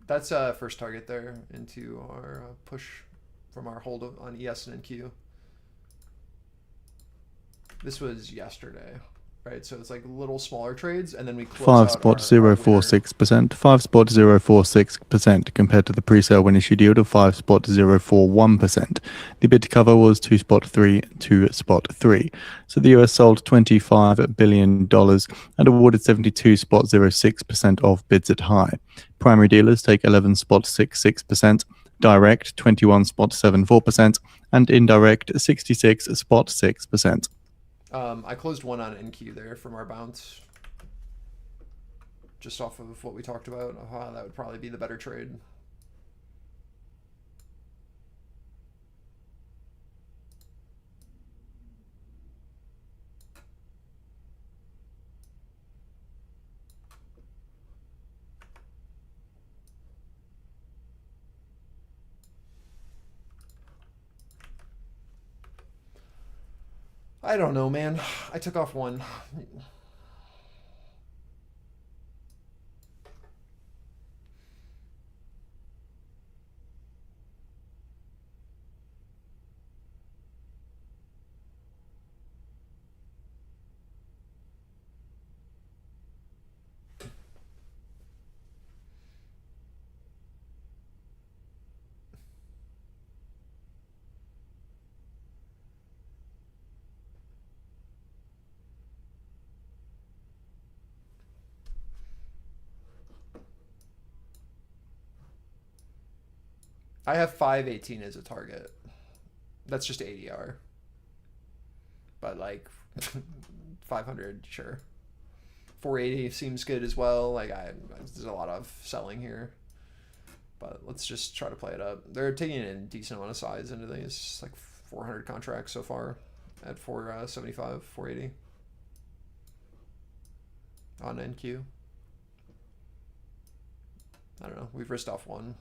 That's first target there into our push from our hold on ES and NQ. This was yesterday, right? So it's like little smaller trades, and then we close 5.046%, 5.046% compared to the pre-sale when issued yield of 5.041%. The bid to cover was 2.3 to spot 3. So the US sold $25 billion and awarded 72.06% of bids at high. Primary dealers take 11.66%, direct 21.74%, and indirect 66.6%. I closed one on NQ there from our bounce. Just off of what we talked about. That would probably be the better trade. I don't know, man. I took off one. I have 518 as a target. That's just ADR. But like 500, sure. 480 seems good as well. Like there's a lot of selling here. But let's just try to play it up. They're taking a decent amount of size into these, like 400 contracts so far at 475, 480. on NQ. I don't know. We've risked off one.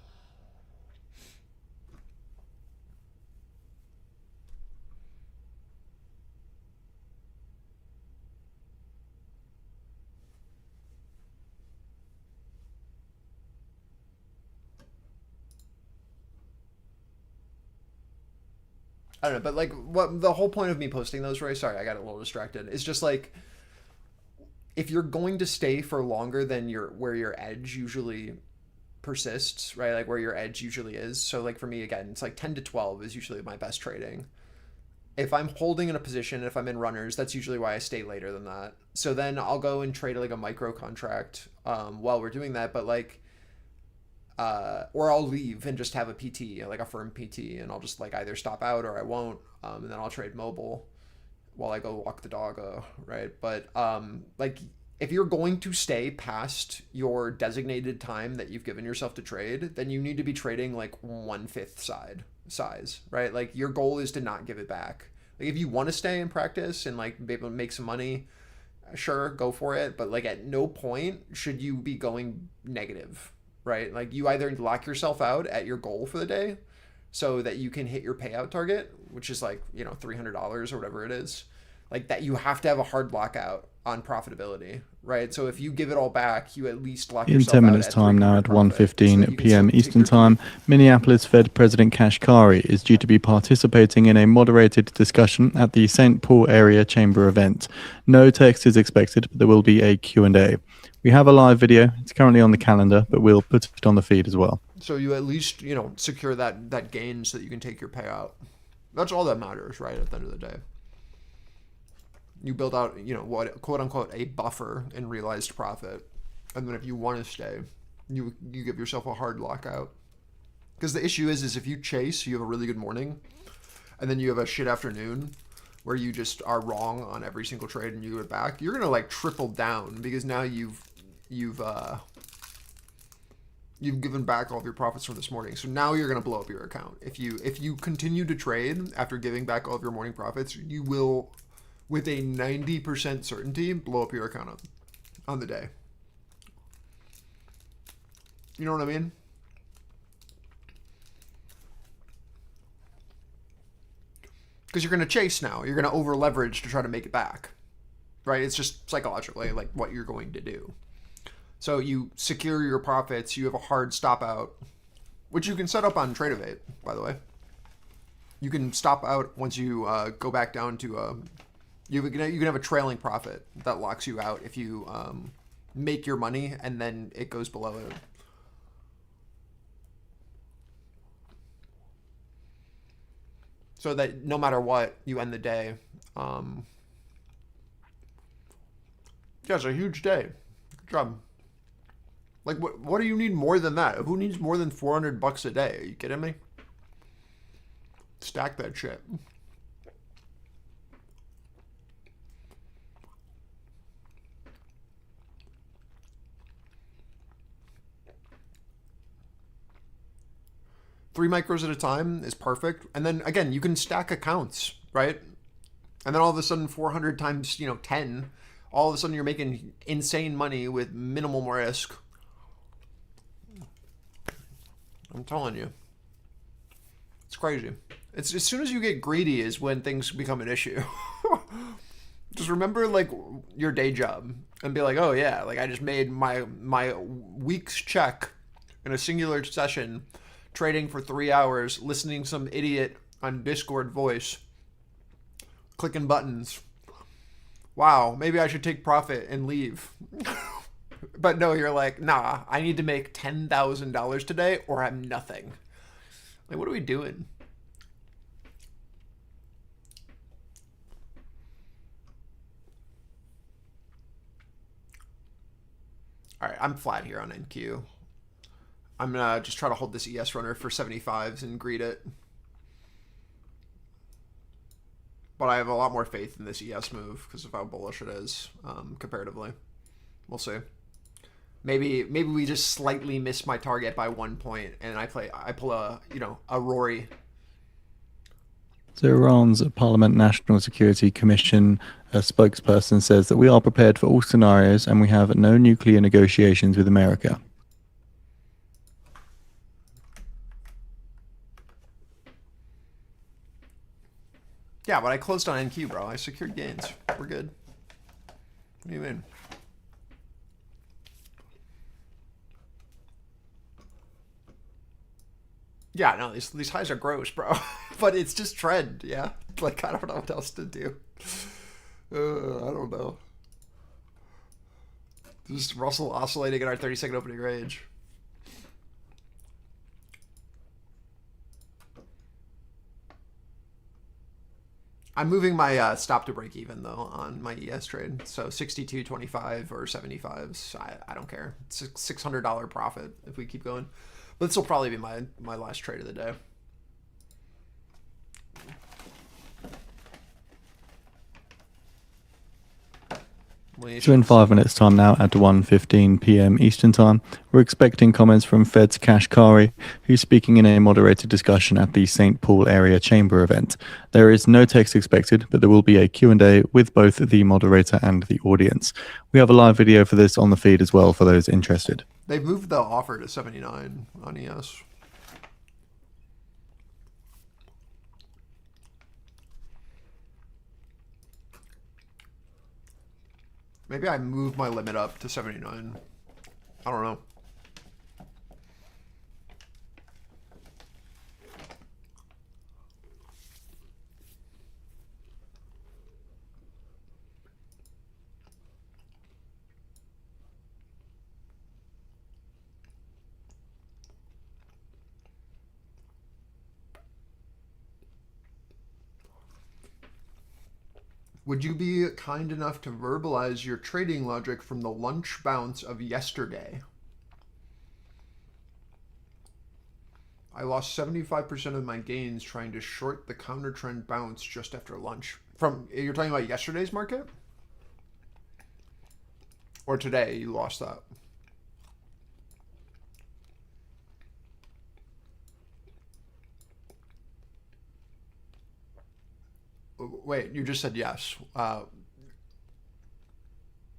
I don't know, but like what the whole point of me posting those, Roy, sorry, I got a little distracted. It's just like if you're going to stay for longer than where your edge usually persists, right? Like where your edge usually is. So like for me, again, it's like 10 to 12 is usually my best trading. If I'm holding in a position, if I'm in runners, that's usually why I stay later than that. So then I'll go and trade like a micro contract while we're doing that. But like, or I'll leave and just have a PT, like a firm PT, and I'll just like either stop out or I won't. And then I'll trade mobile while I go walk the dog, right? But like if you're going to stay past your designated time that you've given yourself to trade, then you need to be trading like 1/5 size, right? Like your goal is to not give it back. Like if you want to stay and practice and like be able to make some money, sure, go for it. But like at no point should you be going negative, right? Like you either lock yourself out at your goal for the day so that you can hit your payout target, which is like, you know, $300 or whatever it is. Like that you have to have a hard lockout on profitability, right? So if you give it all back, you at least lock In yourself 10 out minutes at time now at 1:15 p.m. still Eastern take your Time, Minneapolis Fed President Kashkari is due to be participating in a moderated discussion at the St. Paul Area Chamber event. No text is expected, but there will be a Q&A. We have a live video. It's currently on the calendar, but we'll put it on the feed as well. So you at least, you know, secure that gain so that you can take your payout. That's all that matters, right, at the end of the day. You build out, you know, what, quote unquote, a buffer in realized profit. And then if you want to stay, you give yourself a hard lockout. Because the issue is if you chase, you have a really good morning, and then you have a shit afternoon where you just are wrong on every single trade and you get back, you're going to like triple down because now you've given back all of your profits from this morning. So now you're going to blow up your account. If you continue to trade after giving back all of your morning profits, you will, with a 90% certainty, blow up your account on the day. You know what I mean? Because you're going to chase now. You're going to over leverage to try to make it back. Right? It's just psychologically like what you're going to do. So you secure your profits. You have a hard stop out, which you can set up on Tradeify, by the way. You can stop out once you go back down to you can have a trailing profit that locks you out if you make your money and then it goes below it. So that no matter what, you end the day. Yeah, it's a huge day. Good job. Like, what do you need more than that? Who needs more than $400 a day? Are you kidding me? Stack that shit. Three micros at a time is perfect. And then again, you can stack accounts, right? And then all of a sudden 400 times, 10, all of a sudden you're making insane money with minimal risk. I'm telling you. It's crazy. It's as soon as you get greedy is when things become an issue. Just remember like your day job and be like, oh yeah, like I just made my week's check in a singular session, trading for 3 hours, listening to some idiot on Discord voice, clicking buttons. Wow, maybe I should take profit and leave. But no, you're like, nah, I need to make $10,000 today or I'm nothing. Like, what are we doing? All right, I'm flat here on NQ. I'm going to just try to hold this ES runner for 75s and greet it. But I have a lot more faith in this ES move because of how bullish it is comparatively. We'll see. Maybe we just slightly miss my target by 1 point and I pull a Rory. So Iran's Parliament National Security Commission spokesperson says that we are prepared for all scenarios and we have no nuclear negotiations with America. Yeah, but I closed on NQ, bro. I secured gains. We're good. What do you mean? Yeah, no, these highs are gross, bro. But it's just trend, yeah? Like, I don't know what else to do. I don't know. Just Russell oscillating in our 30-second opening range. I'm moving my stop to break even, though, on my ES trade. So 62.25 or 75s. I don't care. It's a $600 profit if we keep going. But this will probably be my last trade of the day. So in 5 minutes time now at 1:15 p.m. Eastern time, we're expecting comments from Fed's Kashkari, who's speaking in a moderated discussion at the St. Paul Area Chamber event. There is no text expected, but there will be a Q&A with both the moderator and the audience. We have a live video for this on the feed as well for those interested. They've moved the offer to 79 on ES. Maybe I moved my limit up to 79. I don't know. Would you be kind enough to verbalize your trading logic from the lunch bounce of yesterday? I lost 75% of my gains trying to short the counter trend bounce just after lunch. You're talking about yesterday's market? Or today you lost that? Wait, you just said yes.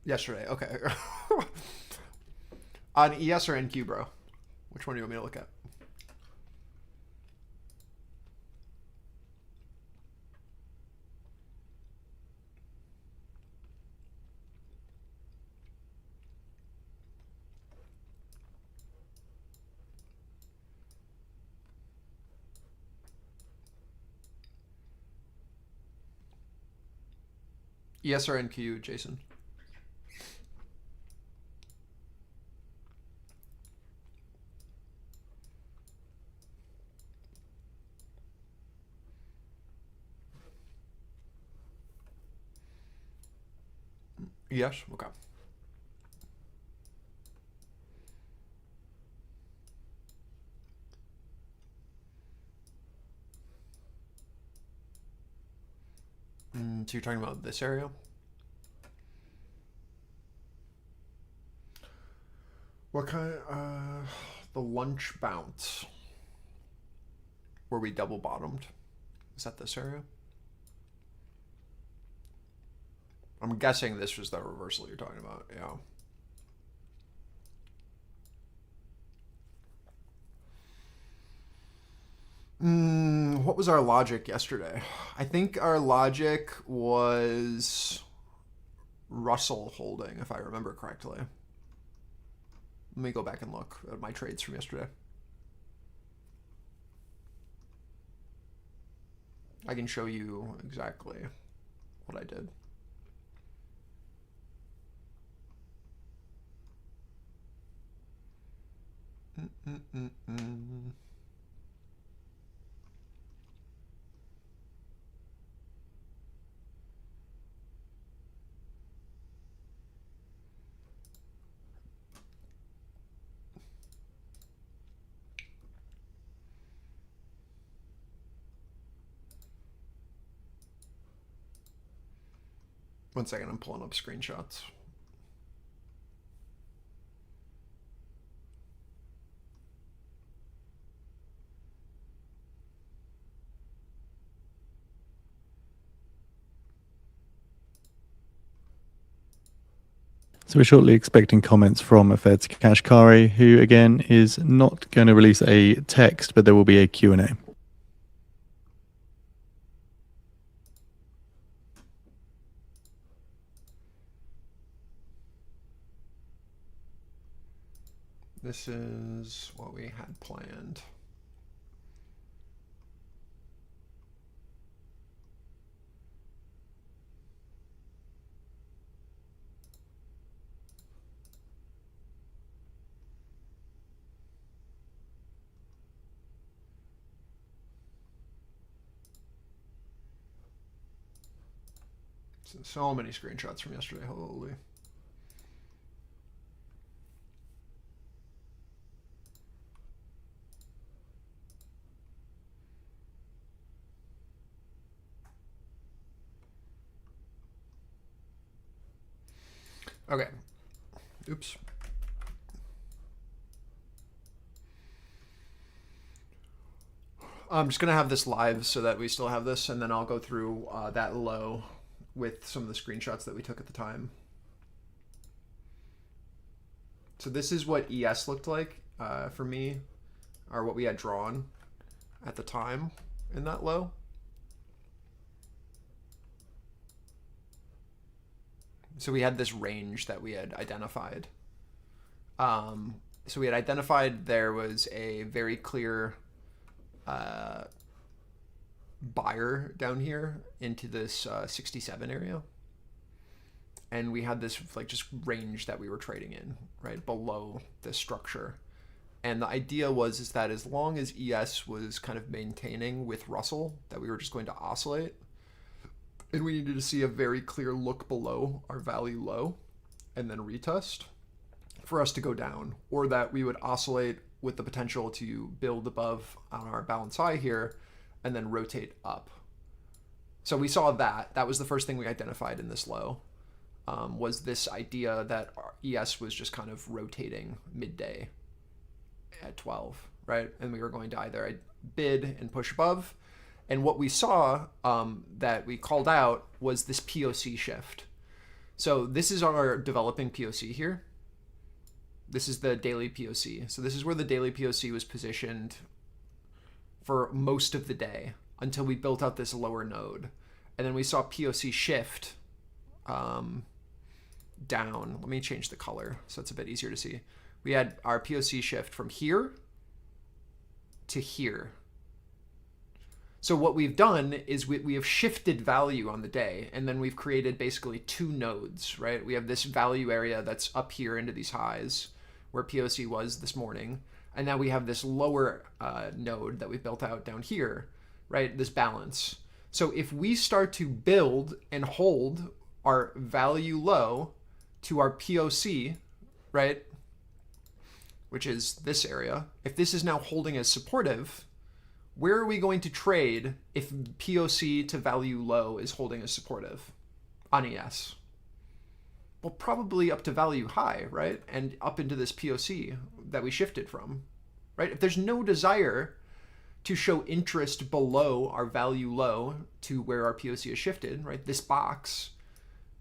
Yesterday, okay. On ES or NQ, bro? Which one do you want me to look at? ES or NQ, Jason? Yes, okay. So you're talking about this area? What kind of, the lunch bounce where we double bottomed? Is that this area? I'm guessing this was the reversal you're talking about, yeah. What was our logic yesterday? I think our logic was Russell holding, if I remember correctly. Let me go back and look at my trades from yesterday. I can show you exactly what I did. One second, I'm pulling up screenshots. So we're shortly expecting comments from Fed's Kashkari, who again is not going to release a text, but there will be a Q&A. This is what we had planned. So many screenshots from yesterday, holy. Okay. Oops. I'm just going to have this live so that we still have this, and then I'll go through that low with some of the screenshots that we took at the time. So this is what ES looked like for me, or what we had drawn at the time in that low. So we had this range that we had identified. So we had identified there was a very clear buyer down here into this 67 area. And we had this like just range that we were trading in, right, below this structure. And the idea is that as long as ES was kind of maintaining with Russell, that we were just going to oscillate. And we needed to see a very clear look below our value low and then retest for us to go down, or that we would oscillate with the potential to build above on our balance high here and then rotate up. So we saw that. That was the first thing we identified in this low, was this idea that our ES was just kind of rotating midday at 12, right? And we were going to either bid and push above. And what we saw that we called out was this POC shift. So this is our developing POC here. This is the daily POC. So this is where the daily POC was positioned for most of the day until we built out this lower node. And then we saw POC shift down. Let me change the color so it's a bit easier to see. We had our POC shift from here to here. So what we've done is we have shifted value on the day, and then we've created basically two nodes, right? We have this value area that's up here into these highs where POC was this morning. And now we have this lower node that we built out down here, right? This balance. So if we start to build and hold our value low to our POC, right? Which is this area. If this is now holding as supportive, where are we going to trade if POC to value low is holding as supportive on ES? Well, probably up to value high, right? And up into this POC that we shifted from, right? If there's no desire to show interest below our value low to where our POC is shifted, right? This box,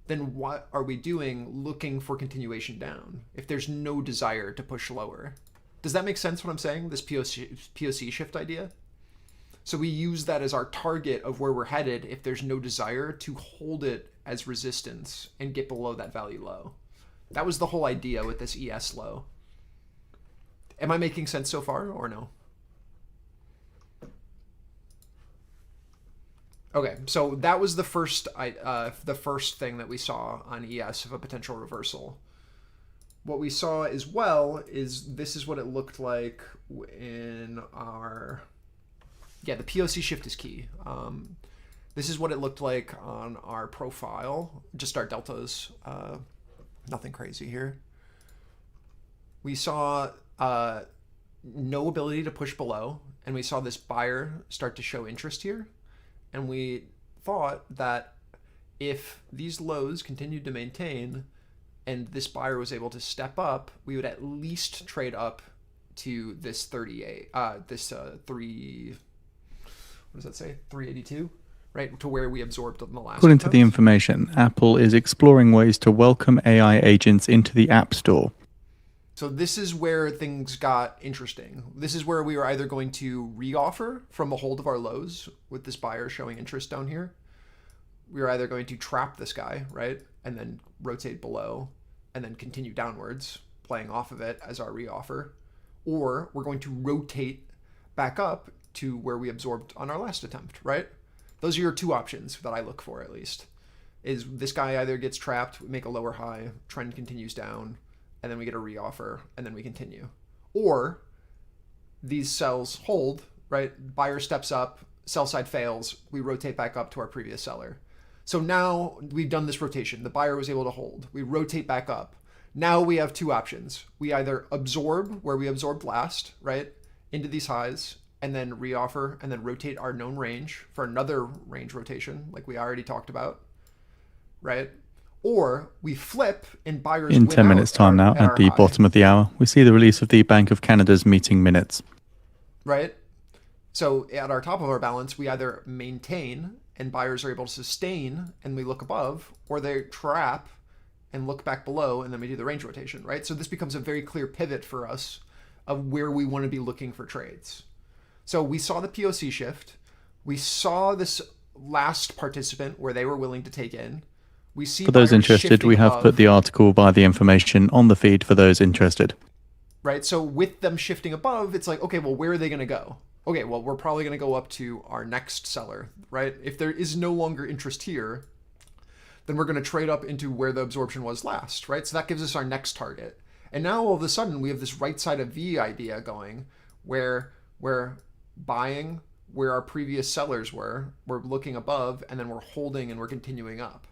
then what are we doing looking for continuation down if there's no desire to push lower? Does that make sense what I'm saying? This POC shift idea? So we use that as our target of where we're headed if there's no desire to hold it as resistance and get below that value low. That was the whole idea with this ES low. Am I making sense so far or no? Okay, so that was the first thing that we saw on ES of a potential reversal. What we saw as well is this is what it looked like in our... Yeah, the POC shift is key. This is what it looked like on our profile, just our deltas, nothing crazy here. We saw no ability to push below, and we saw this buyer start to show interest here. And we thought that if these lows continued to maintain and this buyer was able to step up, we would at least trade up to this 38, what does that say? 382, right, to where we absorbed in the last According to the attempt. information, Apple is exploring ways to welcome AI agents into the App Store. So this is where things got interesting. This is where we were either going to reoffer from a hold of our lows with this buyer showing interest down here. We were either going to trap this guy, right, and then rotate below and then continue downwards, playing off of it as our reoffer, or we're going to rotate back up to where we absorbed on our last attempt, right? Those are your two options that I look for, at least. Is this guy either gets trapped, we make a lower high, trend continues down, and then we get a reoffer, and then we continue. Or these sells hold, right? Buyer steps up, sell side fails, we rotate back up to our previous seller. So now we've done this rotation. The buyer was able to hold. We rotate back up. Now we have two options. We either absorb where we absorbed last, right, into these highs, and then reoffer, and then rotate our known range for another range rotation, like we already talked about, right? Or we flip and buyers In win 10 out minutes' time now, at at our the high, bottom of the hour, we see the release of the Bank of Canada's meeting minutes. right? So at our top of our balance, we either maintain and buyers are able to sustain and we look above, or they trap and look back below and then we do the range rotation, right? So this becomes a very clear pivot for us of where we want to be looking for trades. So we saw the POC shift. We saw this last participant where they were willing to take in. We see For those buyers interested, shifting we have above, put the article by the information on the feed for those interested. right? So with them shifting above, it's like, okay, well, where are they going to go? Okay, well, we're probably going to go up to our next seller, right? If there is no longer interest here, then we're going to trade up into where the absorption was last, right? So that gives us our next target. And now all of a sudden we have this right side of V idea going where we're buying where our previous sellers were, we're looking above, and then we're holding and we're continuing up,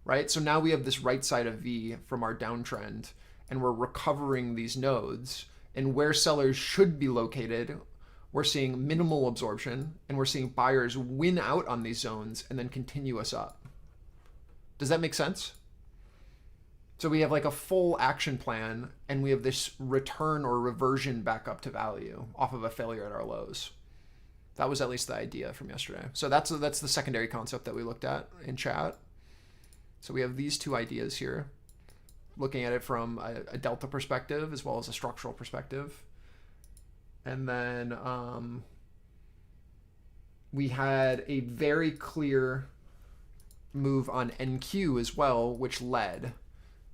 right? So now we have this right side of V from our downtrend, and we're recovering these nodes, and where sellers should be located, we're seeing minimal absorption, and we're seeing buyers win out on these zones and then continue us up. Does that make sense? So we have like a full action plan, and we have this return or reversion back up to value off of a failure at our lows. That was at least the idea from yesterday. So that's the secondary concept that we looked at in chat. So we have these two ideas here, looking at it from a delta perspective as well as a structural perspective. And then we had a very clear move on NQ as well, which led.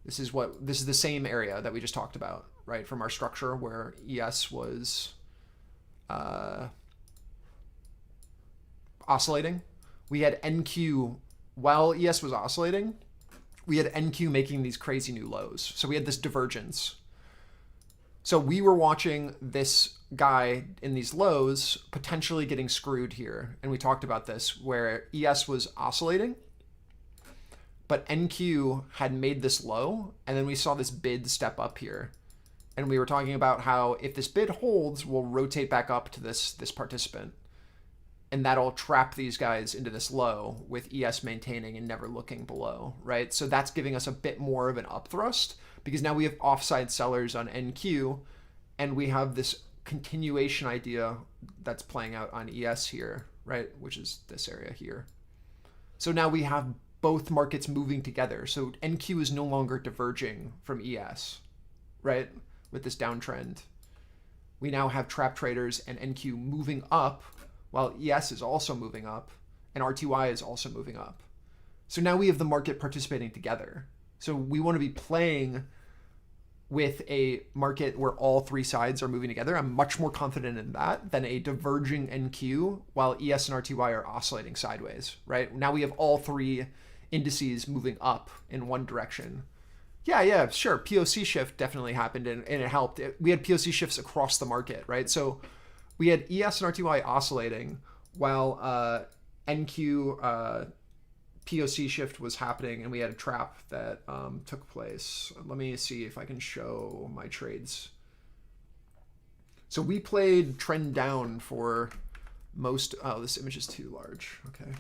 This is the same area that we just talked about, right? From our structure where ES was oscillating. We had NQ, while ES was oscillating, we had NQ making these crazy new lows. So we had this divergence. So we were watching this guy in these lows potentially getting screwed here. And we talked about this where ES was oscillating, but NQ had made this low, and then we saw this bid step up here. And we were talking about how if this bid holds, we'll rotate back up to this participant. And that'll trap these guys into this low with ES maintaining and never looking below, right? So that's giving us a bit more of an upthrust because now we have offside sellers on NQ, and we have this continuation idea that's playing out on ES here, right? Which is this area here. So now we have both markets moving together. So NQ is no longer diverging from ES, right? With this downtrend. We now have trap traders and NQ moving up while ES is also moving up and RTY is also moving up. So now we have the market participating together. So we want to be playing with a market where all three sides are moving together. I'm much more confident in that than a diverging NQ while ES and RTY are oscillating sideways, right? Now we have all three indices moving up in one direction. Yeah, sure. POC shift definitely happened and it helped. We had POC shifts across the market, right? So we had ES and RTY oscillating while NQ POC shift was happening, and we had a trap that took place. Let me see if I can show my trades. So we played trend down for most. Oh, this image is too large. Okay.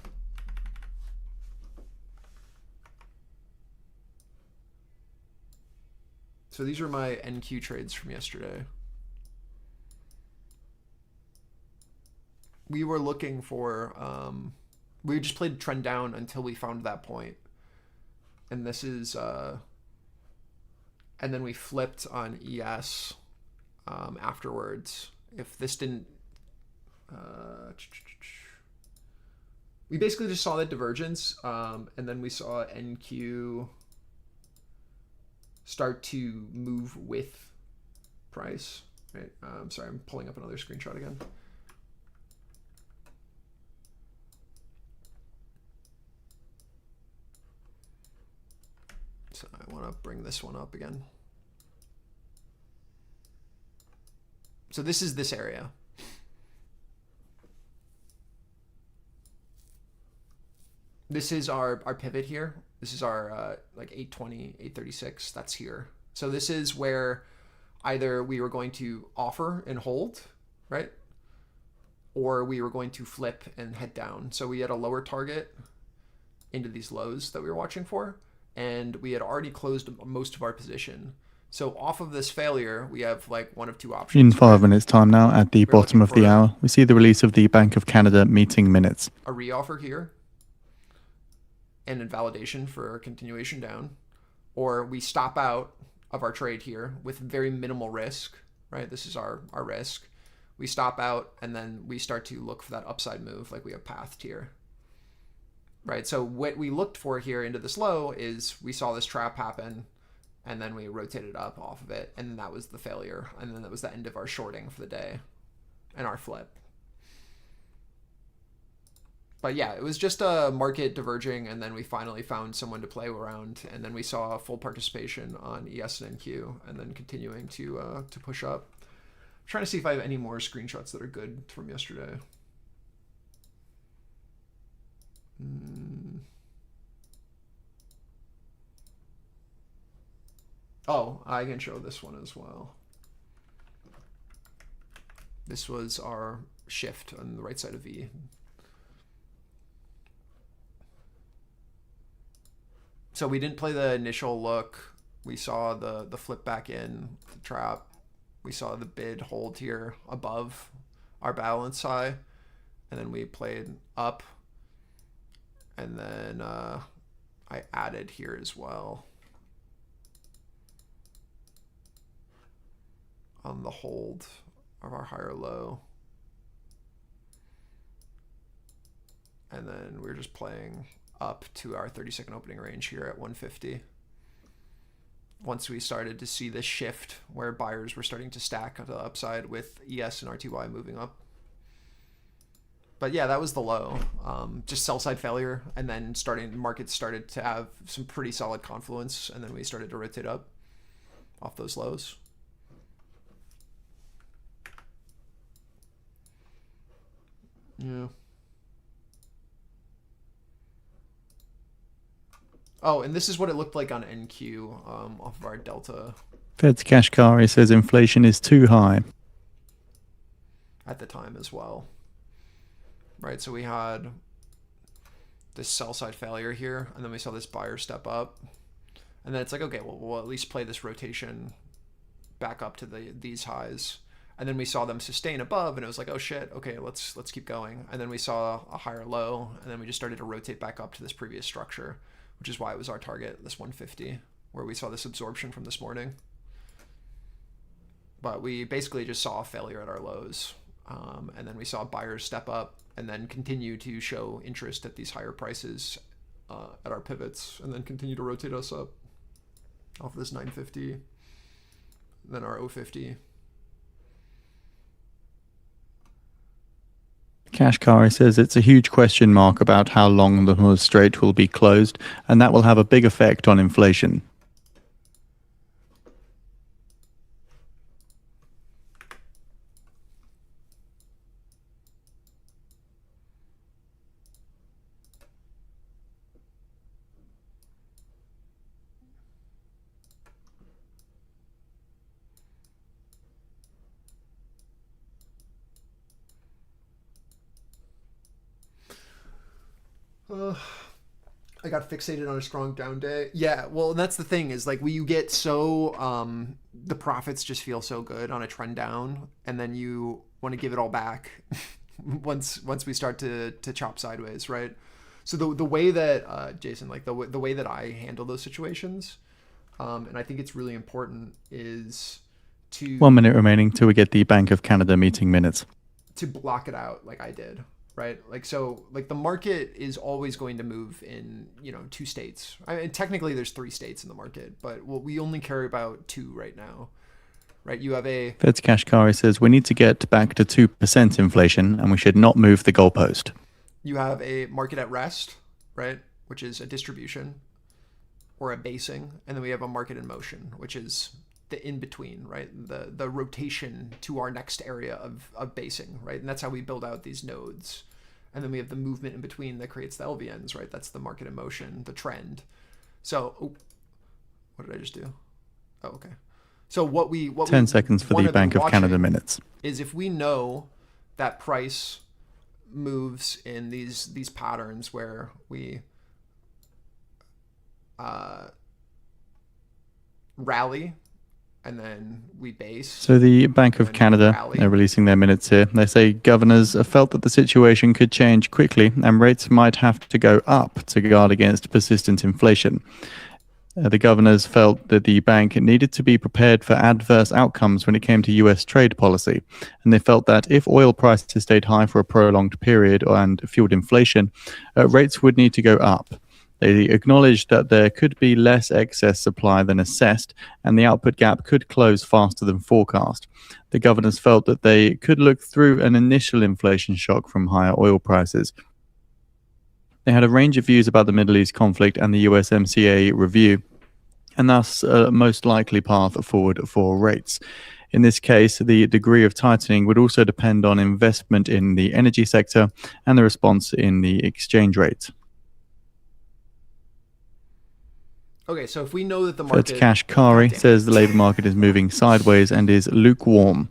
So these are my NQ trades from yesterday. We were looking for we just played trend down until we found that point. And this is, and then we flipped on ES afterwards. If this didn't, we basically just saw that divergence, and then we saw NQ start to move with price. Right? Sorry, I'm pulling up another screenshot again. So I want to bring this one up again. So this is this area. This is our pivot here. This is our like 820, 836. That's here. So this is where either we were going to offer and hold, right? Or we were going to flip and head down. So we had a lower target into these lows that we were watching for, and we had already closed most of our position. So off of this failure, we have like one of two options. In 5 minutes time now, at the We're bottom of looking the for hour, we see the release of the Bank of Canada meeting minutes. A reoffer here and invalidation for a continuation down, or we stop out of our trade here with very minimal risk, right? This is our risk. We stop out and then we start to look for that upside move like we have pathed here, right? So what we looked for here into this low is we saw this trap happen and then we rotated up off of it, and then that was the failure, and then that was the end of our shorting for the day and our flip. But yeah, it was just a market diverging, and then we finally found someone to play around, and then we saw full participation on ES and NQ, and then continuing to push up. I'm trying to see if I have any more screenshots that are good from yesterday. Oh, I can show this one as well. This was our shift on the right side of V. So we didn't play the initial look. We saw the flip back in, the trap. We saw the bid hold here above our balance high. And then we played up. And then I added here as well on the hold of our higher low. And then we're just playing up to our 30-second opening range here at 150. Once we started to see this shift where buyers were starting to stack on the upside with ES and RTY moving up. But yeah, that was the low. Just sell side failure, and then markets started to have some pretty solid confluence, and then we started to rotate up off those lows. Yeah. Oh, and this is what it looked like on NQ off of our delta. Fed's Kashkari says inflation is too high. At the time as well. Right, so we had this sell side failure here, and then we saw this buyer step up. And then it's like, okay, well, we'll at least play this rotation back up to these highs. And then we saw them sustain above, and it was like, oh shit, okay, let's keep going. And then we saw a higher low, and then we just started to rotate back up to this previous structure, which is why it was our target, this 150, where we saw this absorption from this morning. But we basically just saw a failure at our lows. And then we saw buyers step up and then continue to show interest at these higher prices at our pivots, and then continue to rotate us up off of this 950, then our 050. Kashkari says it's a huge question mark about how long the Hormuz Strait will be closed, and that will have a big effect on inflation. I got fixated on a strong down day. Yeah, well, that's the thing is like you get so the profits just feel so good on a trend down, and then you want to give it all back once we start to chop sideways, right? So the way that Jason, like the way that I handle those situations, and I think it's really important, is to 1 minute remaining till we get the Bank of Canada meeting minutes. to block it out like I did, right? Like, so like the market is always going to move in, 2 states. I mean, technically there's 3 states in the market, but we only care about 2 right now, right? You have a Fed's Kashkari says we need to get back to 2% inflation and we should not move the goalpost. you have a market at rest, right? Which is a distribution or a basing, and then we have a market in motion, which is the in between, right? The rotation to our next area of basing, right? And that's how we build out these nodes. And then we have the movement in between that creates the LVNs, right? That's the market in motion, the trend. So, what did I just do? Oh, okay. So what 10 seconds for the Bank of Canada minutes. Is if we know that price moves in these patterns where we rally and then we base. So the Bank of Canada are releasing their minutes here. They say governors felt that the situation could change quickly and rates might have to go up to guard against persistent inflation. The governors felt that the bank needed to be prepared for adverse outcomes when it came to US trade policy. And they felt that if oil prices stayed high for a prolonged period and fueled inflation, rates would need to go up. They acknowledged that there could be less excess supply than assessed, and the output gap could close faster than forecast. The governors felt that they could look through an initial inflation shock from higher oil prices. They had a range of views about the Middle East conflict and the USMCA review, and thus a most likely path forward for rates. In this case, the degree of tightening would also depend on investment in the energy sector and the response in the exchange rate. Okay, so if we know that the market... Fed's Kashkari says the labor market is moving sideways and is lukewarm,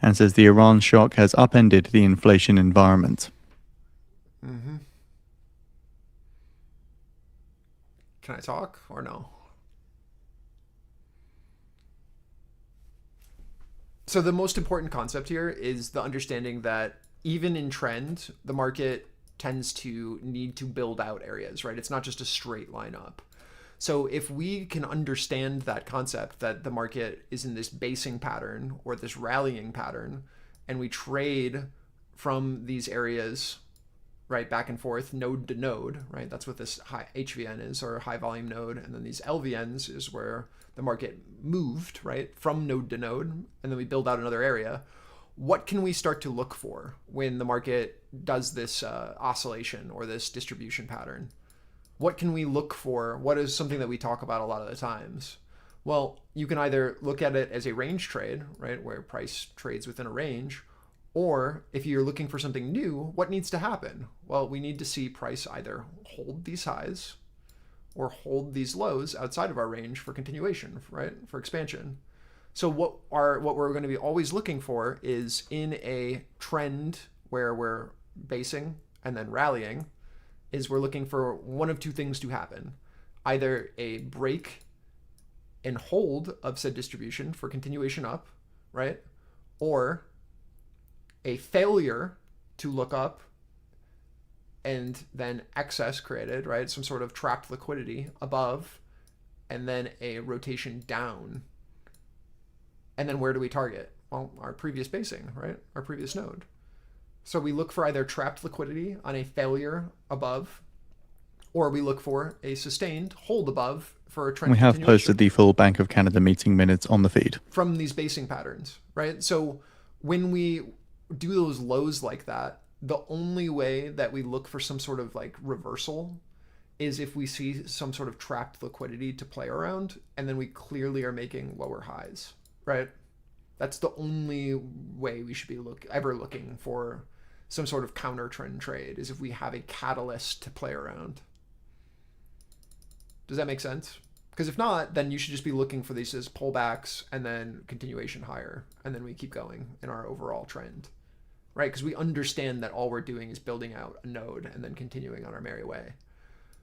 and says the Iran shock has upended the inflation environment. Mm-hmm. Can I talk or no? So the most important concept here is the understanding that even in trend, the market tends to need to build out areas, right? It's not just a straight line up. So if we can understand that concept, that the market is in this basing pattern or this rallying pattern, and we trade from these areas, right, back and forth, node to node, right? That's what this high HVN is, or high volume node. And then these LVNs is where the market moved, right, from node to node, and then we build out another area. What can we start to look for when the market does this oscillation or this distribution pattern? What can we look for? What is something that we talk about a lot of the times? Well, you can either look at it as a range trade, right, where price trades within a range, or if you're looking for something new, what needs to happen? Well, we need to see price either hold these highs or hold these lows outside of our range for continuation, right, for expansion. So what we're going to be always looking for is in a trend where we're basing and then rallying, is we're looking for one of 2 things to happen. Either a break and hold of said distribution for continuation up, right? Or a failure to look up and then excess created, right? Some sort of trapped liquidity above, and then a rotation down. And then where do we target? Well, our previous basing, right? Our previous node. So we look for either trapped liquidity on a failure above, or we look for a sustained hold above for a trend. We have posted the full Bank of Canada meeting minutes on the feed. From these basing patterns, right? So when we do those lows like that, the only way that we look for some sort of like reversal is if we see some sort of trapped liquidity to play around, and then we clearly are making lower highs. Right? That's the only way we should be ever looking for some sort of counter trend trade, is if we have a catalyst to play around. Does that make sense? Because if not, then you should just be looking for these as pullbacks and then continuation higher, and then we keep going in our overall trend, right? Because we understand that all we're doing is building out a node and then continuing on our merry way.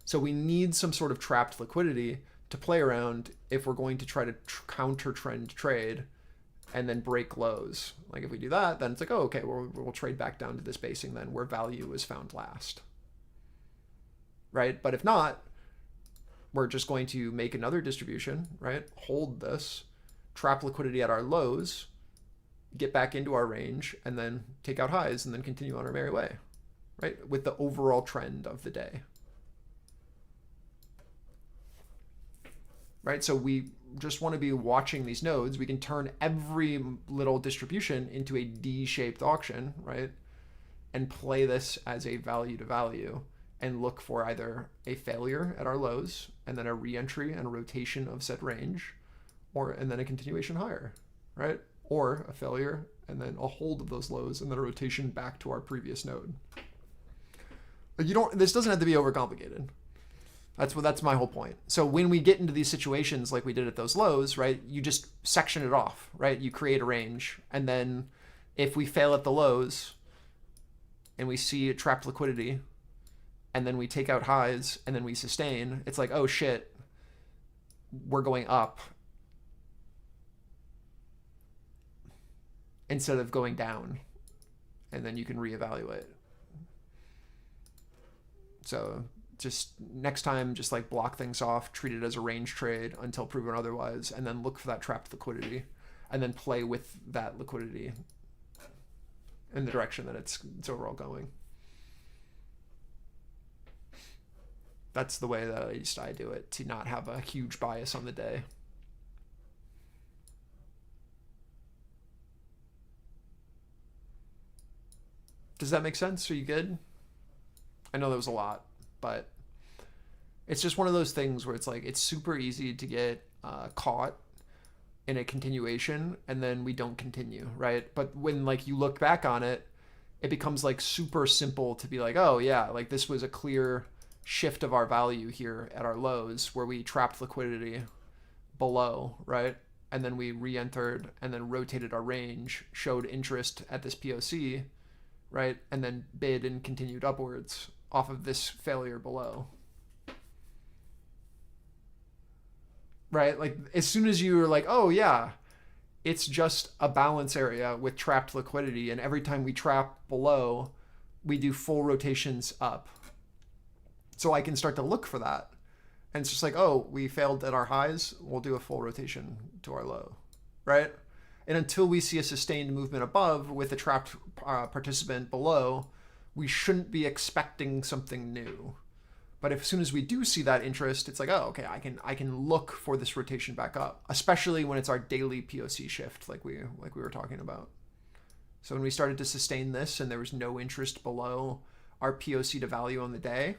So we need some sort of trapped liquidity to play around if we're going to try to counter trend trade and then break lows. Like if we do that, then it's like, oh, okay, we'll trade back down to this basing then where value was found last. Right? But if not, we're just going to make another distribution, right? Hold this, trap liquidity at our lows, get back into our range, and then take out highs and then continue on our merry way, right? With the overall trend of the day. Right? So we just want to be watching these nodes. We can turn every little distribution into a D-shaped auction, right? And play this as a value to value and look for either a failure at our lows and then a re-entry and a rotation of said range, and then a continuation higher, right? Or a failure and then a hold of those lows and then a rotation back to our previous node. This doesn't have to be overcomplicated. That's my whole point. So when we get into these situations like we did at those lows, right, you just section it off, right? You create a range, and then if we fail at the lows and we see a trapped liquidity, and then we take out highs and then we sustain, it's like, oh shit, we're going up instead of going down, and then you can reevaluate. So just next time, just like block things off, treat it as a range trade until proven otherwise, and then look for that trapped liquidity, and then play with that liquidity in the direction that it's overall going. That's the way that I do it, to not have a huge bias on the day. Does that make sense? Are you good? I know that was a lot, but it's just one of those things where it's like, it's super easy to get caught in a continuation and then we don't continue, right? But when like you look back on it, it becomes like super simple to be like, oh yeah, like this was a clear shift of our value here at our lows where we trapped liquidity below, right? And then we re-entered and then rotated our range, showed interest at this POC, right? And then bid and continued upwards off of this failure below. Right? Like as soon as you were like, oh yeah, it's just a balance area with trapped liquidity, and every time we trap below, we do full rotations up. So I can start to look for that. And it's just like, oh, we failed at our highs, we'll do a full rotation to our low, right? And until we see a sustained movement above with a trapped participant below, we shouldn't be expecting something new. But as soon as we do see that interest, it's like, oh, okay, I can look for this rotation back up, especially when it's our daily POC shift, like we were talking about. So when we started to sustain this and there was no interest below our POC to value on the day,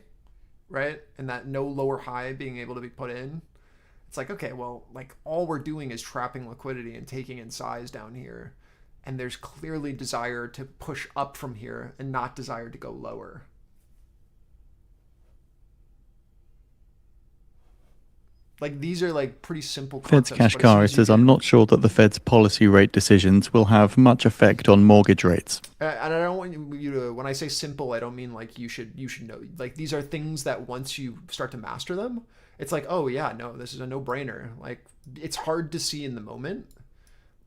right? And that no lower high being able to be put in, it's like, okay, well, like all we're doing is trapping liquidity and taking in size down here. And there's clearly desire to push up from here and not desire to go lower. Like these are like pretty simple Fed's concepts. Kashkari says, I'm not sure that the Fed's policy rate decisions will have much effect on mortgage rates. And I don't want you to, when I say simple, I don't mean like you should know. Like these are things that once you start to master them, it's like, oh yeah, no, this is a no-brainer. Like it's hard to see in the moment,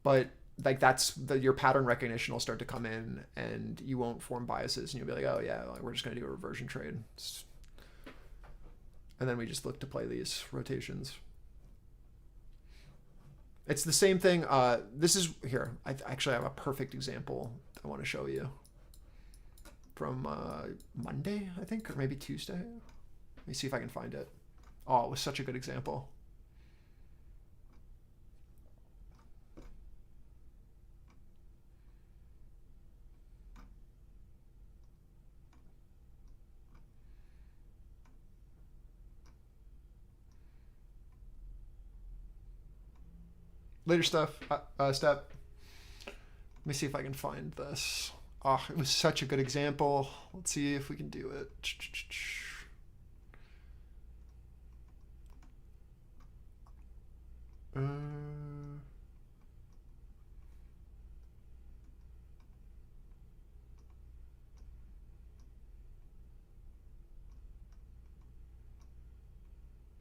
but like your pattern recognition will start to come in and you won't form biases and you'll be like, oh yeah, like we're just going to do a reversion trade. And then we just look to play these rotations. It's the same thing. This is here. I actually have a perfect example I want to show you from Monday, I think, or maybe Tuesday. Let me see if I can find it. Oh, it was such a good example. Later stuff, step. Let me see if I can find this. Oh, it was such a good example. Let's see if we can do it.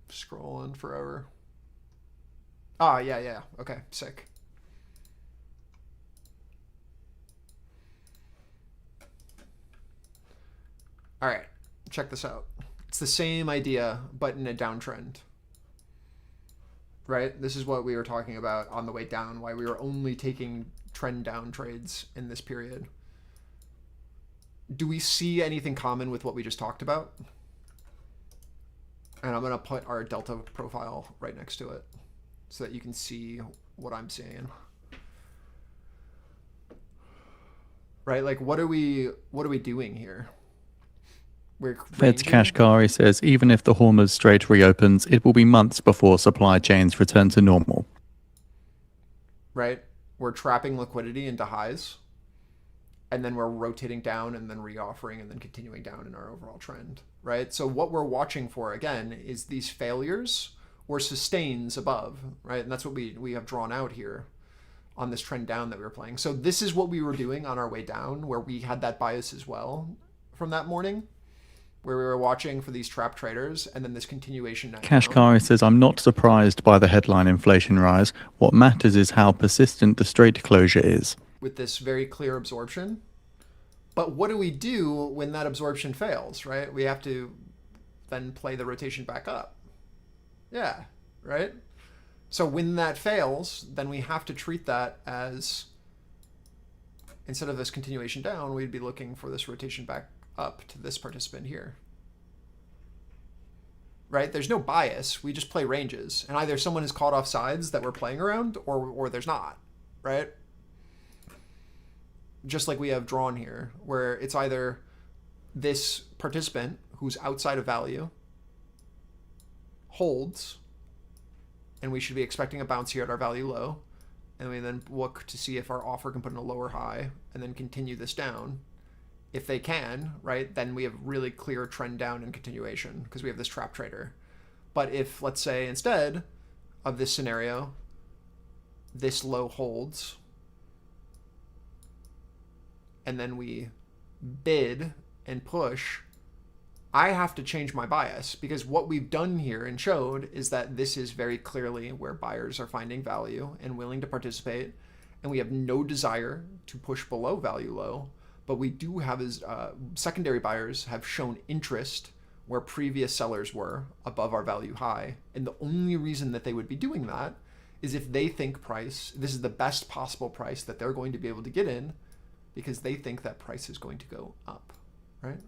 Scrolling forever. Ah, yeah. Okay, sick. All right, check this out. It's the same idea, but in a downtrend. Right? This is what we were talking about on the way down, why we were only taking trend down trades in this period. Do we see anything common with what we just talked about? And I'm going to put our delta profile right next to it so that you can see what I'm seeing. Right? Like, what are we doing here? We're Fed's ranging. Kashkari says, even if the Hormuz Strait reopens, it will be months before supply chains return to normal. Right? We're trapping liquidity into highs, and then we're rotating down and then reoffering and then continuing down in our overall trend, right? So what we're watching for, again, is these failures or sustains above, right? And that's what we have drawn out here on this trend down that we were playing. So this is what we were doing on our way down, where we had that bias as well from that morning, where we were watching for these trap traders, and then this continuation down. Kashkari says, I'm not surprised by the headline inflation rise. What matters is how persistent the strait closure is. With this very clear absorption. But what do we do when that absorption fails, right? We have to then play the rotation back up. Yeah, right? So when that fails, then we have to treat that as, instead of this continuation down, we'd be looking for this rotation back up to this participant here. Right? There's no bias. We just play ranges. And either someone is caught off sides that we're playing around, or there's not, right? Just like we have drawn here, where it's either this participant who's outside of value holds, and we should be expecting a bounce here at our value low, and we then look to see if our offer can put in a lower high and then continue this down. If they can, right, then we have really clear trend down and continuation because we have this trap trader. But if, let's say, instead of this scenario, this low holds, and then we bid and push, I have to change my bias, because what we've done here and showed is that this is very clearly where buyers are finding value and willing to participate, and we have no desire to push below value low, but we do have as secondary buyers have shown interest where previous sellers were above our value high, and the only reason that they would be doing that is if they think this is the best possible price that they're going to be able to get in, because they think that price is going to go up, right?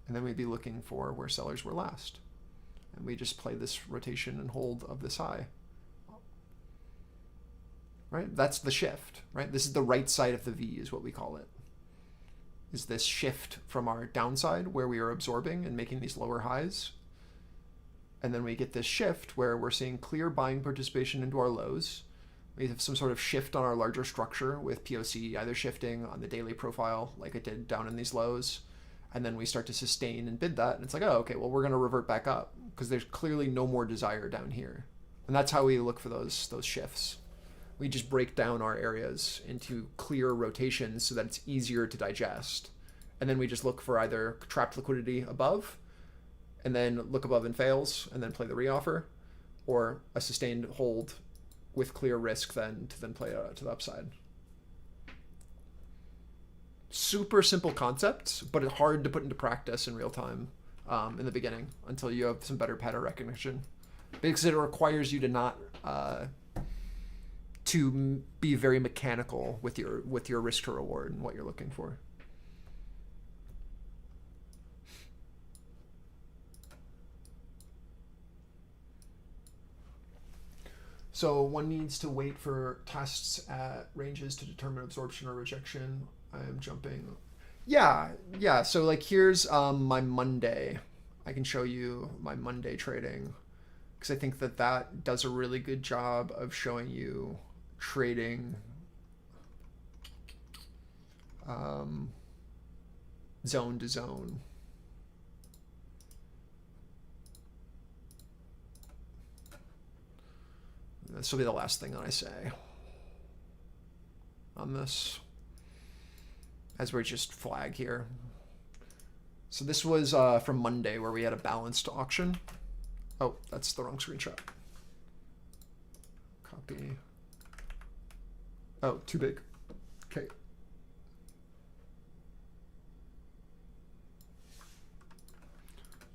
And then we'd be looking for where sellers were last. And we just play this rotation and hold of this high. Right? That's the shift, right? This is the right side of the V is what we call it. Is this shift from our downside where we are absorbing and making these lower highs. And then we get this shift where we're seeing clear buying participation into our lows. We have some sort of shift on our larger structure with POC either shifting on the daily profile like it did down in these lows, and then we start to sustain and bid that, and it's like, oh, okay, well, we're going to revert back up because there's clearly no more desire down here. And that's how we look for those shifts. We just break down our areas into clear rotations so that it's easier to digest. And then we just look for either trapped liquidity above, and then look above and fails, and then play the reoffer, or a sustained hold with clear risk then to then play to the upside. Super simple concepts, but it's hard to put into practice in real time in the beginning until you have some better pattern recognition, because it requires you to not to be very mechanical with your risk to reward and what you're looking for. So one needs to wait for tests at ranges to determine absorption or rejection. I am jumping. Yeah. So like here's my Monday. I can show you my Monday trading because I think that does a really good job of showing you trading zone to zone. This will be the last thing that I say on this, as we just flag here. So this was from Monday where we had a balanced auction. Oh, that's the wrong screenshot. Copy. Oh, too big. Okay.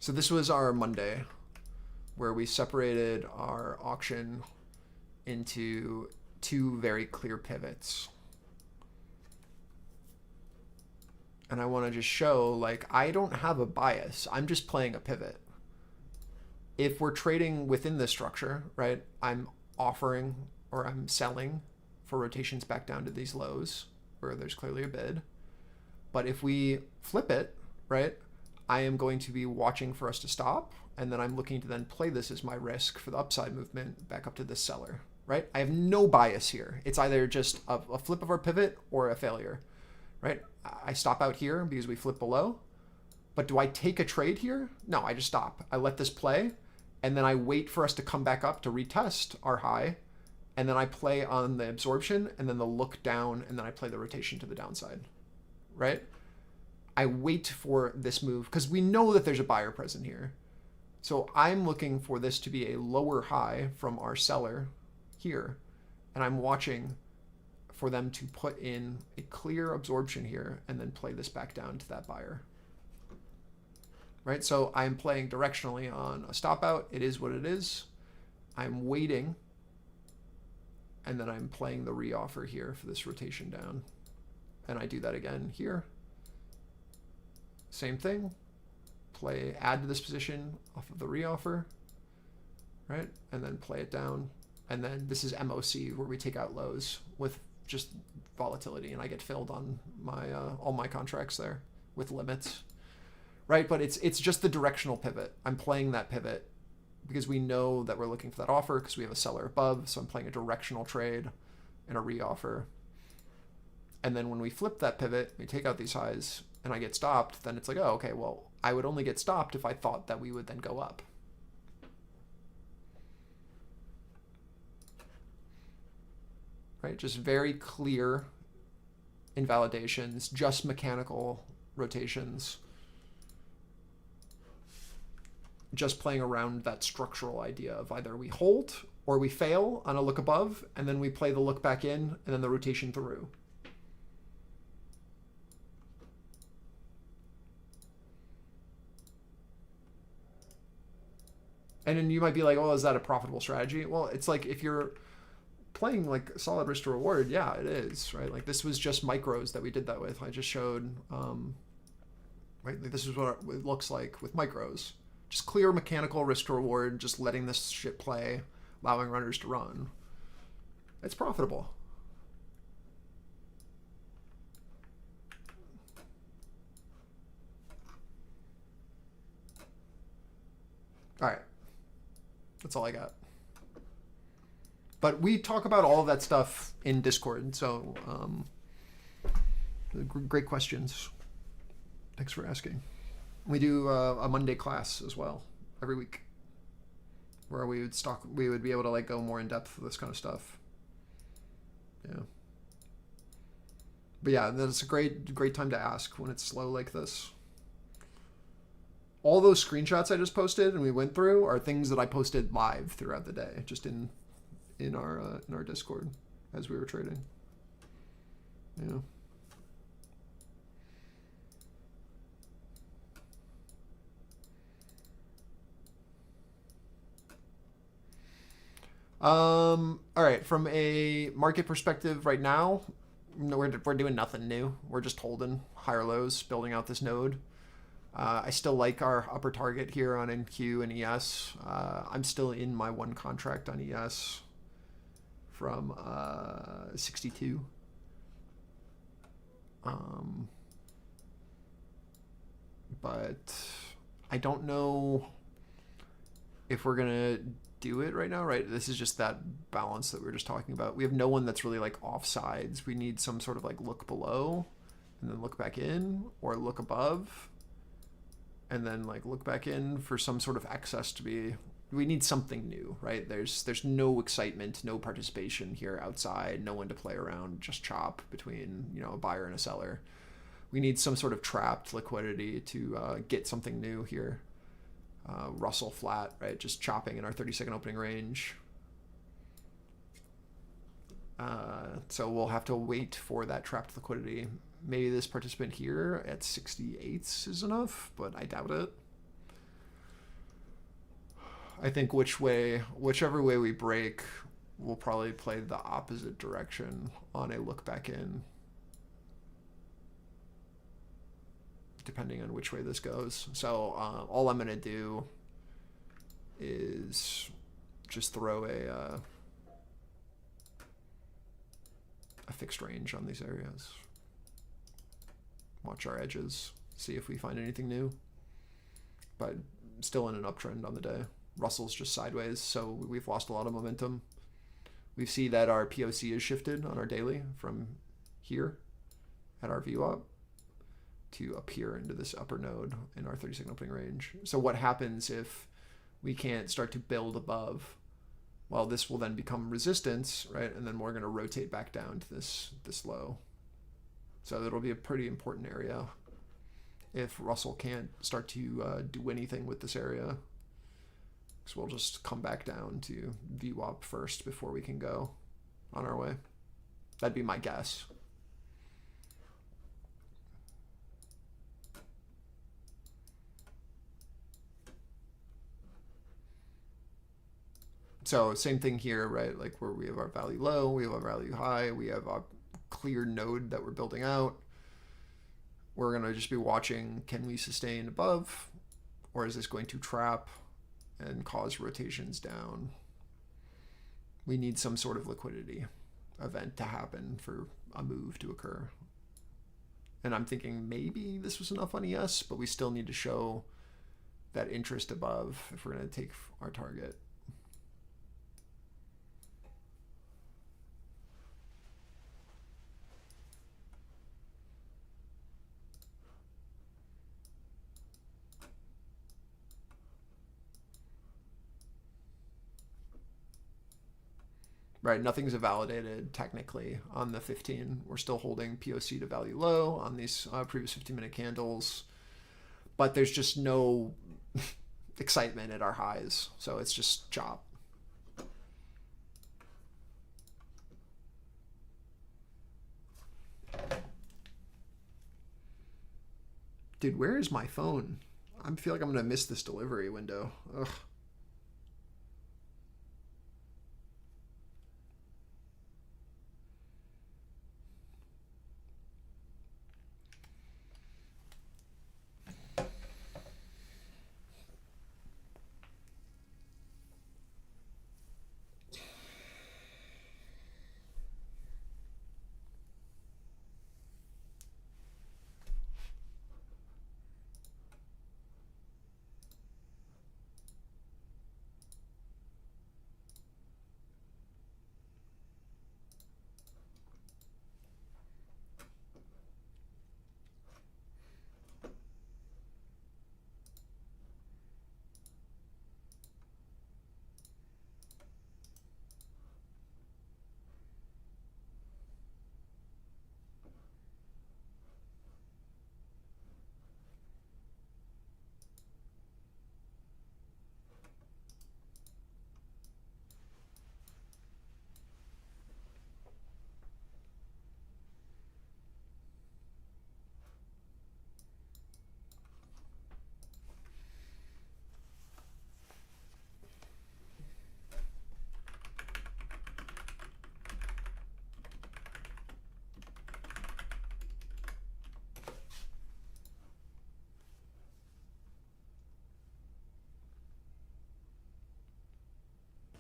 So this was our Monday, where we separated our auction into two very clear pivots. And I want to just show, like, I don't have a bias. I'm just playing a pivot. If we're trading within this structure, right, I'm offering or I'm selling for rotations back down to these lows where there's clearly a bid. But if we flip it, right, I am going to be watching for us to stop, and then I'm looking to then play this as my risk for the upside movement back up to this seller, right? I have no bias here. It's either just a flip of our pivot or a failure, right? I stop out here because we flip below, but do I take a trade here? No, I just stop. I let this play, and then I wait for us to come back up to retest our high, and then I play on the absorption, and then the look down, and then I play the rotation to the downside, right? I wait for this move because we know that there's a buyer present here. So I'm looking for this to be a lower high from our seller here, and I'm watching for them to put in a clear absorption here and then play this back down to that buyer. Right, so I'm playing directionally on a stop out. It is what it is. I'm waiting, and then I'm playing the reoffer here for this rotation down. And I do that again here. Same thing. Play, add to this position off of the reoffer, right? And then play it down. And then this is MOC, where we take out lows with just volatility, and I get filled on my all my contracts there with limits. Right, but it's just the directional pivot. I'm playing that pivot because we know that we're looking for that offer because we have a seller above. So I'm playing a directional trade and a reoffer. And then when we flip that pivot, we take out these highs and I get stopped, then it's like, oh, okay, well, I would only get stopped if I thought that we would then go up. Right, just very clear invalidations, just mechanical rotations. Just playing around that structural idea of either we hold or we fail on a look above, and then we play the look back in and then the rotation through. And then you might be like, oh, is that a profitable strategy? Well, it's like if you're playing like solid risk to reward, yeah, it is, right? Like this was just micros that we did that with. I just showed, right? Like this is what it looks like with micros. Just clear mechanical risk to reward, just letting this shit play, allowing runners to run. It's profitable. All right. That's all I got. But we talk about all of that stuff in Discord, so great questions. Thanks for asking. We do a Monday class as well every week, where we would be able to like go more in depth with this kind of stuff. Yeah. But yeah, that's a great time to ask when it's slow like this. All those screenshots I just posted and we went through are things that I posted live throughout the day, just in our Discord as we were trading. Yeah. All right, from a market perspective right now, we're doing nothing new. We're just holding higher lows, building out this node. I still like our upper target here on NQ and ES. I'm still in my one contract on ES from 62. But I don't know if we're gonna do it right now, right? This is just that balance that we were just talking about. We have no one that's really like offsides. We need some sort of like look below and then look back in, or look above and then like look back in for some sort of excess to be. We need something new, right? There's no excitement, no participation here outside, no one to play around, just chop between, you know, a buyer and a seller. We need some sort of trapped liquidity to get something new here. Russell flat, right? Just chopping in our 30-second opening range. So we'll have to wait for that trapped liquidity. Maybe this participant here at 68s is enough, but I doubt it. I think whichever way we break, we'll probably play the opposite direction on a look back in, depending on which way this goes. So all I'm going to do is just throw a fixed range on these areas. Watch our edges, see if we find anything new. But still in an uptrend on the day. Russell's just sideways, so we've lost a lot of momentum. We see that our POC is shifted on our daily from here at our VWAP to up here into this upper node in our 30-second opening range. So what happens if we can't start to build above? Well, this will then become resistance, right? And then we're going to rotate back down to this low. So it'll be a pretty important area if Russell can't start to do anything with this area. So we'll just come back down to VWAP first before we can go on our way. That'd be my guess. So same thing here, right? Like where we have our value low, we have our value high, we have a clear node that we're building out. We're going to just be watching, can we sustain above, or is this going to trap and cause rotations down? We need some sort of liquidity event to happen for a move to occur. And I'm thinking maybe this was enough on ES, but we still need to show that interest above if we're going to take our target. Right, nothing's validated technically on the 15. We're still holding POC to value low on these previous 15-minute candles, but there's just no excitement at our highs, so it's just chop. Dude, where is my phone? I feel like I'm gonna miss this delivery window. Ugh.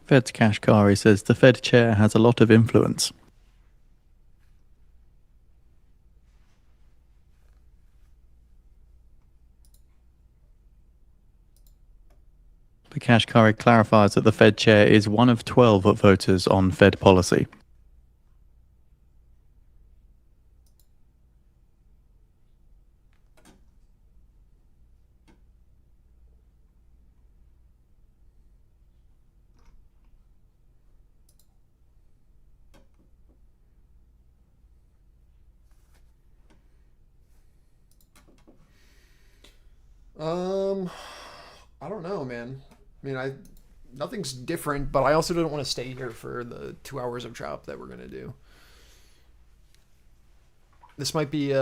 Fed's Kashkari says the Fed chair has a lot of influence. The Kashkari clarifies that the Fed chair is one of 12 voters on Fed policy. I don't know, man. I mean, nothing's different, but I also don't want to stay here for the 2 hours of chop that we're gonna do. This might be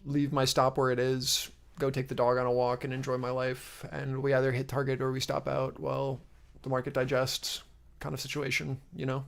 leave my stop where it is, go take the dog on a walk and enjoy my life, and we either hit target or we stop out while the market digests, kind of situation, you know?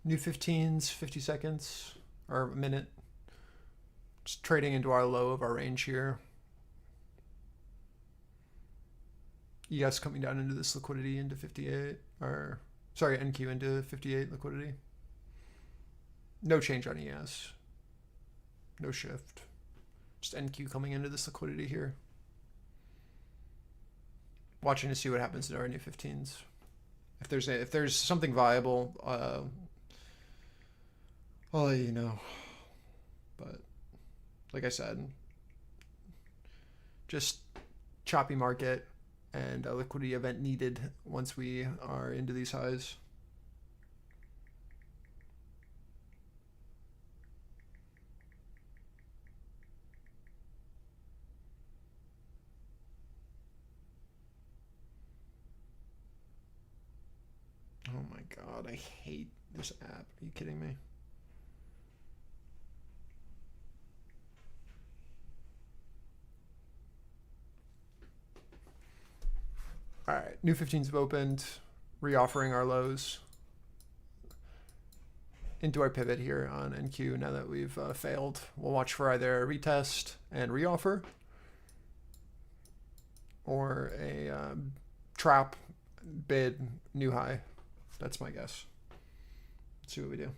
New 15s, 50 seconds. or minute. Just trading into our low of our range here. ES coming down into this liquidity into 58, or sorry, NQ into 58 liquidity. No change on ES. No shift. Just NQ coming into this liquidity here. Watching to see what happens to our new 15s. If there's something viable, I'll let you know. But like I said, just choppy market and a liquidity event needed once we are into these highs. Oh my God, I hate this app. Are you kidding me? All right, new 15s have opened, reoffering our lows into our pivot here on NQ. Now that we've failed, we'll watch for either a retest and reoffer or a trap bid new high. That's my guess. Let's see what we do.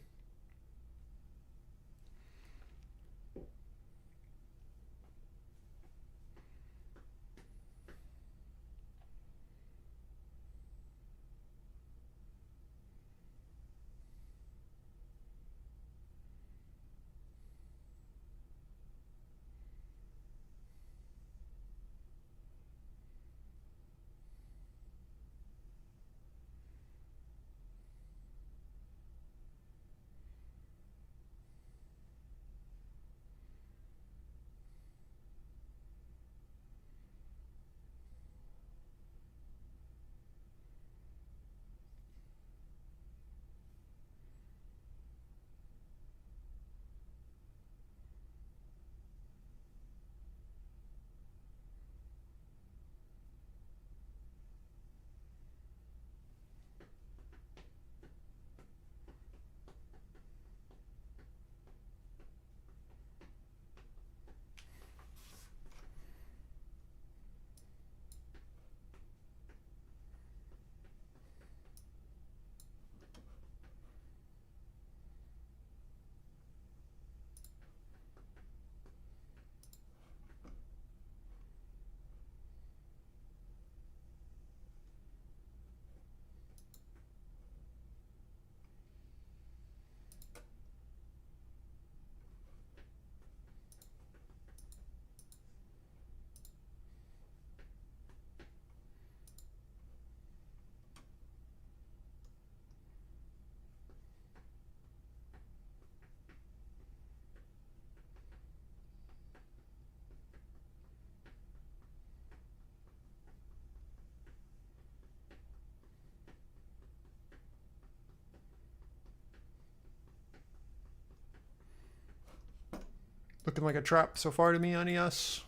Looking like a trap so far to me on ES.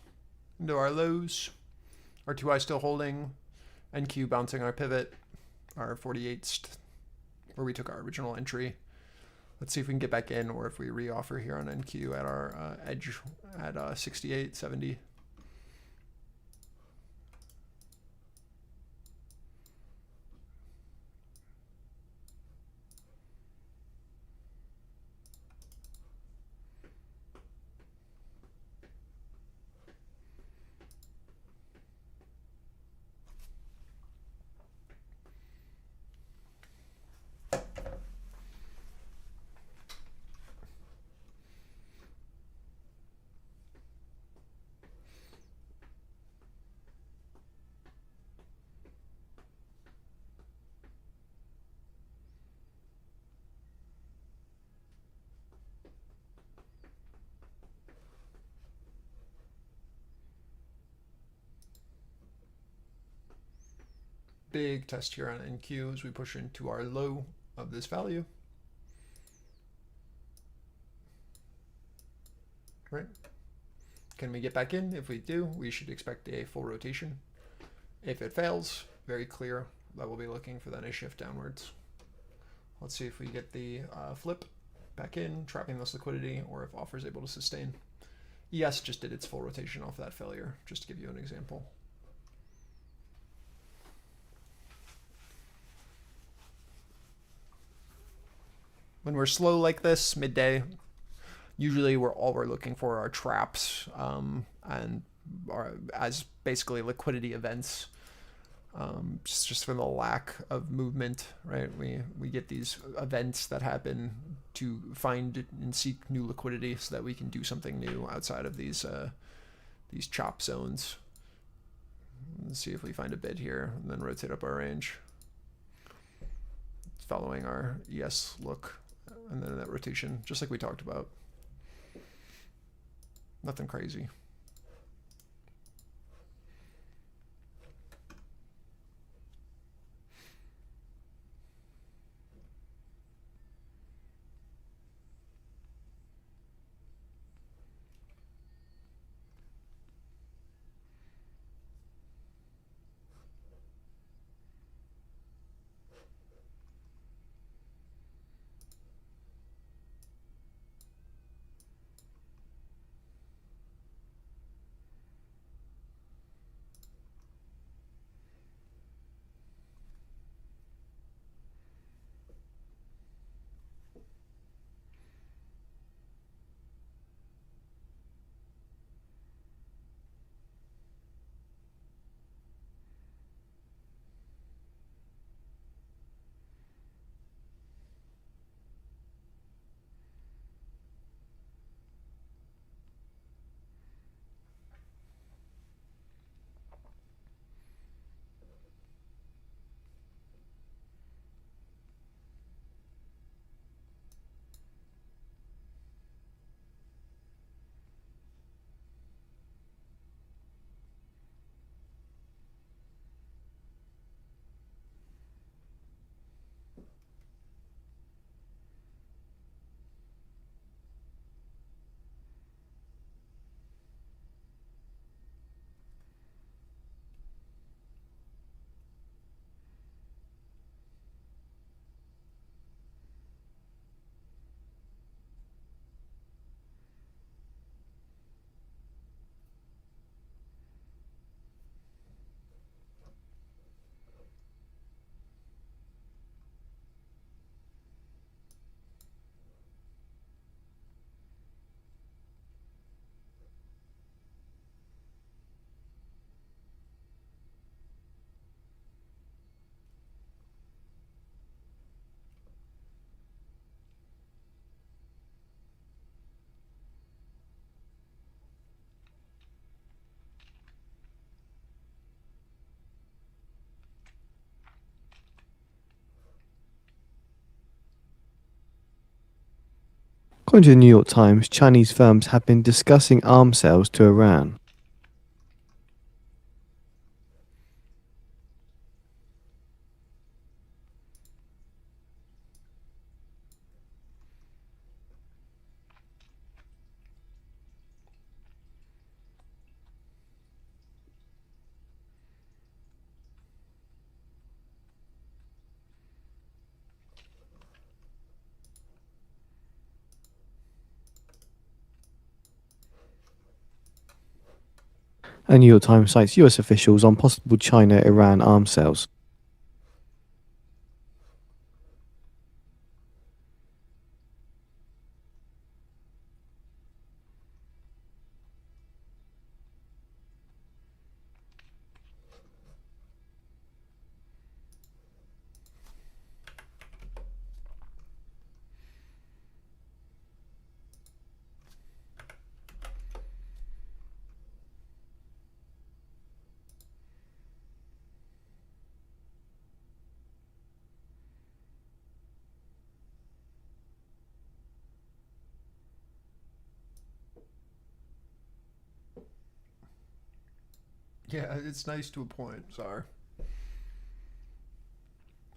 Into our lows. RTY still holding. NQ bouncing our pivot. Our 48th, where we took our original entry. Let's see if we can get back in, or if we reoffer here on NQ at our edge at 68, 70. Big test here on NQ as we push into our low of this value. Right? Can we get back in? If we do, we should expect a full rotation. If it fails, very clear that we'll be looking for then a shift downwards. Let's see if we get the flip. back in, trapping this liquidity, or if offer is able to sustain. ES just did its full rotation off that failure, just to give you an example. When we're slow like this, midday, usually all we're looking for are traps and as basically liquidity events. Just from the lack of movement, right? We get these events that happen to find and seek new liquidity so that we can do something new outside of these chop zones. Let's see if we find a bid here and then rotate up our range. Following our ES look and then that rotation, just like we talked about. Nothing crazy. According to the New York Times, Chinese firms have been discussing arms sales to Iran. A New York Times cites US officials on possible China-Iran arms sales. Yeah, it's nice to a point, Czar.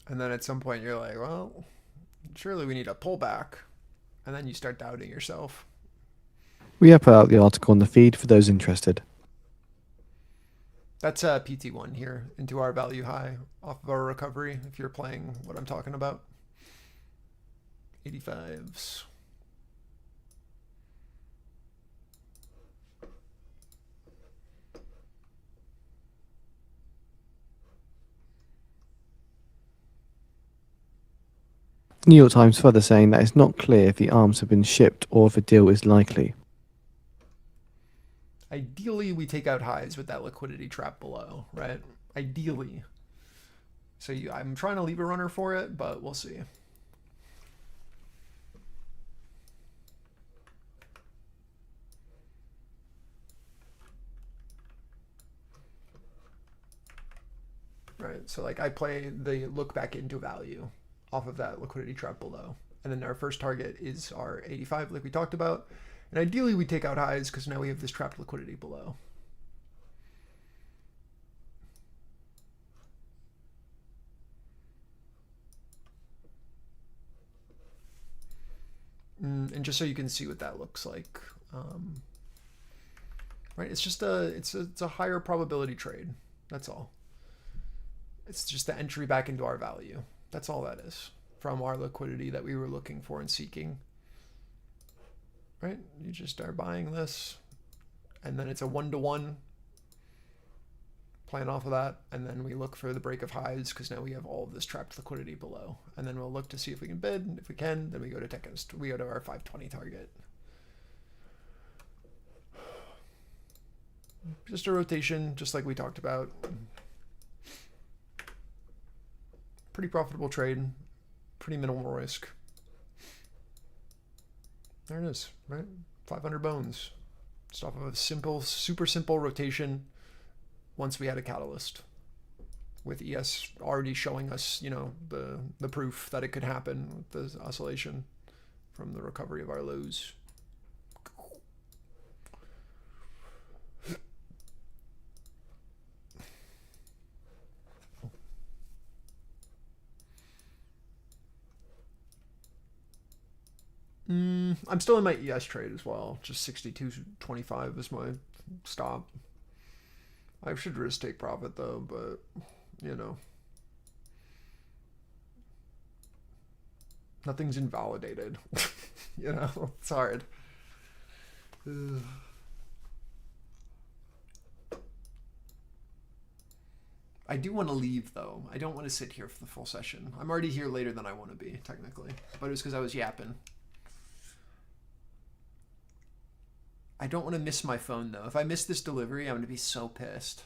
And then at some point you're like, well, surely we need a pullback. And then you start doubting yourself. We have put out the article on the feed for those interested. That's a PT1 here into our value high off of our recovery, if you're playing what I'm talking about. 85s. New York Times further saying that it's not clear if the arms have been shipped or if a deal is likely. Ideally, we take out highs with that liquidity trap below, right? Ideally. So I'm trying to leave a runner for it, but we'll see. Right, so like I play the look back into value off of that liquidity trap below. And then our first target is our 85 like we talked about. And ideally we take out highs because now we have this trapped liquidity below. And just so you can see what that looks like, right? It's just it's a higher probability trade. That's all. It's just the entry back into our value. That's all that is from our liquidity that we were looking for and seeking. Right? You just start buying this, and then it's a 1-to-1 plan off of that, and then we look for the break of highs because now we have all of this trapped liquidity below, and then we'll look to see if we can bid. If we can, then we go to our 520 target. Just a rotation, just like we talked about. Pretty profitable trade, pretty minimal risk. There it is, right? 500 bones. Just off of a simple, super simple rotation once we had a catalyst. With ES already showing us, you know, the proof that it could happen with the oscillation from the recovery of our lows. I'm still in my ES trade as well. Just 62.25 is my stop. I should risk take profit though, but you know, nothing's invalidated. You know, it's hard. I do want to leave though. I don't want to sit here for the full session. I'm already here later than I want to be, technically. But it was because I was yapping. I don't want to miss my phone though. If I miss this delivery, I'm going to be so pissed.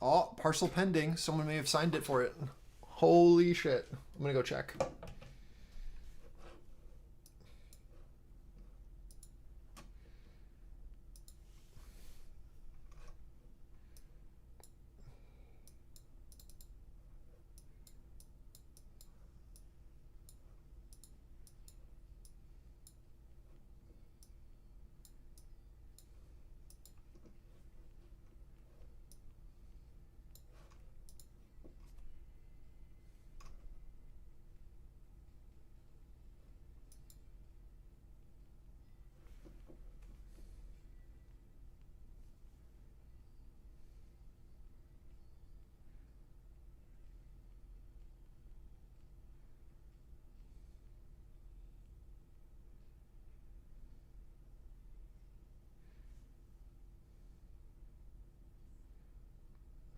Oh, parcel pending. Someone may have signed it for it. Holy shit. I'm going to go check.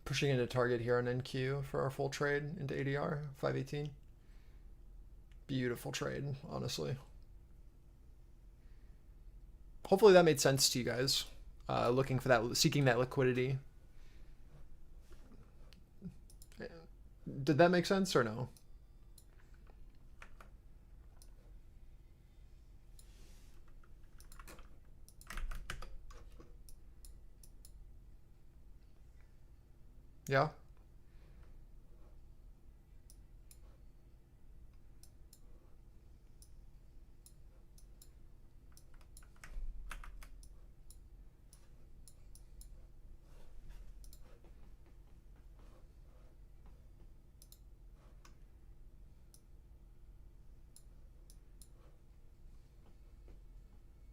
Pushing into target here on NQ for our full trade into ADR, 518. Beautiful trade, honestly. Hopefully that made sense to you guys. looking for that, seeking that liquidity. Did that make sense or no? Yeah.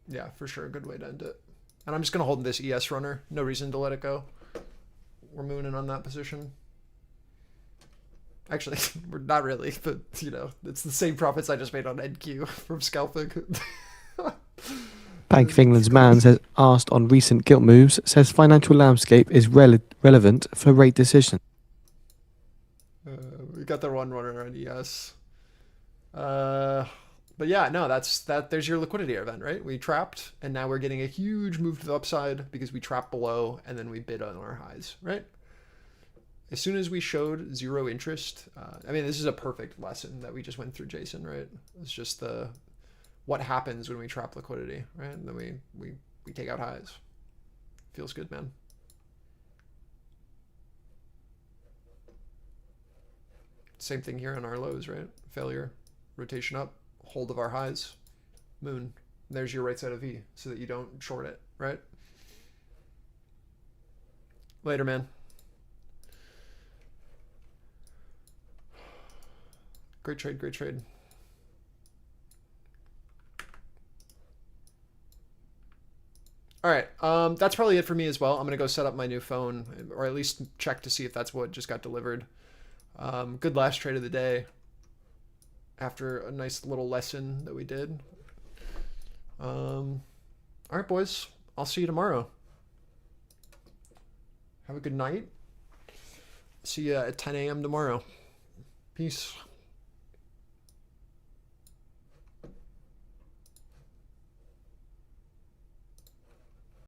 Yeah, for sure. Good way to end it. And I'm just going to hold this ES runner. No reason to let it go. We're mooning on that position. Actually, we're not really, but you know, it's the same profits I just made on NQ from scalping. Bank of England's man says, asked on recent gilt moves, says financial landscape is relevant for rate decisions. We got the one runner on ES. But yeah, no, there's your liquidity event, right? We trapped, and now we're getting a huge move to the upside because we trapped below, and then we bid on our highs, right? As soon as we showed zero interest, I mean, this is a perfect lesson that we just went through, Jason, right? It's just what happens when we trap liquidity, right? And then we take out highs. Feels good, man. Same thing here on our lows, right? Failure, rotation up, hold of our highs, moon. There's your right side of V so that you don't short it, right? Later, man. Great trade, great trade. All right, that's probably it for me as well. I'm gonna go set up my new phone, or at least check to see if that's what just got delivered. Good last trade of the day after a nice little lesson that we did. All right, boys, I'll see you tomorrow. Have a good night. See you at 10 a.m. tomorrow. Peace.